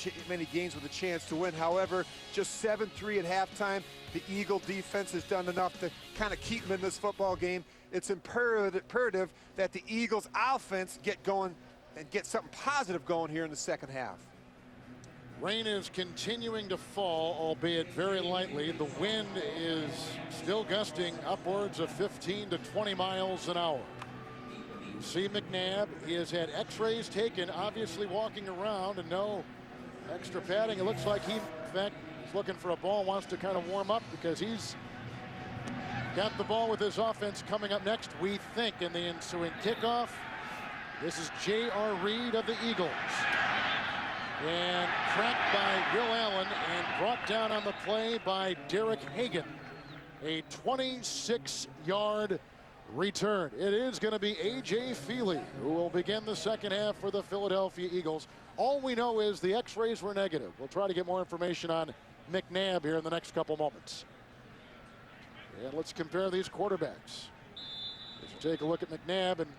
games with a chance to win. However, just 7-3 at halftime. The Eagle defense has done enough to kind of keep them in this football game. It's imperative that the Eagles offense get going and get something positive going here in the second half. Rain is continuing to fall, albeit very lightly. The wind is still gusting upwards of 15 to 20 miles an hour. You see McNabb, he has had x-rays taken, obviously walking around, and no extra padding. It looks like he, in fact, is looking for a ball, wants to kind of warm up because he's got the ball with his offense coming up next, we think, in the ensuing kickoff. This is J.R. Reed of the Eagles. And tracked by Will Allen and brought down on the play by Derek Hagan. A 26-yard return. It is going to be A.J. Feely who will begin the second half for the Philadelphia Eagles. All we know is the x-rays were negative. We'll try to get more information on McNabb here in the next couple moments. And let's compare these quarterbacks. As you take a look at McNabb, and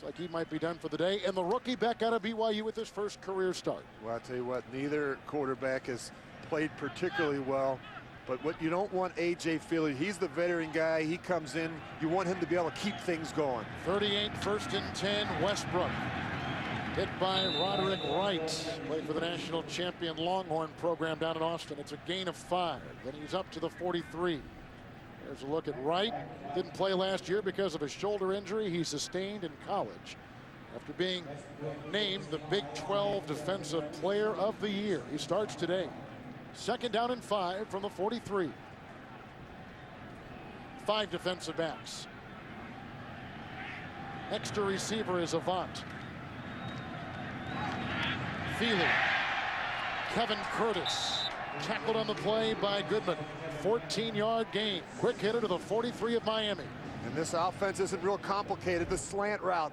looks like he might be done for the day. And the rookie back out of BYU with his first career start. Well, I'll tell you what, neither quarterback has played particularly well. But what you don't want A.J. Feely, he's the veteran guy. He comes in, you want him to be able to keep things going. 38, 1st and 10, Westbrook. Hit by Roderick Wright. Played for the national champion Longhorn program down in Austin. It's a gain of 5. Then he's up to the 43. There's a look at Wright. Didn't play last year because of a shoulder injury he sustained in college after being named the Big 12 Defensive Player of the Year. He starts today. 2nd down and 5 from the 43. 5 defensive backs. Extra receiver is Avant. Feely. Kevin Curtis. Tackled on the play by Goodman. 14-yard gain. Quick hitter to the 43 of Miami. And this offense isn't real complicated. The slant route.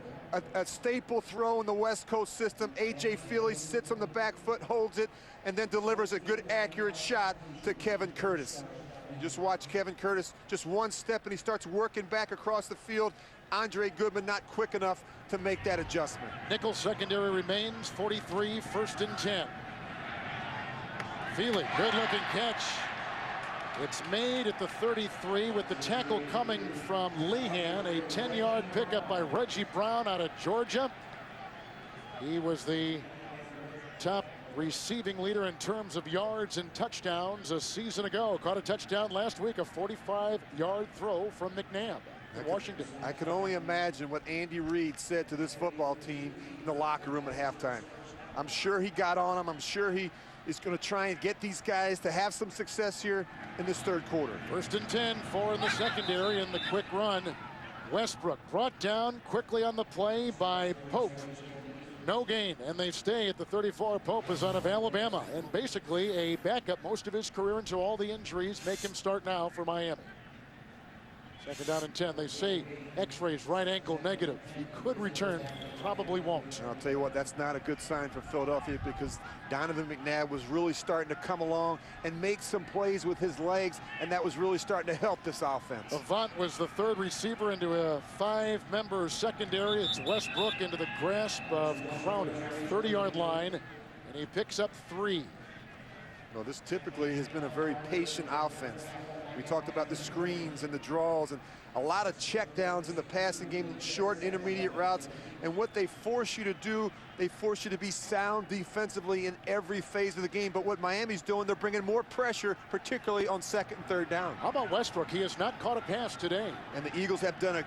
A staple throw in the West Coast system. A.J. Feely sits on the back foot, holds it, and then delivers a good, accurate shot to Kevin Curtis. You just watch Kevin Curtis, just one step, and he starts working back across the field. Andre Goodman not quick enough to make that adjustment. Nickel secondary remains 43, 1st and 10. Feely, good-looking catch. It's made at the 33 with the tackle coming from Lehan. A 10-yard pickup by Reggie Brown out of Georgia. He was the top receiving leader in terms of yards and touchdowns a season ago. Caught a touchdown last week, a 45-yard throw from McNabb in Washington. I can only imagine what Andy Reid said to this football team in the locker room at halftime. I'm sure he got on him. I'm sure he is going to try and get these guys to have some success here in this third quarter. 1st and 10, 4 in the secondary, and the quick run. Westbrook brought down quickly on the play by Pope. No gain, and they stay at the 34. Pope is out of Alabama, and basically a backup most of his career until all the injuries make him start now for Miami. 2nd down and 10. They say x-rays, right ankle negative. He could return, probably won't. And I'll tell you what, that's not a good sign for Philadelphia, because Donovan McNabb was really starting to come along and make some plays with his legs, and that was really starting to help this offense. Avant was the 3rd receiver into a 5-member secondary. It's Westbrook into the grasp of Crowder, 30-yard line, and he picks up 3. Well, this typically has been a very patient offense. We talked about the screens and the draws and a lot of checkdowns in the passing game, short and intermediate routes. And what they force you to do, they force you to be sound defensively in every phase of the game. But what Miami's doing, they're bringing more pressure, particularly on 2nd and 3rd down. How about Westbrook? He has not caught a pass today. And the Eagles have done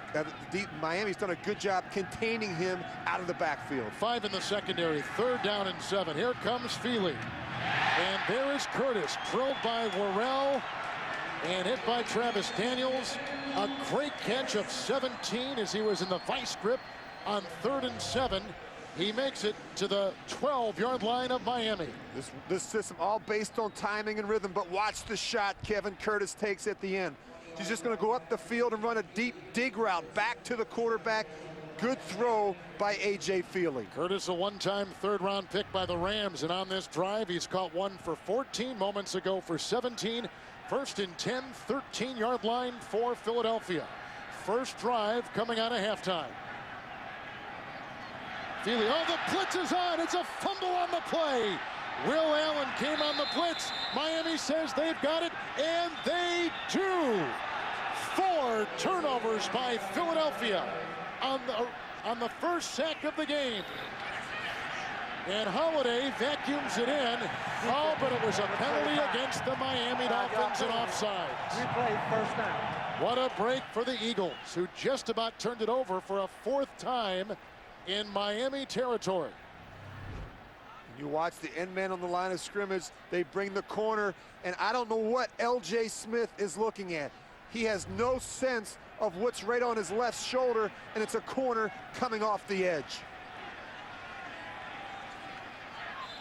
Miami's done a good job containing him out of the backfield. 5 in the secondary, 3rd down and 7. Here comes Feely. And there is Curtis, drilled by Worrell and hit by Travis Daniels. A great catch of 17 as he was in the vice grip on 3rd and 7. He makes it to the 12-yard line of Miami. This system all based on timing and rhythm, but watch the shot Kevin Curtis takes at the end. He's just going to go up the field and run a deep dig route back to the quarterback. Good throw by A.J. Feely. Curtis, a one-time 3rd-round pick by the Rams, and on this drive, he's caught one for 14 moments ago for 17. 1st and 10, 13-yard line for Philadelphia. First drive coming out of halftime. Feely, oh, the blitz is on. It's a fumble on the play. Will Allen came on the blitz. Miami says they've got it, and they do. 4 turnovers by Philadelphia on the first sack of the game. And Holiday vacuums it in. Oh, but it was a penalty against the Miami Dolphins and offside. Replay, 1st down. What a break for the Eagles, who just about turned it over for a 4th time in Miami territory. You watch the end man on the line of scrimmage. They bring the corner, and I don't know what L.J. Smith is looking at. He has no sense of what's right on his left shoulder, and it's a corner coming off the edge.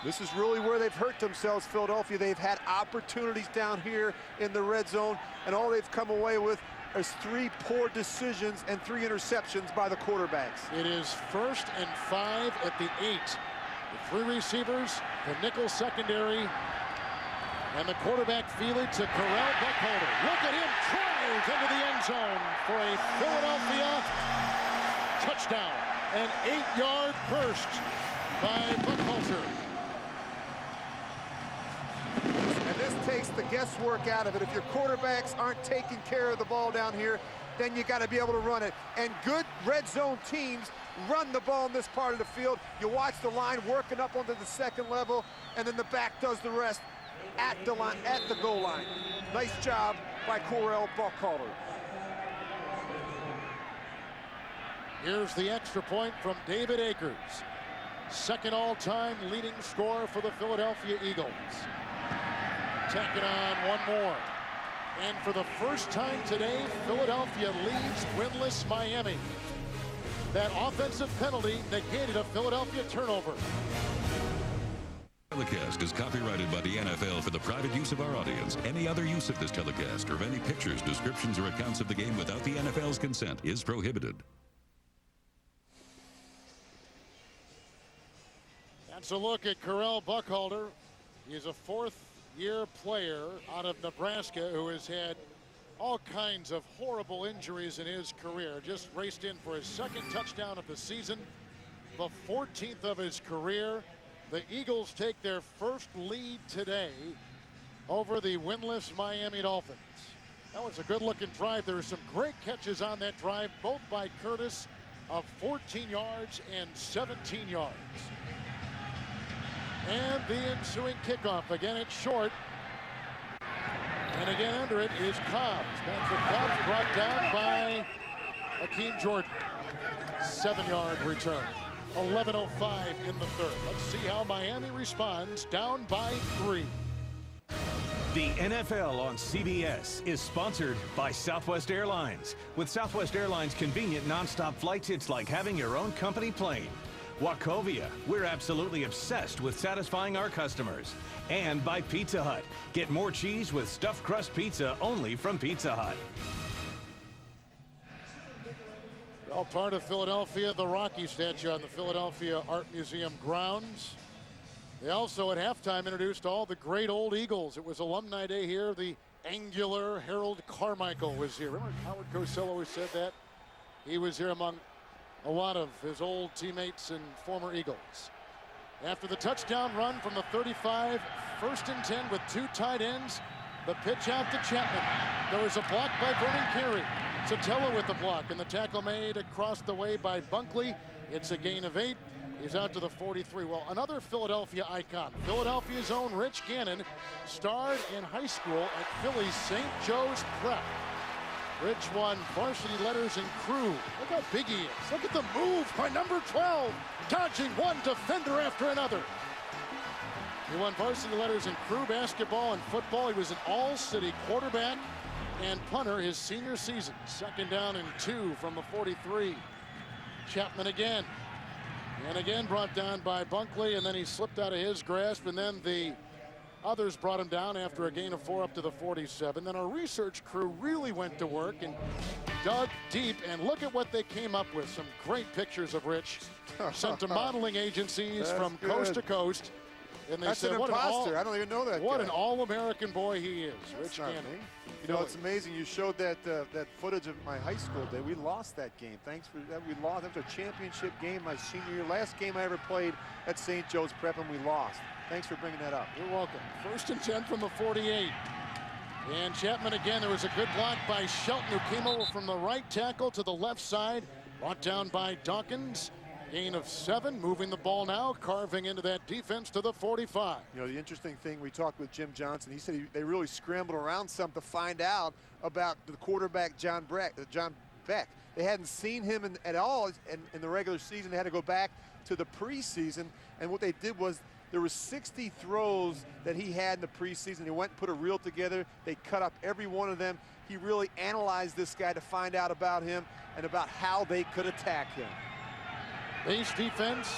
This is really where they've hurt themselves, Philadelphia. They've had opportunities down here in the red zone, and all they've come away with is 3 poor decisions and 3 interceptions by the quarterbacks. It is 1st and 5 at the 8. The 3 receivers, the nickel secondary, and the quarterback Feely to Corral Buckholder. Look at him drive into the end zone for a Philadelphia touchdown. An 8-yard burst by Buckholder. And this takes the guesswork out of it. If your quarterbacks aren't taking care of the ball down here, then you got to be able to run it. And good red zone teams run the ball in this part of the field. You watch the line working up onto the 2nd level, and then the back does the rest at the line, at the goal line. Nice job by Correll Buckholder. Here's the extra point from David Akers. 2nd all-time leading scorer for the Philadelphia Eagles. Tacking on one more. And for the first time today, Philadelphia leads winless Miami. That offensive penalty negated a Philadelphia turnover. Telecast is copyrighted by the NFL for the private use of our audience. Any other use of this telecast or of any pictures, descriptions, or accounts of the game without the NFL's consent is prohibited. That's a look at Correll Buckholder. He's a 4th-year player out of Nebraska who has had all kinds of horrible injuries in his career. Just raced in for his 2nd touchdown of the season, the 14th of his career. The Eagles take their first lead today over the winless Miami Dolphins. That was a good-looking drive. There were some great catches on that drive, both by Curtis of 14 yards and 17 yards. And the ensuing kickoff. Again, it's short. And again under it is Cobbs. Patrick Cobbs brought down by Akeem Jordan. 7-yard return. 11:05 in the third. Let's see how Miami responds, down by 3. The NFL on CBS is sponsored by Southwest Airlines. With Southwest Airlines' convenient nonstop flights, it's like having your own company plane. Wachovia, we're absolutely obsessed with satisfying our customers. And by Pizza Hut. Get more cheese with stuffed crust pizza only from Pizza Hut. All part of Philadelphia, the Rocky statue on the Philadelphia Art Museum grounds. They also at halftime introduced all the great old Eagles. It was alumni day here. The angular Harold Carmichael was here. Remember Howard Cosell always said that? He was here among a lot of his old teammates and former Eagles. After the touchdown run from the 35, 1st and 10 with 2 tight ends. The pitch out to Chapman. There was a block by Vernon Carey. Sotelo with the block, and the tackle made across the way by Bunkley. It's a gain of 8. He's out to the 43. Well, another Philadelphia icon. Philadelphia's own Rich Gannon starred in high school at Philly's St. Joe's Prep. Rich won varsity letters and crew. Look how big he is. Look at the move by number 12, dodging one defender after another. He won varsity letters in crew, basketball, and football. He was an all-city quarterback and punter his senior season. 2nd down and 2 from the 43. Chapman again. And again brought down by Bunkley, and then he slipped out of his grasp, and then the others brought him down after a gain of 4 up to the 47. Then our research crew really went to work and dug deep, and look at what they came up with. Some great pictures of Rich sent to modeling agencies from coast to coast. And they said, an what imposter. I don't even know that What guy. an all-American boy he is, Rich Gannon. You know, it's amazing. You showed that that footage of my high school day. We lost that game. Thanks for that. We lost. That was a championship game my senior year. Last game I ever played at St. Joe's Prep, and we lost. Thanks for bringing that up. You're welcome. 1st and 10 from the 48. And Chapman again. There was a good block by Shelton, who came over from the right tackle to the left side. Brought down by Dawkins. Gain of 7, moving the ball now, carving into that defense to the 45. You know, the interesting thing, we talked with Jim Johnson. He said they really scrambled around some to find out about the quarterback, John Beck. They hadn't seen him at all in the regular season. They had to go back to the preseason, and what they did was there were 60 throws that he had in the preseason. He went and put a reel together. They cut up every one of them. He really analyzed this guy to find out about him and about how they could attack him. Base defense,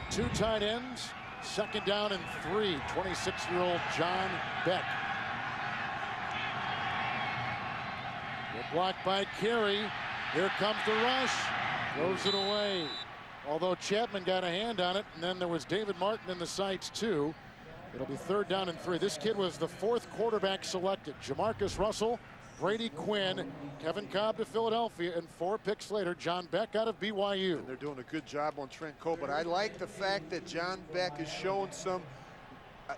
2 tight ends, 2nd down and 3. 26-year-old John Beck. Good block by Carey. Here comes the rush. Throws it away. Although Chapman got a hand on it, and then there was David Martin in the sights too. It'll be 3rd down and 3. This kid was the 4th quarterback selected. Jamarcus Russell, Brady Quinn, Kevin Cobb to Philadelphia, and 4 picks later, John Beck out of BYU. And they're doing a good job on Trent Cole, but I like the fact that John Beck is showing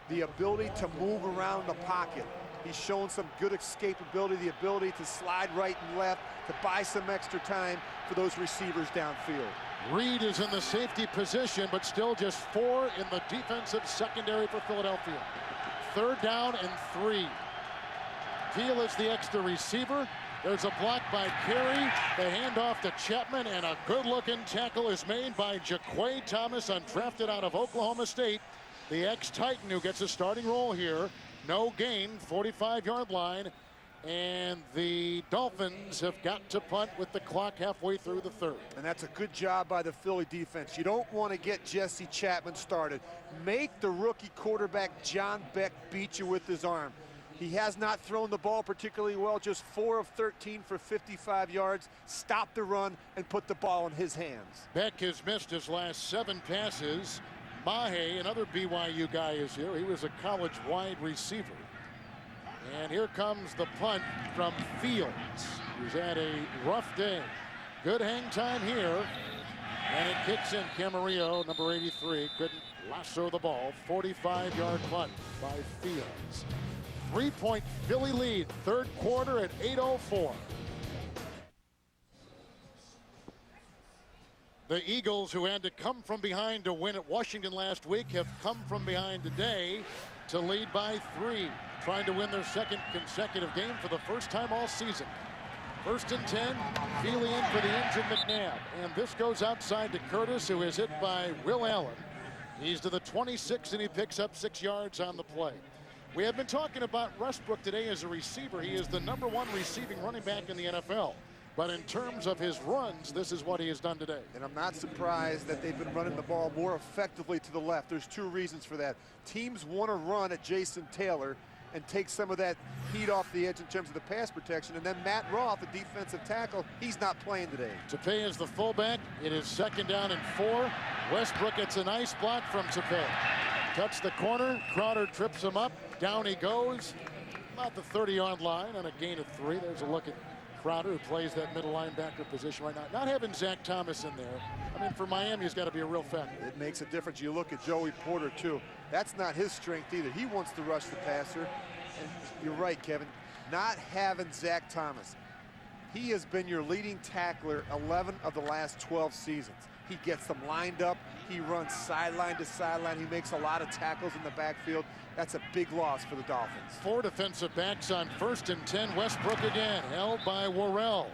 the ability to move around the pocket. He's showing some good escapability, the ability to slide right and left, to buy some extra time for those receivers downfield. Reed is in the safety position, but still just 4 in the defensive secondary for Philadelphia. 3rd down and 3. Peel is the extra receiver. There's a block by Carey. The handoff to Chapman, and a good-looking tackle is made by Jaquay Thomas, undrafted out of Oklahoma State. The ex-Titan who gets a starting role here. No gain, 45-yard line. And the Dolphins have got to punt with the clock halfway through the 3rd. And that's a good job by the Philly defense. You don't want to get Jesse Chapman started. Make the rookie quarterback John Beck beat you with his arm. He has not thrown the ball particularly well, just 4 of 13 for 55 yards. Stop the run and put the ball in his hands. Beck has missed his last 7 passes. Mahe, another BYU guy, is here. He was a college wide receiver. And here comes the punt from Fields, who's had a rough day. Good hang time here. And it kicks in. Camarillo, number 83, couldn't lasso the ball. 45-yard punt by Fields. 3-point Philly lead, 3rd quarter at 8:04. The Eagles, who had to come from behind to win at Washington last week, have come from behind today to lead by 3, trying to win their 2nd consecutive game for the first time all season. First and 10, Feely in for the injured McNabb. And this goes outside to Curtis, who is hit by Will Allen. He's to the 26, and he picks up 6 yards on the play. We have been talking about Westbrook today as a receiver. He is the #1 receiving running back in the NFL. But in terms of his runs, this is what he has done today. And I'm not surprised that they've been running the ball more effectively to the left. There's 2 reasons for that. Teams want to run at Jason Taylor and take some of that heat off the edge in terms of the pass protection. And then Matt Roth, the defensive tackle, he's not playing today. Tapei is the fullback. It is 2nd down and 4. Westbrook gets a nice block from Tapei. Cuts the corner. Crowder trips him up. Down he goes. About the 30-yard line on a gain of 3. There's a look at Crowder, who plays that middle linebacker position right now. Not having Zach Thomas in there, I mean, for Miami, he's got to be a real factor. It makes a difference. You look at Joey Porter, too. That's not his strength either. He wants to rush the passer. And you're right, Kevin. Not having Zach Thomas. He has been your leading tackler 11 of the last 12 seasons. He gets them lined up. He runs sideline to sideline. He makes a lot of tackles in the backfield. That's a big loss for the Dolphins. 4 defensive backs on 1st and 10. Westbrook again, held by Worrell.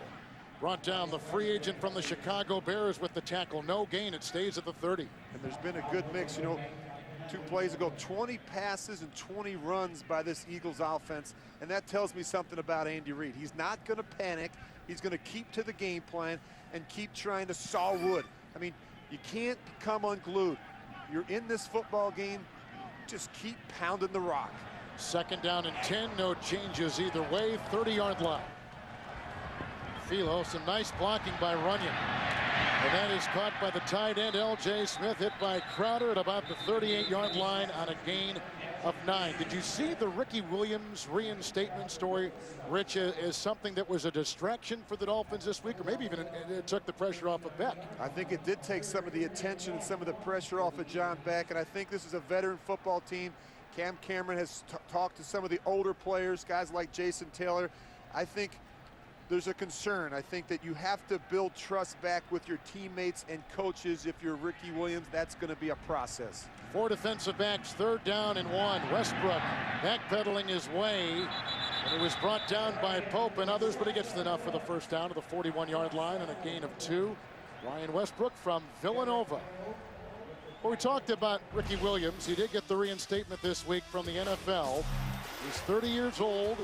Brought down the free agent from the Chicago Bears with the tackle. No gain. It stays at the 30. And there's been a good mix. You know, 2 plays ago, 20 passes and 20 runs by this Eagles offense. And that tells me something about Andy Reid. He's not going to panic. He's going to keep to the game plan and keep trying to saw wood. I mean, you can't become unglued. You're in this football game. Just keep pounding the rock. 2nd down and 10. No changes either way. 30-yard line. Philo, some nice blocking by Runyon. And that is caught by the tight end, L.J. Smith, hit by Crowder at about the 38-yard line on a gain of 9. Did you see the Ricky Williams reinstatement story, Rich, as something that was a distraction for the Dolphins this week, or maybe even it took the pressure off of Beck? I think it did take some of the attention and some of the pressure off of John Beck, and I think this is a veteran football team. Cam Cameron has talked to some of the older players, guys like Jason Taylor. I think there's a concern. I think that you have to build trust back with your teammates and coaches. If you're Ricky Williams, that's going to be a process. 4 defensive backs, 3rd down and 1. Westbrook backpedaling his way, and it was brought down by Pope and others, but he gets enough for the 1st down to the 41-yard line and a gain of 2. Ryan Westbrook from Villanova. Well, we talked about Ricky Williams. He did get the reinstatement this week from the NFL. He's 30 years old.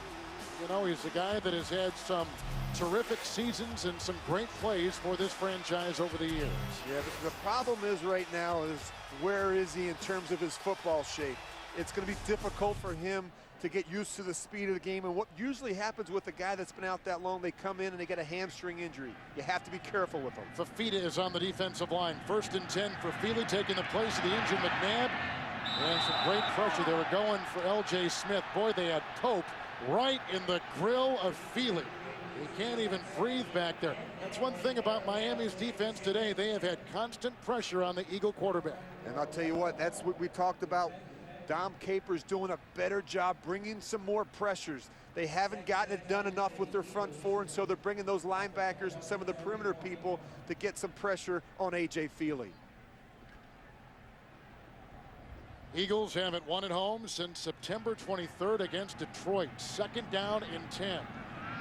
You know, he's a guy that has had some terrific seasons and some great plays for this franchise over the years. Yeah, the problem is right now is where is he in terms of his football shape? It's going to be difficult for him to get used to the speed of the game. And what usually happens with a guy that's been out that long, they come in and they get a hamstring injury. You have to be careful with them. Fafita is on the defensive line. 1st and 10 for Feely, taking the place of the injured McNabb. And some great pressure. They were going for L.J. Smith. Boy, they had Pope right in the grill of Feely. He can't even breathe back there. That's one thing about Miami's defense today. They have had constant pressure on the Eagle quarterback. And I'll tell you what, that's what we talked about. Dom Capers doing a better job bringing some more pressures. They haven't gotten it done enough with their front 4, and so they're bringing those linebackers and some of the perimeter people to get some pressure on A.J. Feely. Eagles haven't won at home since September 23rd against Detroit. 2nd down and 10.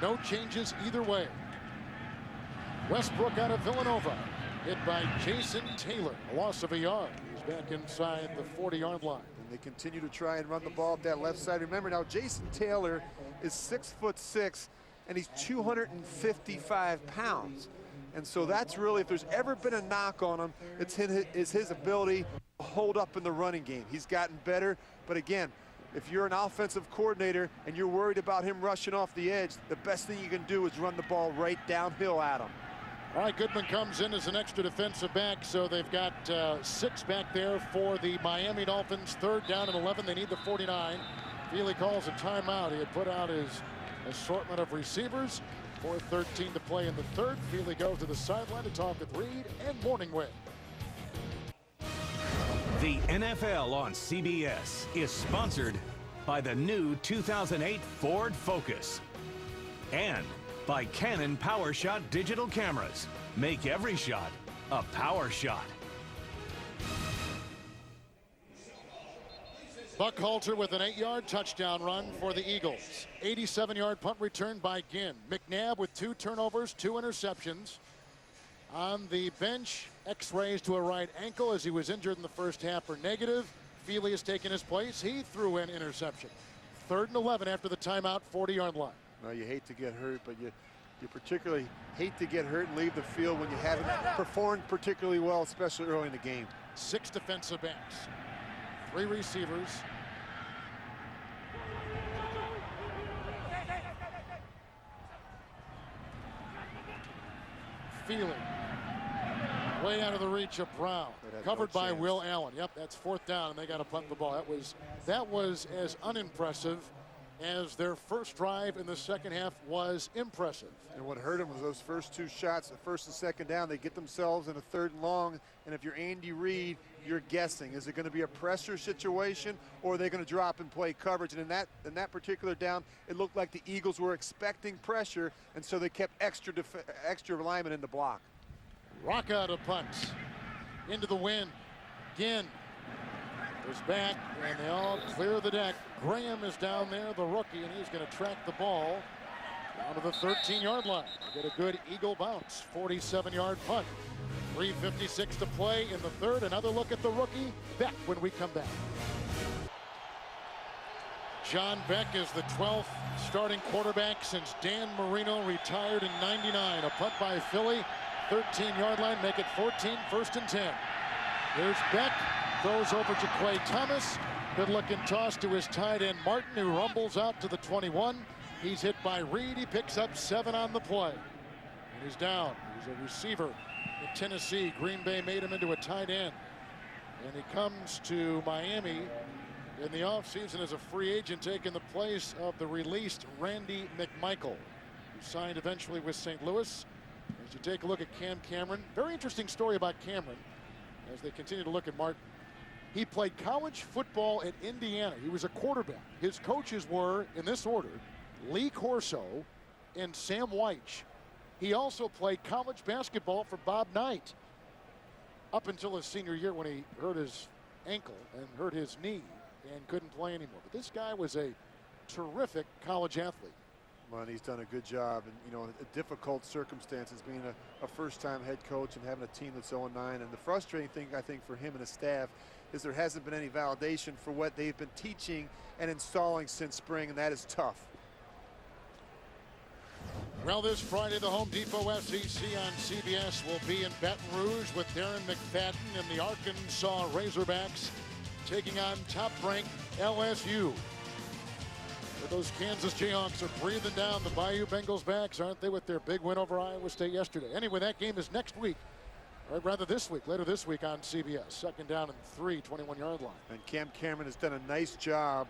No changes either way. Westbrook out of Villanova, hit by Jason Taylor. A loss of a yard. He's back inside the 40-yard line. And they continue to try and run the ball up that left side. Remember now, Jason Taylor is 6'6", and he's 255 pounds. And so that's really, if there's ever been a knock on him, it's his ability to hold up in the running game. He's gotten better, but again, if you're an offensive coordinator and you're worried about him rushing off the edge, the best thing you can do is run the ball right downhill at him. All right, Goodman comes in as an extra defensive back, so they've got 6 back there for the Miami Dolphins. 3rd down and 11. They need the 49. Feely calls a timeout. He had put out his assortment of receivers. 4:13 to play in the 3rd. Feely goes to the sideline to talk with Reed and Morningway. The NFL on CBS is sponsored by the new 2008 Ford Focus and by Canon PowerShot digital cameras. Make every shot a power shot. Buckhalter with an 8-yard touchdown run for the Eagles. 87-yard punt return by Ginn. McNabb with 2 turnovers, 2 interceptions. On the bench, x-rays to a right ankle as he was injured in the first half are negative. Feely has taken his place. He threw an interception. 3rd and 11 after the timeout, 40-yard line. Well, you hate to get hurt, but you particularly hate to get hurt and leave the field when you haven't performed particularly well, especially early in the game. 6 defensive backs, 3 receivers. Feely, way out of the reach of Brown, covered by Will Allen. Yep, that's 4th down, and they got to punt the ball. That was as unimpressive as their first drive in the second half was impressive. And what hurt them was those first 2 shots, the 1st and 2nd down. They get themselves in a 3rd and long, and if you're Andy Reid, you're guessing, is it going to be a pressure situation, or are they going to drop and play coverage? And in that particular down, it looked like the Eagles were expecting pressure, and so they kept extra linemen in the block. Rock out of punts into the wind. Ginn is back, and they all clear the deck. Graham is down there, the rookie, and he's going to track the ball down to the 13-yard line. They get a good Eagle bounce, 47-yard punt. 3:56 to play in the 3rd. Another look at the rookie, Beck, when we come back. John Beck is the 12th starting quarterback since Dan Marino retired in '99. A punt by Philly, 13-yard line, make it 14, 1st and 10. Here's Beck, throws over to Quay Thomas. Good looking toss to his tight end Martin, who rumbles out to the 21. He's hit by Reed. He picks up 7 on the play. And he's down. He's a receiver in Tennessee. Green Bay made him into a tight end. And he comes to Miami in the offseason as a free agent, taking the place of the released Randy McMichael, who signed eventually with St. Louis. As you take a look at Cam Cameron, very interesting story about Cameron as they continue to look at Martin. He played college football at Indiana. He was a quarterback. His coaches were, in this order, Lee Corso and Sam Weich. He also played college basketball for Bob Knight up until his senior year when he hurt his ankle and hurt his knee and couldn't play anymore. But this guy was a terrific college athlete. Well, and he's done a good job, and you know, in difficult circumstances, being a first-time head coach and having a team that's 0-9. And the frustrating thing, I think, for him and his staff is there hasn't been any validation for what they've been teaching and installing since spring, and that is tough. Well, this Friday, the Home Depot SEC on CBS will be in Baton Rouge with Darren McFadden and the Arkansas Razorbacks taking on top-ranked LSU. Those Kansas Jayhawks are breathing down the Bayou Bengals backs, aren't they, with their big win over Iowa State yesterday. Anyway, that game is next week, or rather this week, later this week on CBS. 2nd down and 3, 21-yard line. And Cam Cameron has done a nice job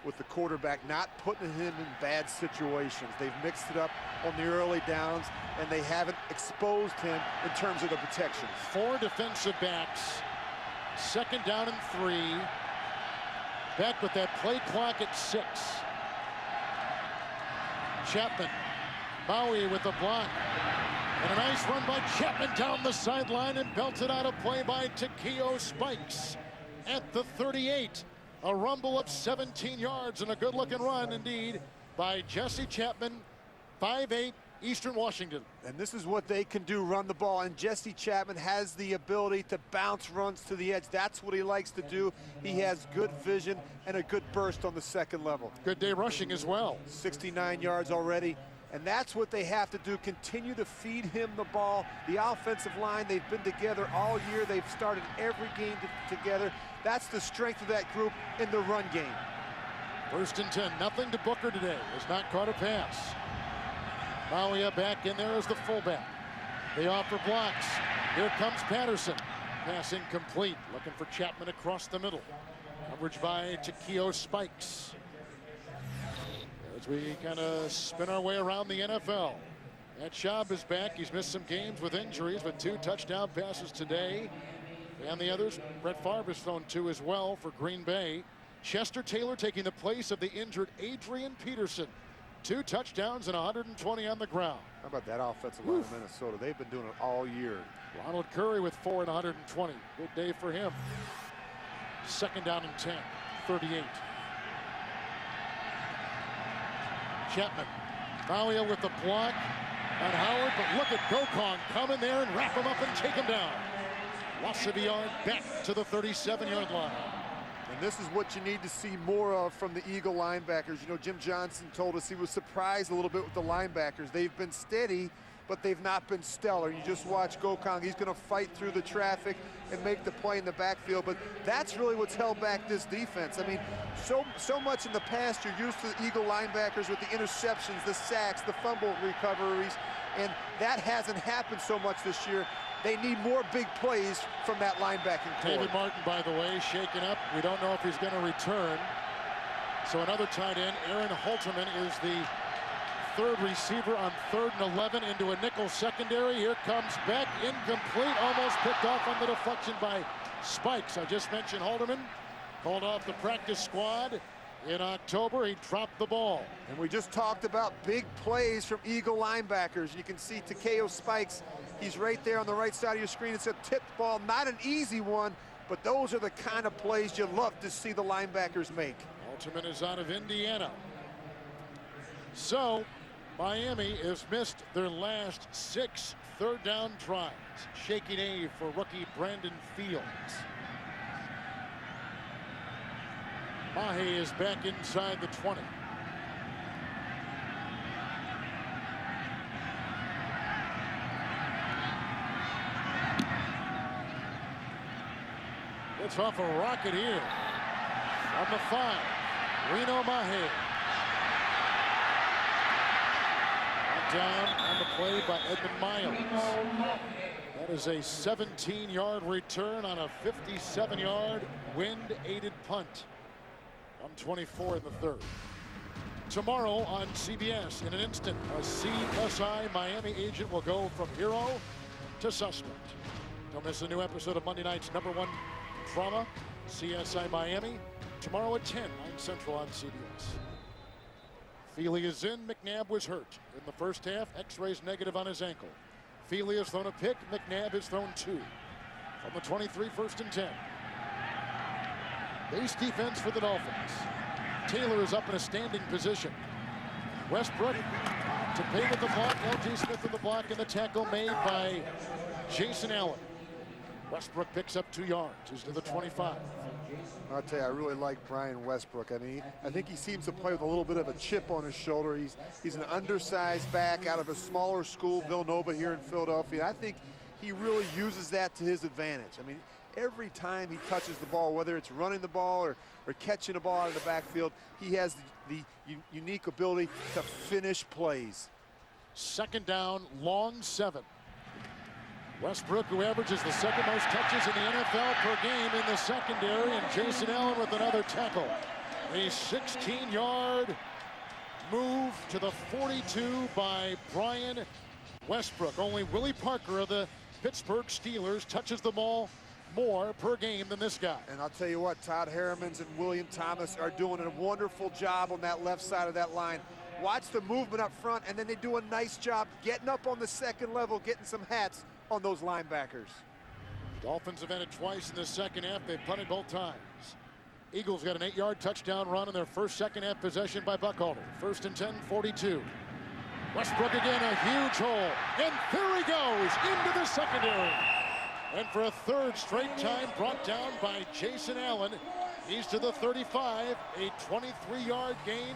with the quarterback, not putting him in bad situations. They've mixed it up on the early downs, and they haven't exposed him in terms of the protection. 4 defensive backs, 2nd down and 3. Beck with that play clock at 6. Chapman, Maui with the block. And a nice run by Chapman down the sideline and belted out a play by Takeo Spikes at the 38. A rumble of 17 yards and a good-looking run indeed by Jesse Chapman, 5'8", Eastern Washington. And this is what they can do, run the ball. And Jesse Chapman has the ability to bounce runs to the edge. That's what he likes to do. He has good vision and a good burst on the 2nd level. Good day rushing as well. 69 yards already. And that's what they have to do, continue to feed him the ball. The offensive line, they've been together all year. They've started every game together. That's the strength of that group in the run game. 1st and 10, nothing to Booker today. Has not caught a pass. Mauia back in there as the fullback. They offer blocks. Here comes Patterson. Pass incomplete. Looking for Chapman across the middle. Coverage by Takeo Spikes. As we kind of spin our way around the NFL. Matt Schaub is back. He's missed some games with injuries, but 2 touchdown passes today. And the others, Brett Favre has thrown 2 as well for Green Bay. Chester Taylor taking the place of the injured Adrian Peterson. 2 touchdowns and 120 on the ground. How about that offensive line of Minnesota? They've been doing it all year. Ronald Curry with 4 and 120. Good day for him. 2nd down and 10. 38. Chapman. Malia with the block on Howard, but look at Gokong come in there and wrap him up and take him down. Loss of a yard back to the 37-yard line. And this is what you need to see more of from the Eagle linebackers. You know, Jim Johnson told us he was surprised a little bit with the linebackers. They've been steady, but they've not been stellar. You just watch Gokong. He's going to fight through the traffic and make the play in the backfield, but that's really what's held back this defense. I mean, so much in the past, you're used to the Eagle linebackers with the interceptions, the sacks, the fumble recoveries, and that hasn't happened so much this year. They need more big plays from that linebacking core. David Martin, by the way, shaken up. We don't know if he's going to return. So another tight end, Aaron Holterman, is the third receiver on 3rd and 11 into a nickel secondary. Here comes Beck, incomplete, almost picked off on the deflection by Spikes. I just mentioned Holterman, called off the practice squad. In October, he dropped the ball. And we just talked about big plays from Eagle linebackers. You can see Takeo Spikes. He's right there on the right side of your screen. It's a tipped ball, not an easy one, but those are the kind of plays you love to see the linebackers make. Holterman is out of Indiana. So, Miami has missed their last 6 third-down tries. Shaky day for rookie Brandon Fields. Mahe is back inside the 20. It's off a rocket here. On the 5, Reno Mahe. Down on the play by Edmund Miles. That is a 17-yard return on a 57-yard wind-aided punt. 1:24 in the 3rd. Tomorrow on CBS, in an instant, a CSI Miami agent will go from hero to suspect. Don't miss a new episode of Monday night's #1 drama, CSI Miami, tomorrow at 10, 9 Central on CBS. Feely is in. McNabb was hurt in the first half. X-rays negative on his ankle. Feely has thrown a pick. McNabb has thrown 2. From the 23, 1st and 10. Base defense for the Dolphins. Taylor is up in a standing position. Westbrook to pay with the block. L.J. Smith with the block, and the tackle made by Jason Allen. Westbrook picks up 2 yards. He's to the 25. I'll tell you, I really like Brian Westbrook. I mean, I think he seems to play with a little bit of a chip on his shoulder. He's an undersized back out of a smaller school, Villanova, here in Philadelphia. I think he really uses that to his advantage. I mean, every time he touches the ball, whether it's running the ball or catching a ball out of the backfield, he has the unique ability to finish plays. 2nd down, long 7. Westbrook, who averages the 2nd most touches in the NFL per game in the secondary, and Jason Allen with another tackle. A 16-yard move to the 42 by Brian Westbrook. Only Willie Parker of the Pittsburgh Steelers touches the ball more per game than this guy. And I'll tell you what, Todd Harrimans and William Thomas are doing a wonderful job on that left side of that line. Watch the movement up front, and then they do a nice job getting up on the 2nd level, getting some hats on those linebackers. Dolphins have had it twice in the 2nd half. They've punted both times. Eagles got an 8-yard touchdown run in their first 2nd half possession by Buckhalter. 1st and 10, 42. Westbrook again, a huge hole. And there he goes into the secondary. And for a 3rd straight time, brought down by Jason Allen. He's to the 35, a 23-yard gain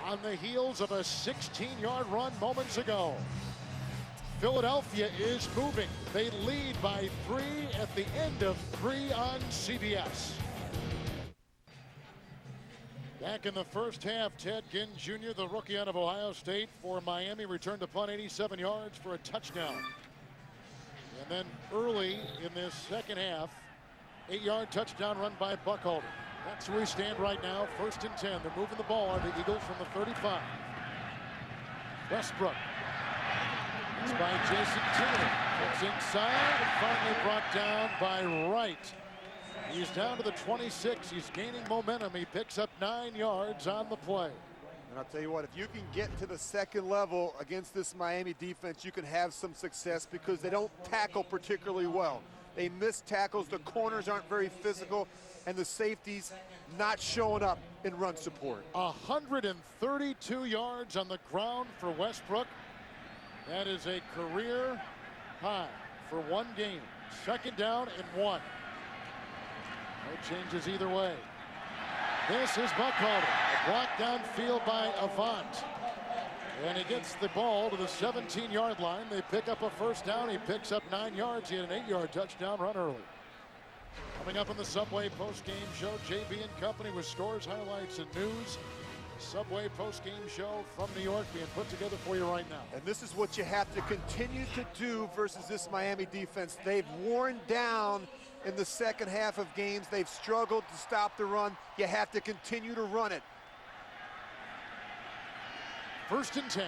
on the heels of a 16-yard run moments ago. Philadelphia is moving. They lead by 3 at the end of 3 on CBS. Back in the first half, Ted Ginn Jr., the rookie out of Ohio State for Miami, returned to punt 87 yards for a touchdown. And then early in this 2nd half, 8-yard touchdown run by Buckhalter. That's where we stand right now, 1st and 10. They're moving the ball on the Eagles from the 35. Westbrook. It's by Jason Taylor. It's inside and finally brought down by Wright. He's down to the 26. He's gaining momentum. He picks up 9 yards on the play. And I'll tell you what, if you can get to the 2nd level against this Miami defense, you can have some success because they don't tackle particularly well. They miss tackles. The corners aren't very physical, and the safeties not showing up in run support. 132 yards on the ground for Westbrook. That is a career high for one game. Second down and 1. No changes either way. This is Buckholder. A block downfield by Avant. And he gets the ball to the 17-yard line. They pick up a first down. He picks up 9 yards. He had an 8-yard touchdown run early. Coming up on the Subway post-game show, JB and Company with scores, highlights, and news. Subway post-game show from New York being put together for you right now. And this is what you have to continue to do versus this Miami defense. They've worn down in the second half of games. They've struggled to stop the run. You have to continue to run it. 1st and 10.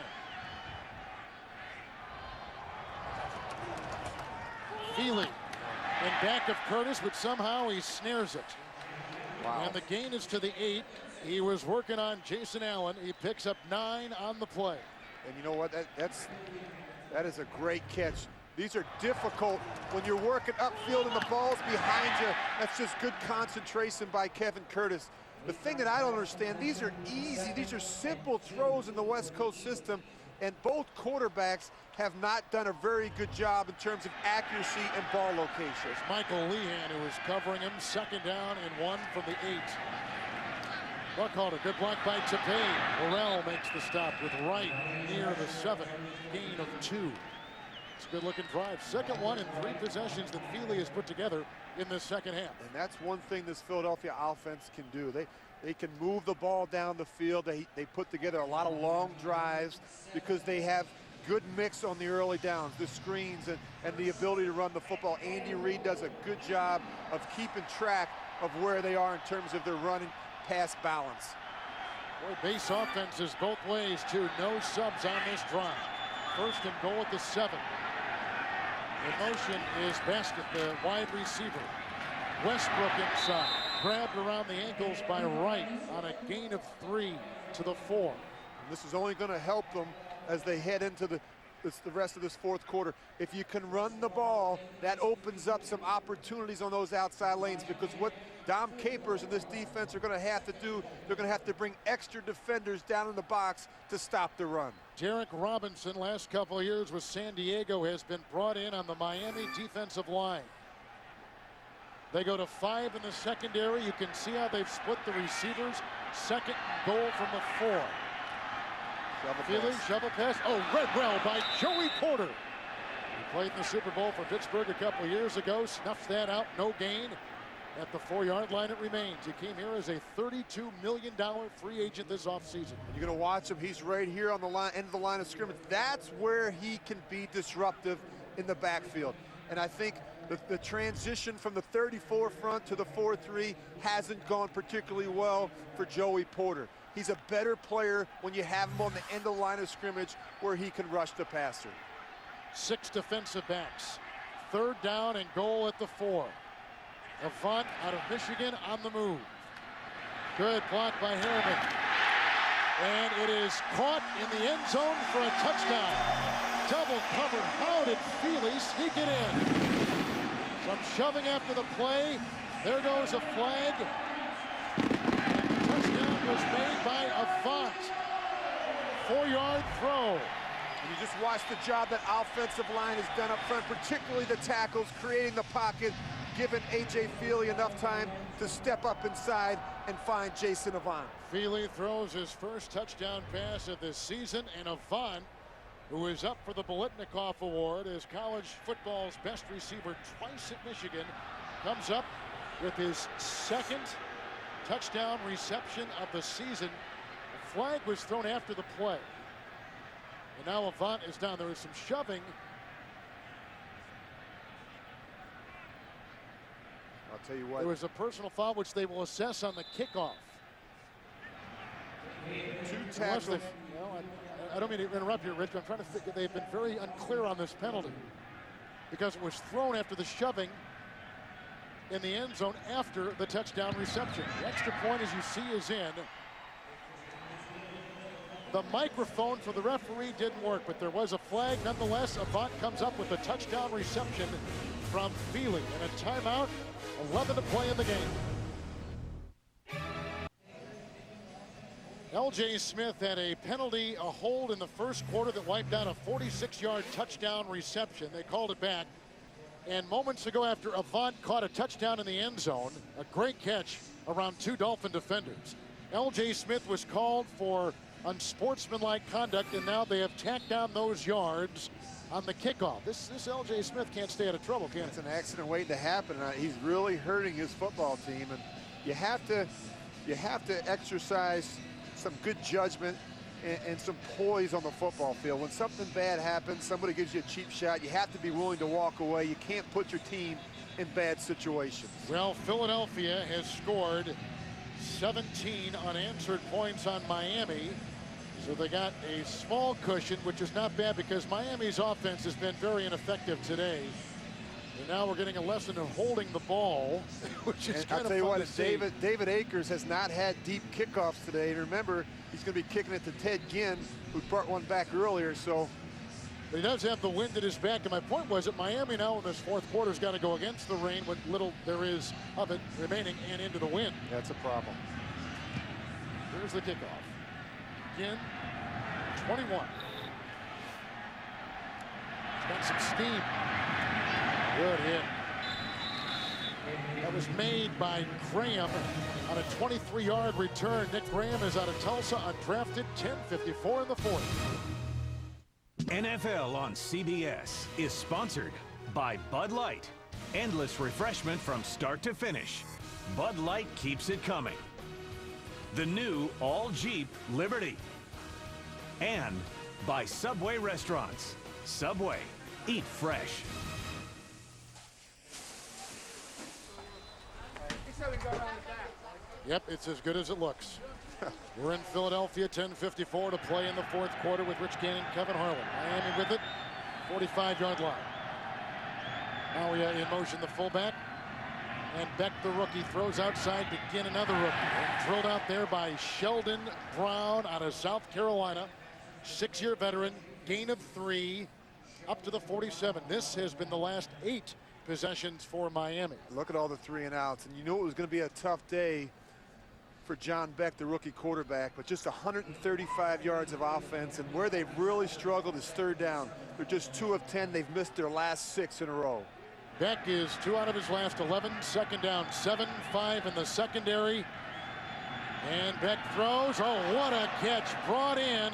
Feely in back of Curtis, but somehow he snares it. Wow. And the gain is to the 8. He was working on Jason Allen. He picks up 9 on the play. And you know what? That is a great catch. These are difficult when you're working upfield and the ball's behind you. That's just good concentration by Kevin Curtis. The thing that I don't understand, these are easy, these are simple throws in the West Coast system, and both quarterbacks have not done a very good job in terms of accuracy and ball location. It's Michael Lehan who is covering him. 2nd down and 1 from the 8. Buckholder, good block by Tapane. Burrell makes the stop with Wright near the 7. Gain of 2. It's a good-looking drive. Second one in 3 possessions that Feely has put together in the second half. And that's one thing this Philadelphia offense can do. They can move the ball down the field. They put together a lot of long drives because they have good mix on the early downs, the screens, and the ability to run the football. Andy Reid does a good job of keeping track of where they are in terms of their running pass balance. Boy, base offenses both ways, too. No subs on this drive. 1st and goal at the 7. In motion is Baskett, the wide receiver. Westbrook inside. Grabbed around the ankles by Wright on a gain of 3 to the 4. And this is only going to help them as they head into the rest of this 4th quarter. If you can run the ball, that opens up some opportunities on those outside lanes, because what Dom Capers and this defense are going to have to do, they're going to have to bring extra defenders down in the box to stop the run. Derek Robinson, last couple of years with San Diego, has been brought in on the Miami defensive line. They go to 5 in the secondary. You can see how they've split the receivers. 2nd goal from the 4. Feely, shovel pass. Oh, read well by Joey Porter. He played in the Super Bowl for Pittsburgh a couple years ago. Snuffs that out, no gain. At the 4-yard line it remains. He came here as a $32 million free agent this offseason. You're going to watch him. He's right here on the line, end of the line of scrimmage. That's where he can be disruptive in the backfield. And I think the transition from the 34 front to the 4-3 hasn't gone particularly well for Joey Porter. He's a better player when you have him on the end of the line of scrimmage where he can rush the passer. 6 defensive backs. 3rd down and goal at the 4. Avant out of Michigan on the move. Good block by Harriman. And it is caught in the end zone for a touchdown. Double covered. How did Feely sneak it in? Some shoving after the play. There goes a flag. Was made by Avant. 4-yard throw. And you just watch the job that offensive line has done up front, particularly the tackles, creating the pocket, giving A.J. Feely enough time to step up inside and find Jason Avant. Feely throws his first touchdown pass of this season, and Avant, who is up for the Biletnikoff Award as college football's best receiver twice at Michigan, comes up with his 2nd touchdown reception of the season. The flag was thrown after the play. And now Avant is down. There was some shoving. I'll tell you what. There was a personal foul which they will assess on the kickoff. 2 tackles. I don't mean to interrupt you, Rich. I'm trying to think. They've been very unclear on this penalty because it was thrown after the shoving in the end zone after the touchdown reception. The extra point, as you see, is in. The microphone for the referee didn't work, but there was a flag nonetheless. Avant comes up with a touchdown reception from Feely, and a timeout, 11 to play in the game. L.J. Smith had a penalty, a hold in the first quarter that wiped out a 46-yard touchdown reception. They called it back. And moments ago, after Avant caught a touchdown in the end zone, a great catch around 2 Dolphin defenders, L.J. Smith was called for unsportsmanlike conduct, and now they have tacked down those yards on the kickoff. This L.J. Smith can't stay out of trouble, can he? It's an accident waiting to happen. He's really hurting his football team, and you have to exercise some good judgment and some poise on the football field. When something bad happens, somebody gives you a cheap shot, you have to be willing to walk away. You can't put your team in bad situations. Well, Philadelphia has scored 17 unanswered points on Miami. So they got a small cushion, which is not bad because Miami's offense has been very ineffective today. And now we're getting a lesson in holding the ball, which is kind of fun to see. David Akers has not had deep kickoffs today. And remember, he's going to be kicking it to Ted Ginn, who brought one back earlier. So but he does have the wind at his back. And my point was that Miami now in this fourth quarter has got to go against the rain, what little there is of it remaining, and into the wind. That's a problem. Here's the kickoff. Ginn, 21. He's got some steam. Good hit. That was made by Graham on a 23-yard return. Nick Graham is out of Tulsa, undrafted, 10:54 in the fourth. NFL on CBS is sponsored by Bud Light. Endless refreshment from start to finish. Bud Light keeps it coming. The new all-Jeep Liberty. And by Subway Restaurants. Subway, eat fresh. Yep, it's as good as it looks. We're in Philadelphia, 10:54 to play in the fourth quarter with Rich Gannon, Kevin Harlan. Miami with it, 45-yard line. Now we in motion the fullback. And Beck, the rookie, throws outside to Ginn, another rookie. And drilled out there by Sheldon Brown out of South Carolina. 6-year veteran, gain of 3, up to the 47. This has been the last 8 possessions for Miami. Look at all the 3 and outs, and you knew it was going to be a tough day for John Beck, the rookie quarterback, but just 135 yards of offense, and where they've really struggled is third down. They're just 2 of 10. They've missed their last 6 in a row. Beck is 2 out of his last 11. Second down, 7-5 in the secondary. And Beck throws. Oh, what a catch. Brought in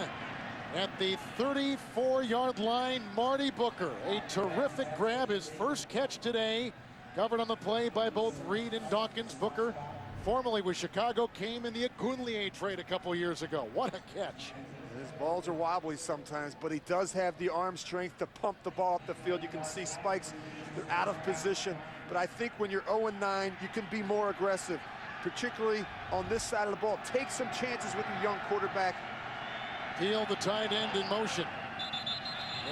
at the 34-yard line, Marty Booker. A terrific grab, his first catch today. Covered on the play by both Reed and Dawkins. Booker, formerly with Chicago, came in the Agunlier trade a couple years ago. What a catch. His balls are wobbly sometimes, but he does have the arm strength to pump the ball up the field. You can see spikes, they're out of position. But I think when you're 0-9, you can be more aggressive, particularly on this side of the ball. Take some chances with your young quarterback. Peel, the tight end, in motion.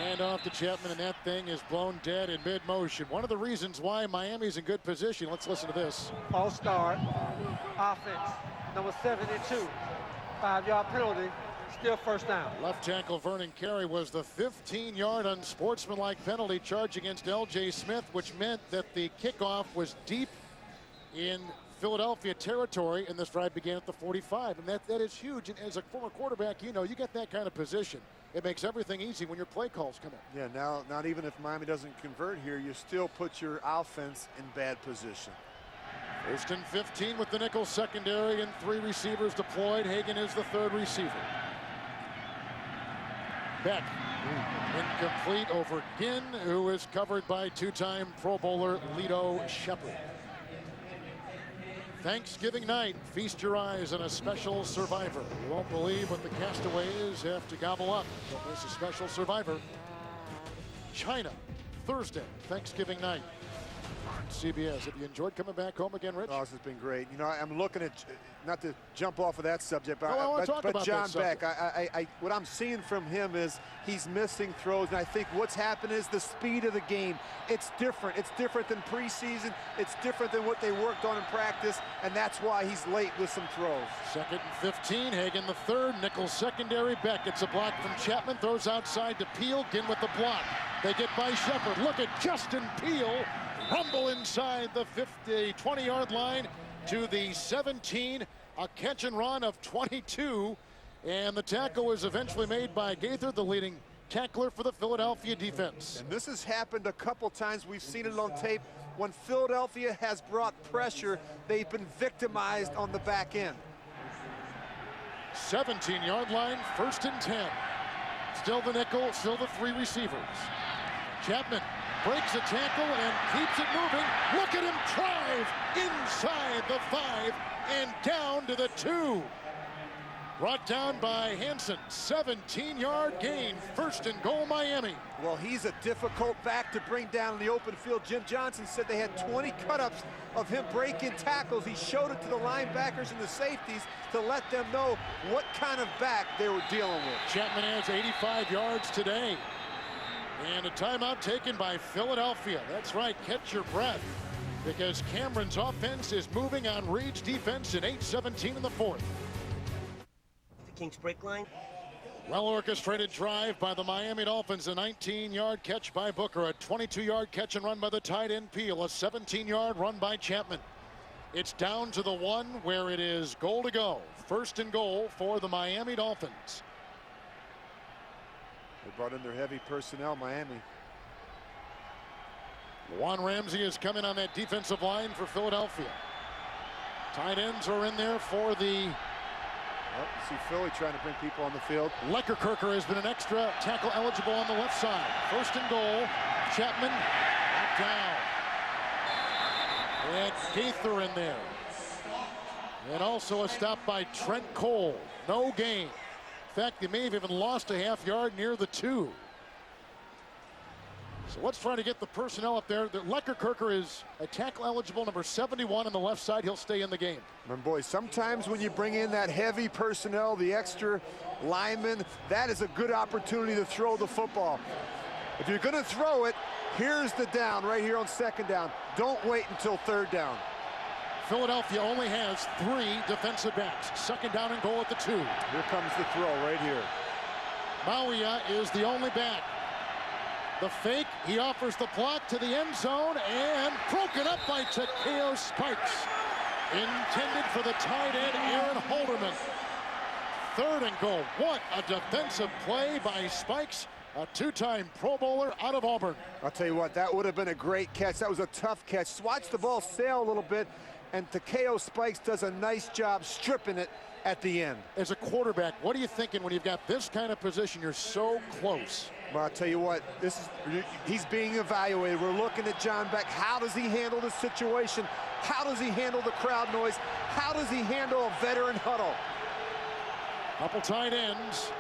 And off to Chapman, and that thing is blown dead in mid-motion. One of the reasons why Miami's in good position. Let's listen to this. False start. Offense. Number 72. 5-yard penalty. Still first down. Left tackle Vernon Carey was the 15-yard unsportsmanlike penalty charge against L.J. Smith, which meant that the kickoff was deep in Philadelphia territory, and this drive began at the 45. And that is huge. And as a former quarterback, you know, you get that kind of position. It makes everything easy when your play calls come in. Yeah, now, not even if Miami doesn't convert here, you still put your offense in bad position. First and 15 with the nickel secondary and 3 receivers deployed. Hagan is the 3rd receiver. Beck, incomplete over Ginn, who is covered by 2-time Pro Bowler Lito Shepherd. Thanksgiving night, feast your eyes on a special survivor. You won't believe what the castaways have to gobble up. But there's a special survivor. China, Thursday, Thanksgiving night. CBS. Have you enjoyed coming back home again, Rich? Oh, this has been great. You know, I'm looking at, not to jump off of that subject, but, I want to talk about John that Beck, what I'm seeing from him is he's missing throws, and I think what's happened is the speed of the game. It's different. It's different than preseason. It's different than what they worked on in practice, and that's why he's late with some throws. 2nd and 15. Hagan the third. Nichols secondary. Beck gets a block from Chapman. Throws outside to Peel. Ginn with the block. They get by Shepard. Look at Justin Peel. Rumble inside the 20-yard line to the 17. A catch and run of 22. And the tackle was eventually made by Gaither, the leading tackler for the Philadelphia defense. And this has happened a couple times. We've seen it on tape. When Philadelphia has brought pressure, they've been victimized on the back end. 17-yard line, 1st and 10. Still the nickel, still the 3 receivers. Chapman breaks a tackle and keeps it moving. Look at him drive inside the 5 and down to the 2. Brought down by Hansen. 17-yard gain. 1st and goal, Miami. Well, he's a difficult back to bring down in the open field. Jim Johnson said they had 20 cut-ups of him breaking tackles. He showed it to the linebackers and the safeties to let them know what kind of back they were dealing with. Chapman has 85 yards today. And a timeout taken by Philadelphia. That's right, catch your breath, because Cameron's offense is moving on Reed's defense in 8:17 in the 4th. The Kings break line. Well orchestrated drive by the Miami Dolphins. A 19-yard catch by Booker. A 22-yard catch and run by the tight end Peel. A 17-yard run by Chapman. It's down to the 1 where it is goal to go. 1st and goal for the Miami Dolphins. They brought in their heavy personnel, Miami. Juan Ramsey is coming on that defensive line for Philadelphia. Tight ends are in there for the... Oh, you see Philly trying to bring people on the field. Leckerkirker has been an extra tackle eligible on the left side. 1st and goal. Chapman down. And Gaither in there. And also a stop by Trent Cole. No gain. In fact, they may have even lost a half yard near the 2. So let's try to get the personnel up there. Leckerkirker is a tackle eligible, number 71 on the left side. He'll stay in the game. And boys, sometimes when you bring in that heavy personnel, the extra linemen, that is a good opportunity to throw the football. If you're going to throw it, here's the down right here on 2nd down. Don't wait until 3rd down. Philadelphia only has 3 defensive backs. 2nd down and goal at the 2. Here comes the throw right here. Mauia is the only back. The fake, he offers the block to the end zone and broken up by Takeo Spikes. Intended for the tight end, Aaron Holderman. 3rd and goal. What a defensive play by Spikes, a 2-time Pro Bowler out of Auburn. I'll tell you what, that would have been a great catch. That was a tough catch. Watch the ball sail a little bit, and Takeo Spikes does a nice job stripping it at the end. As a quarterback, what are you thinking when you've got this kind of position? You're so close. Well, I'll tell you what, he's being evaluated. We're looking at John Beck. How does he handle the situation? How does he handle the crowd noise? How does he handle a veteran huddle? Couple tight ends.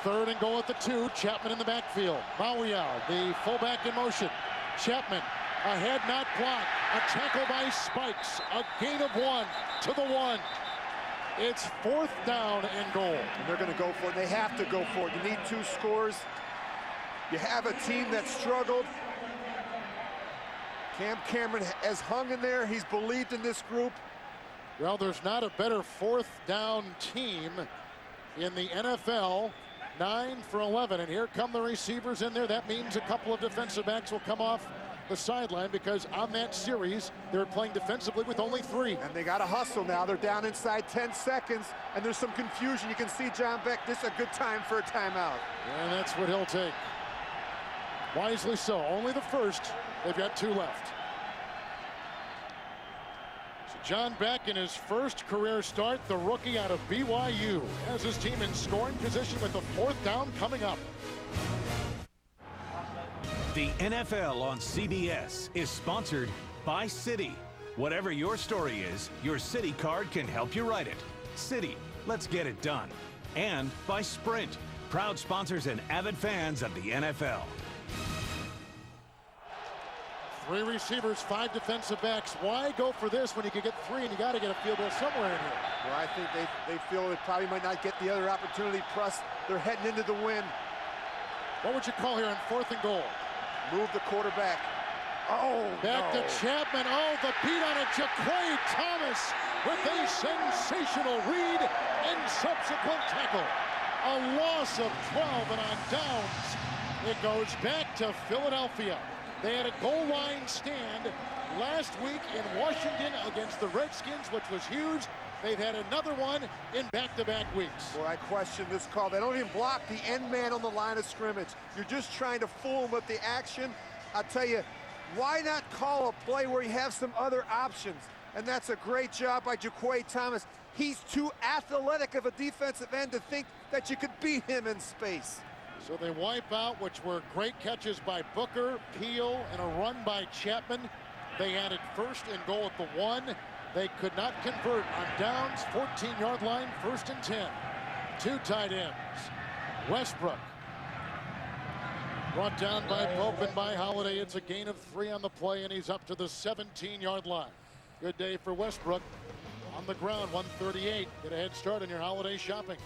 3rd and goal at the 2. Chapman in the backfield. Mauia, the fullback in motion. Chapman, ahead, not blocked. A tackle by Spikes. A gain of 1 to the 1. It's 4th down and goal. And they're going to go for it. They have to go for it. You need 2 scores. You have a team that struggled. Cam Cameron has hung in there. He's believed in this group. Well, there's not a better 4th down team in the NFL. 9 for 11, and here come the receivers in there. That means a couple of defensive backs will come off the sideline, because on that series, they're playing defensively with only 3. And they got to hustle now. They're down inside 10 seconds, and there's some confusion. You can see John Beck, this is a good time for a timeout. And that's what he'll take. Wisely so. Only the 1st. They've got 2 left. So John Beck in his 1st career start, the rookie out of BYU, has his team in scoring position with the 4th down coming up. The NFL on CBS is sponsored by Citi. Whatever your story is, your Citi card can help you write it. Citi, let's get it done. And by Sprint, proud sponsors and avid fans of the NFL. 3 receivers, 5 defensive backs. Why go for this when you can get 3 and you got to get a field goal somewhere in here? Well, I think they feel they probably might not get the other opportunity. Plus, they're heading into the win. What would you call here on 4th and goal? Move the quarterback. Oh, back to Chapman. Oh, the beat on it. Jaquay Thomas with a sensational read and subsequent tackle. A loss of 12, and on downs, it goes back to Philadelphia. They had a goal line stand last week in Washington against the Redskins, which was huge. They've had another one in back-to-back weeks. Boy, I question this call. They don't even block the end man on the line of scrimmage. You're just trying to fool them with the action. I'll tell you, why not call a play where you have some other options? And that's a great job by Jaquay Thomas. He's too athletic of a defensive end to think that you could beat him in space. So they wipe out, which were great catches by Booker, Peel, and a run by Chapman. They had it 1st and goal at the 1. They could not convert on downs, 14-yard line, 1st and 10. 2 tight ends. Westbrook brought down by Pope and by Holiday. It's a gain of 3 on the play, and he's up to the 17-yard line. Good day for Westbrook. On the ground, 138. Get a head start on your holiday shopping.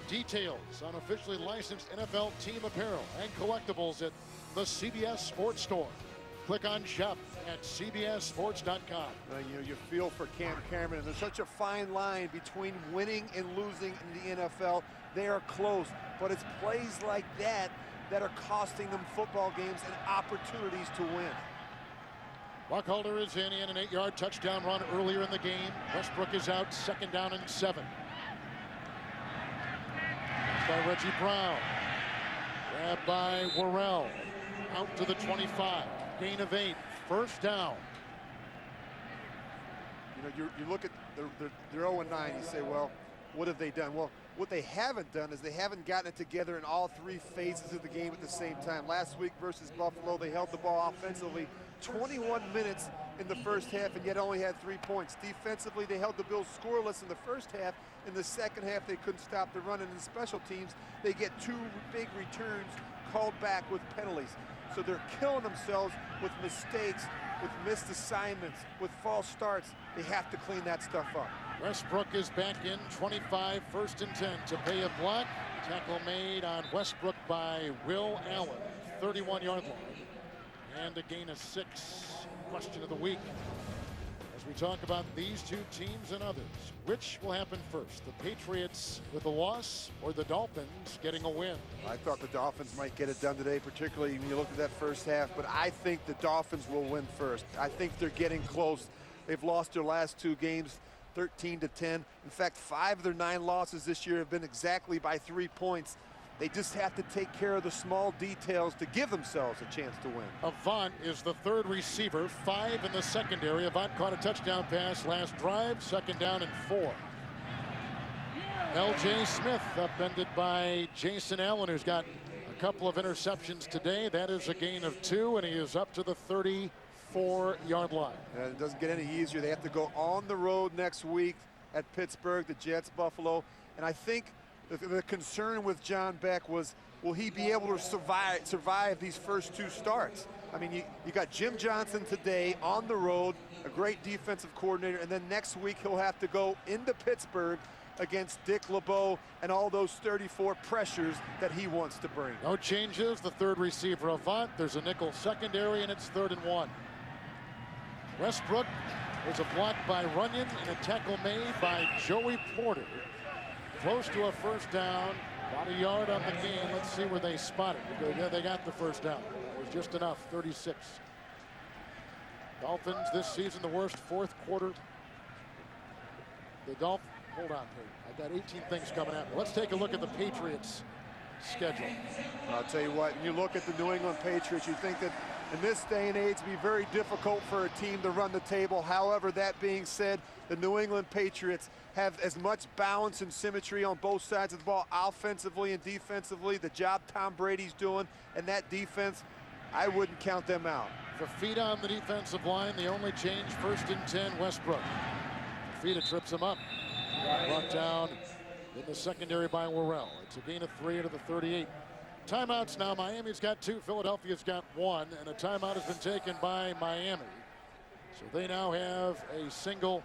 Details on officially licensed NFL team apparel and collectibles at the CBS Sports Store. Click on shop at cbssports.com. You feel for Cam Cameron, and there's such a fine line between winning and losing in the NFL. They are close, but it's plays like that that are costing them football games and opportunities to win. Buckholder is in. He had an 8-yard touchdown run earlier in the game. Westbrook is out, 2nd down and 7. By Reggie Brown. Grabbed by Worrell. Out to the 25. Gain of 8. 1st down. You look at they're 0-9. You say, well, what have they done? Well, what they haven't done is they haven't gotten it together in all 3 phases of the game at the same time. Last week versus Buffalo, they held the ball offensively 21 minutes in the 1st half and yet only had 3 points. Defensively, they held the Bills scoreless in the 1st half. In the 2nd half, they couldn't stop the run. And in special teams, they get 2 big returns called back with penalties. So they're killing themselves with mistakes, with missed assignments, with false starts. They have to clean that stuff up. Westbrook is back in, 25, 1st and 10. To pay a block. Tackle made on Westbrook by Will Allen, 31-yard line. And a gain of 6. Question of the week. As we talk about these 2 teams and others, which will happen first? The Patriots with a loss or the Dolphins getting a win? I thought the Dolphins might get it done today, particularly when you look at that 1st half, but I think the Dolphins will win first. I think they're getting close. They've lost their last 2 games, 13-10. In fact, 5 of their 9 losses this year have been exactly by 3 points. They just have to take care of the small details to give themselves a chance to win. Avant is the 3rd receiver, 5 in the secondary. Avant caught a touchdown pass last drive, 2nd down and 4. L.J. Smith upended by Jason Allen, who's got a couple of interceptions today. That is a gain of 2, and he is up to the 34-yard line. And it doesn't get any easier. They have to go on the road next week at Pittsburgh, the Jets, Buffalo, and I think the concern with John Beck was, will he be able to survive these first 2 starts? I mean, you got Jim Johnson today on the road, a great defensive coordinator, and then next week he'll have to go into Pittsburgh against Dick LeBeau and all those 34 pressures that he wants to bring. No changes. The 3rd receiver, Avant. There's a nickel secondary, and it's 3rd and 1. Westbrook, there's a block by Runyon and a tackle made by Joey Porter. Close to a 1st down, about a yard on the game. Let's see where they spot it. Yeah, they got the 1st down. It was just enough, 36. Dolphins this season, the worst 4th quarter. The Dolphins, hold on here. I got 18 things coming at me. Let's take a look at the Patriots' schedule. I'll tell you what, when you look at the New England Patriots, you think that in this day and age, it'd be very difficult for a team to run the table. However, that being said, the New England Patriots have as much balance and symmetry on both sides of the ball, offensively and defensively. The job Tom Brady's doing, and that defense, I wouldn't count them out. Fafita on the defensive line, the only change, 1st and 10, Westbrook. Fafita trips him up. Brought down in the secondary by Worrell. It's a gain of 3 to the 38. Timeouts now. Miami's got 2, Philadelphia's got 1, and a timeout has been taken by Miami. So they now have a single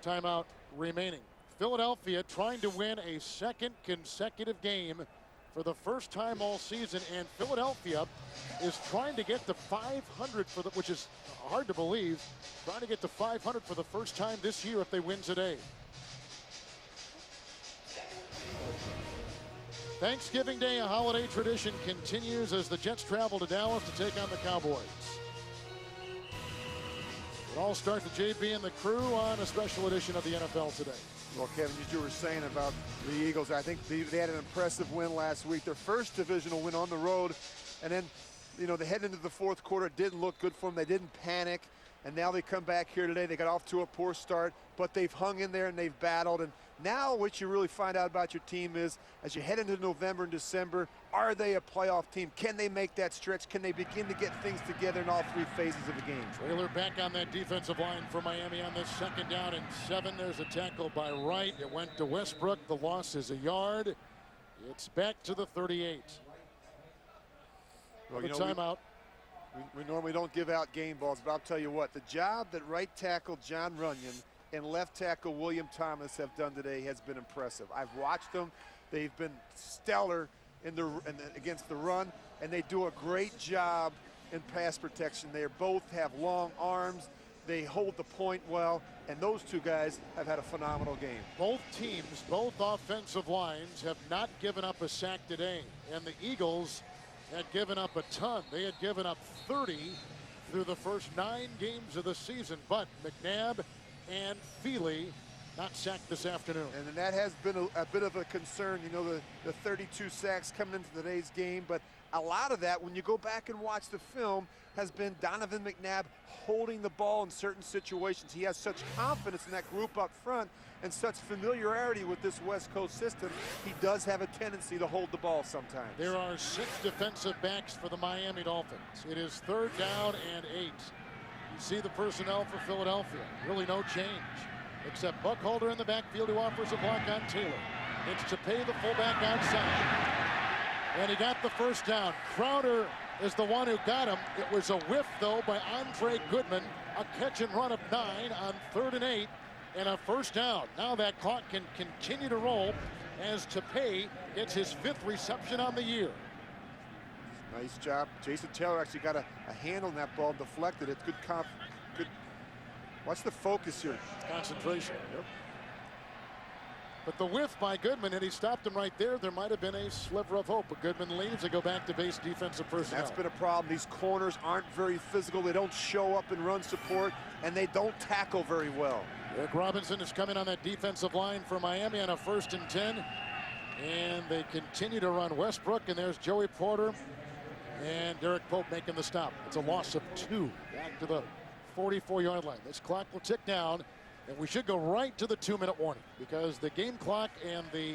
timeout remaining. Philadelphia trying to win a second consecutive game for the first time all season, and Philadelphia is trying to get to 500 for the, which is hard to believe, trying to get to 500 for the first time this year if they win today. Thanksgiving Day, a holiday tradition, continues as the Jets travel to Dallas to take on the Cowboys. It all starts with JB and the crew on a special edition of the NFL Today. Well, Kevin, as you were saying about the Eagles, I think they had an impressive win last week. Their first divisional win on the road. And then, you know, they head into the fourth quarter. It didn't look good for them. They didn't panic. And now they come back here today. They got off to a poor start, but they've hung in there and they've battled. And now what you really find out about your team is, as you head into November and December, are they a playoff team? Can they make that stretch? Can they begin to get things together in all 3 phases of the game? Trailer back on that defensive line for Miami on this 2nd down and 7. There's a tackle by Wright. It went to Westbrook. The loss is a yard. It's back to the 38. Well, the timeout. We normally don't give out game balls, but I'll tell you what, the job that right tackle John Runyon and left tackle William Thomas have done today has been impressive. I've watched them. They've been stellar against the run, and they do a great job in pass protection. They both have long arms. They hold the point well, and those 2 guys have had a phenomenal game. Both teams, both offensive lines have not given up a sack today, and the Eagles had given up a ton. They had given up 30 through the first 9 games of the season, but McNabb and Feely not sacked this afternoon. And that has been a bit of a concern, you know, the 32 sacks coming into today's game, but a lot of that, when you go back and watch the film, has been Donovan McNabb holding the ball in certain situations. He has such confidence in that group up front and such familiarity with this West Coast system. He does have a tendency to hold the ball sometimes. There are 6 defensive backs for the Miami Dolphins. It is 3rd down and 8. You see the personnel for Philadelphia. Really no change, except Buckholder in the backfield who offers a block on Taylor. It's to pay the fullback outside. And he got the first down. Crowder is the one who got him. It was a whiff, though, by Andre Goodman. A catch and run of 9 on 3rd and 8 and a first down. Now that clock can continue to roll as Tapei gets his 5th reception on the year. Nice job. Jason Taylor actually got a handle on that ball, deflected it. Good. Watch the focus here. Concentration. Yep. But the whiff by Goodman, and he stopped him right there. There might have been a sliver of hope, but Goodman leaves and go back to base defensive personnel. That's been a problem. These corners aren't very physical. They don't show up in run support, and they don't tackle very well. Eric Robinson is coming on that defensive line for Miami on a 1st and 10. And they continue to run Westbrook, and there's Joey Porter and Derek Pope making the stop. It's a loss of 2 back to the 44-yard line. This clock will tick down, and we should go right to the 2-minute warning because the game clock and the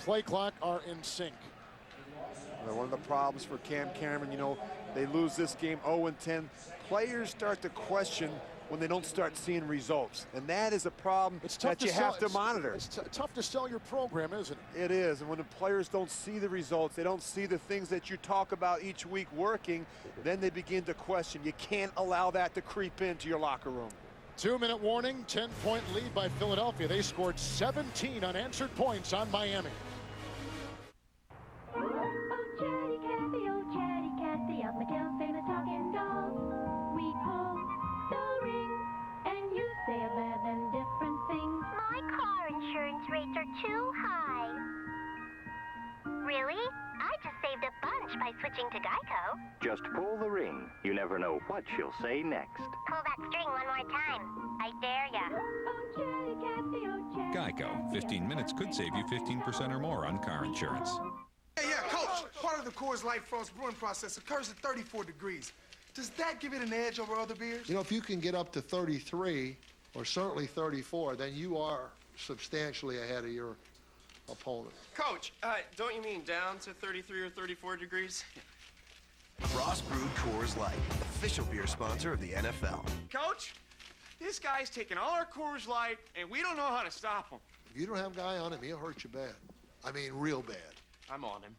play clock are in sync. One of the problems for Cam Cameron, you know, they lose this game 0-10. Players start to question when they don't start seeing results, and that is a problem that you have to monitor. It's tough to sell your program, isn't it? It is, and when the players don't see the results, they don't see the things that you talk about each week working, then they begin to question. You can't allow that to creep into your locker room. 2-minute warning, 10-point lead by Philadelphia. They scored 17 unanswered points on Miami. Rates are too high. Really? I just saved a bunch by switching to Geico. Just pull the ring. You never know what she'll say next. Pull that string one more time. I dare ya. Geico. 15 minutes could save you 15% or more on car insurance. Yeah, Coach. Part of the Coors Light Frost brewing process occurs at 34 degrees. Does that give it an edge over other beers? You know, if you can get up to 33, or certainly 34, then you are substantially ahead of your opponent. Coach, don't you mean down to 33 or 34 degrees? Frost brewed Coors Light, official beer sponsor of the NFL. Coach, this guy's taking all our Coors Light, and we don't know how to stop him. If you don't have a guy on him, he'll hurt you bad. I mean, real bad. I'm on him.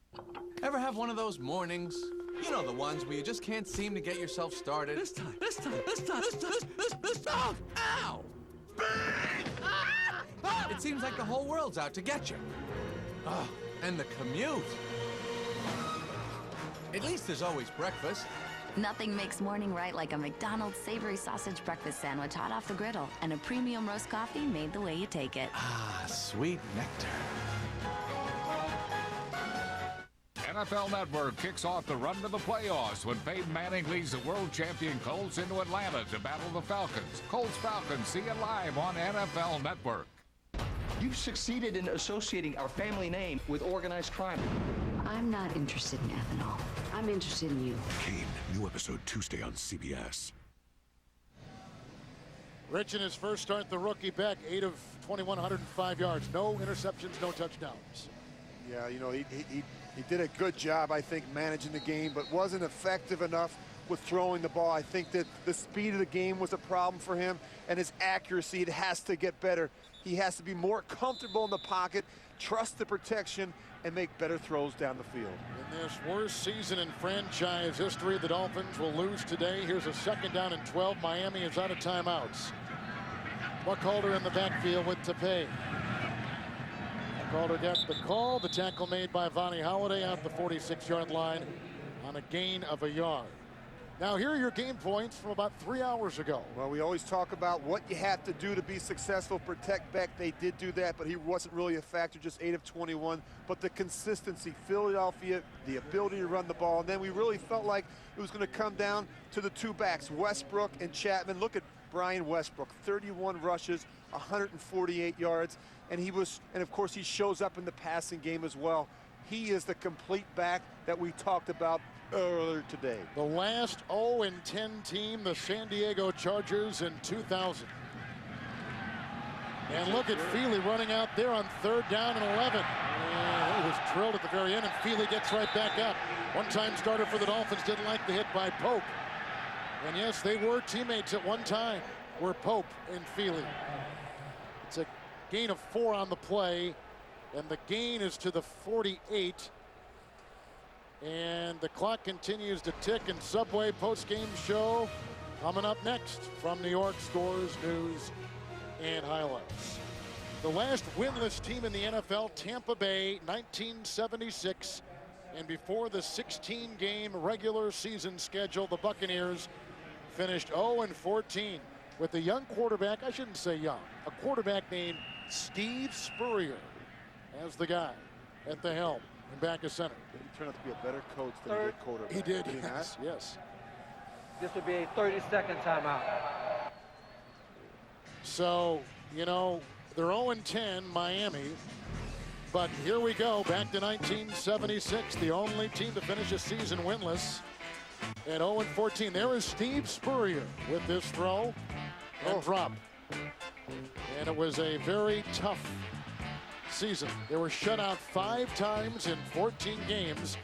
Ever have one of those mornings? You know, the ones where you just can't seem to get yourself started. This time. Ow! It seems like the whole world's out to get you. Oh, and the commute. At least there's always breakfast. Nothing makes morning right like a McDonald's savory sausage breakfast sandwich hot off the griddle and a premium roast coffee made the way you take it. Ah, sweet nectar. NFL Network kicks off the run to the playoffs when Peyton Manning leads the world champion Colts into Atlanta to battle the Falcons. Colts-Falcons, see it live on NFL Network. You've succeeded in associating our family name with organized crime. I'm not interested in ethanol. I'm interested in you. Kane, new episode Tuesday on CBS. Rich in his first start, the rookie back, 8 of 21, 105 yards. No interceptions, no touchdowns. Yeah, you know, he did a good job, I think, managing the game, but wasn't effective enough with throwing the ball. I think that the speed of the game was a problem for him, and his accuracy, it has to get better. He has to be more comfortable in the pocket, trust the protection, and make better throws down the field. In this worst season in franchise history, the Dolphins will lose today. Here's a 2nd down and 12. Miami is out of timeouts. Buckholder in the backfield with Tepe. Buckholder got the call. The tackle made by Vonnie Holiday out the 46-yard line on a gain of a yard. Now, here are your game points from about 3 hours ago. Well, we always talk about what you have to do to be successful. Protect Beck. They did do that, but he wasn't really a factor, just 8 of 21. But the consistency, Philadelphia, the ability to run the ball. And then we really felt like it was going to come down to the 2 backs, Westbrook and Chapman. Look at Brian Westbrook, 31 rushes, 148 yards. And of course, he shows up in the passing game as well. He is the complete back that we talked about earlier today. The last 0-10 team, the San Diego Chargers in 2000. And look at Feely running out there on 3rd down and 11. And he was drilled at the very end, and Feely gets right back up. One-time starter for the Dolphins, didn't like the hit by Pope. And yes, they were teammates at one time, were Pope and Feely. It's a gain of 4 on the play, and the gain is to the 48. And the clock continues to tick, and Subway post-game show coming up next from New York. Scores, news, and highlights. The last winless team in the NFL, Tampa Bay, 1976. And before the 16-game regular season schedule, the Buccaneers finished 0-14 with a young quarterback. I shouldn't say young, a quarterback named Steve Spurrier as the guy at the helm and back as center. He turned out to be a better coach than a good quarterback. He did, yes. Yes. This would be a 30-second timeout. So, you know, they're 0-10, Miami. But here we go, back to 1976, the only team to finish a season winless at 0-14. There is Steve Spurrier with this throw and drop. And it was a very tough season. They were shut out 5 times in 14 games.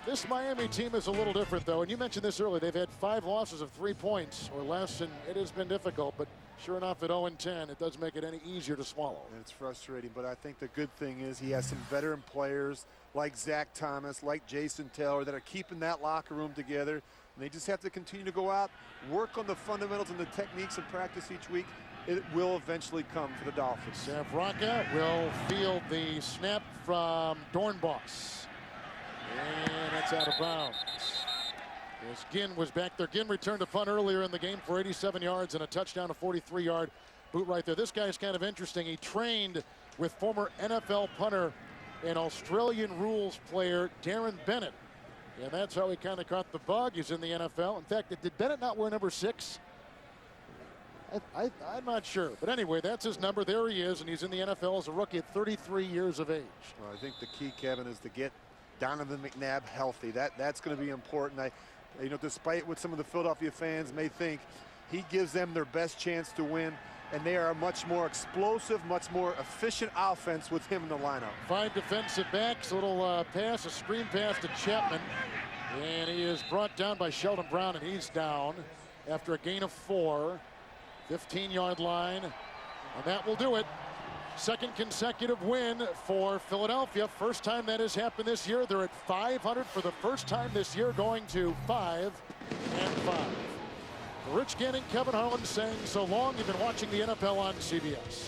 This Miami team is a little different, though. And you mentioned this earlier. They've had 5 losses of 3 points or less, and it has been difficult. But sure enough, at 0-10, it doesn't make it any easier to swallow. And it's frustrating, but I think the good thing is he has some veteran players like Zach Thomas, like Jason Taylor, that are keeping that locker room together. And they just have to continue to go out, work on the fundamentals and the techniques and practice each week. It will eventually come for the Dolphins. Safranca will field the snap from Dornbos. And it's out of bounds. As Ginn was back there. Ginn returned a punt earlier in the game for 87 yards and a touchdown, a 43-yard boot right there. This guy's kind of interesting. He trained with former NFL punter and Australian rules player Darren Bennett. And that's how he kind of caught the bug. He's in the NFL. In fact, did Bennett not wear number 6? I'm not sure. But anyway, that's his number. There he is, and he's in the NFL as a rookie at 33 years of age. Well, I think the key, Kevin, is to get Donovan McNabb healthy. That's going to be important. You know, despite what some of the Philadelphia fans may think, he gives them their best chance to win, and they are a much more explosive, much more efficient offense with him in the lineup. 5 defensive backs, a little pass, a screen pass to Chapman, and he is brought down by Sheldon Brown, and he's down after a gain of 4. 15-yard line, and that will do it. Second consecutive win for Philadelphia. First time that has happened this year. They're at 500 for the first time this year, going to 5-5. Rich Gannon, Kevin Harlan saying so long. You've been watching the NFL on CBS.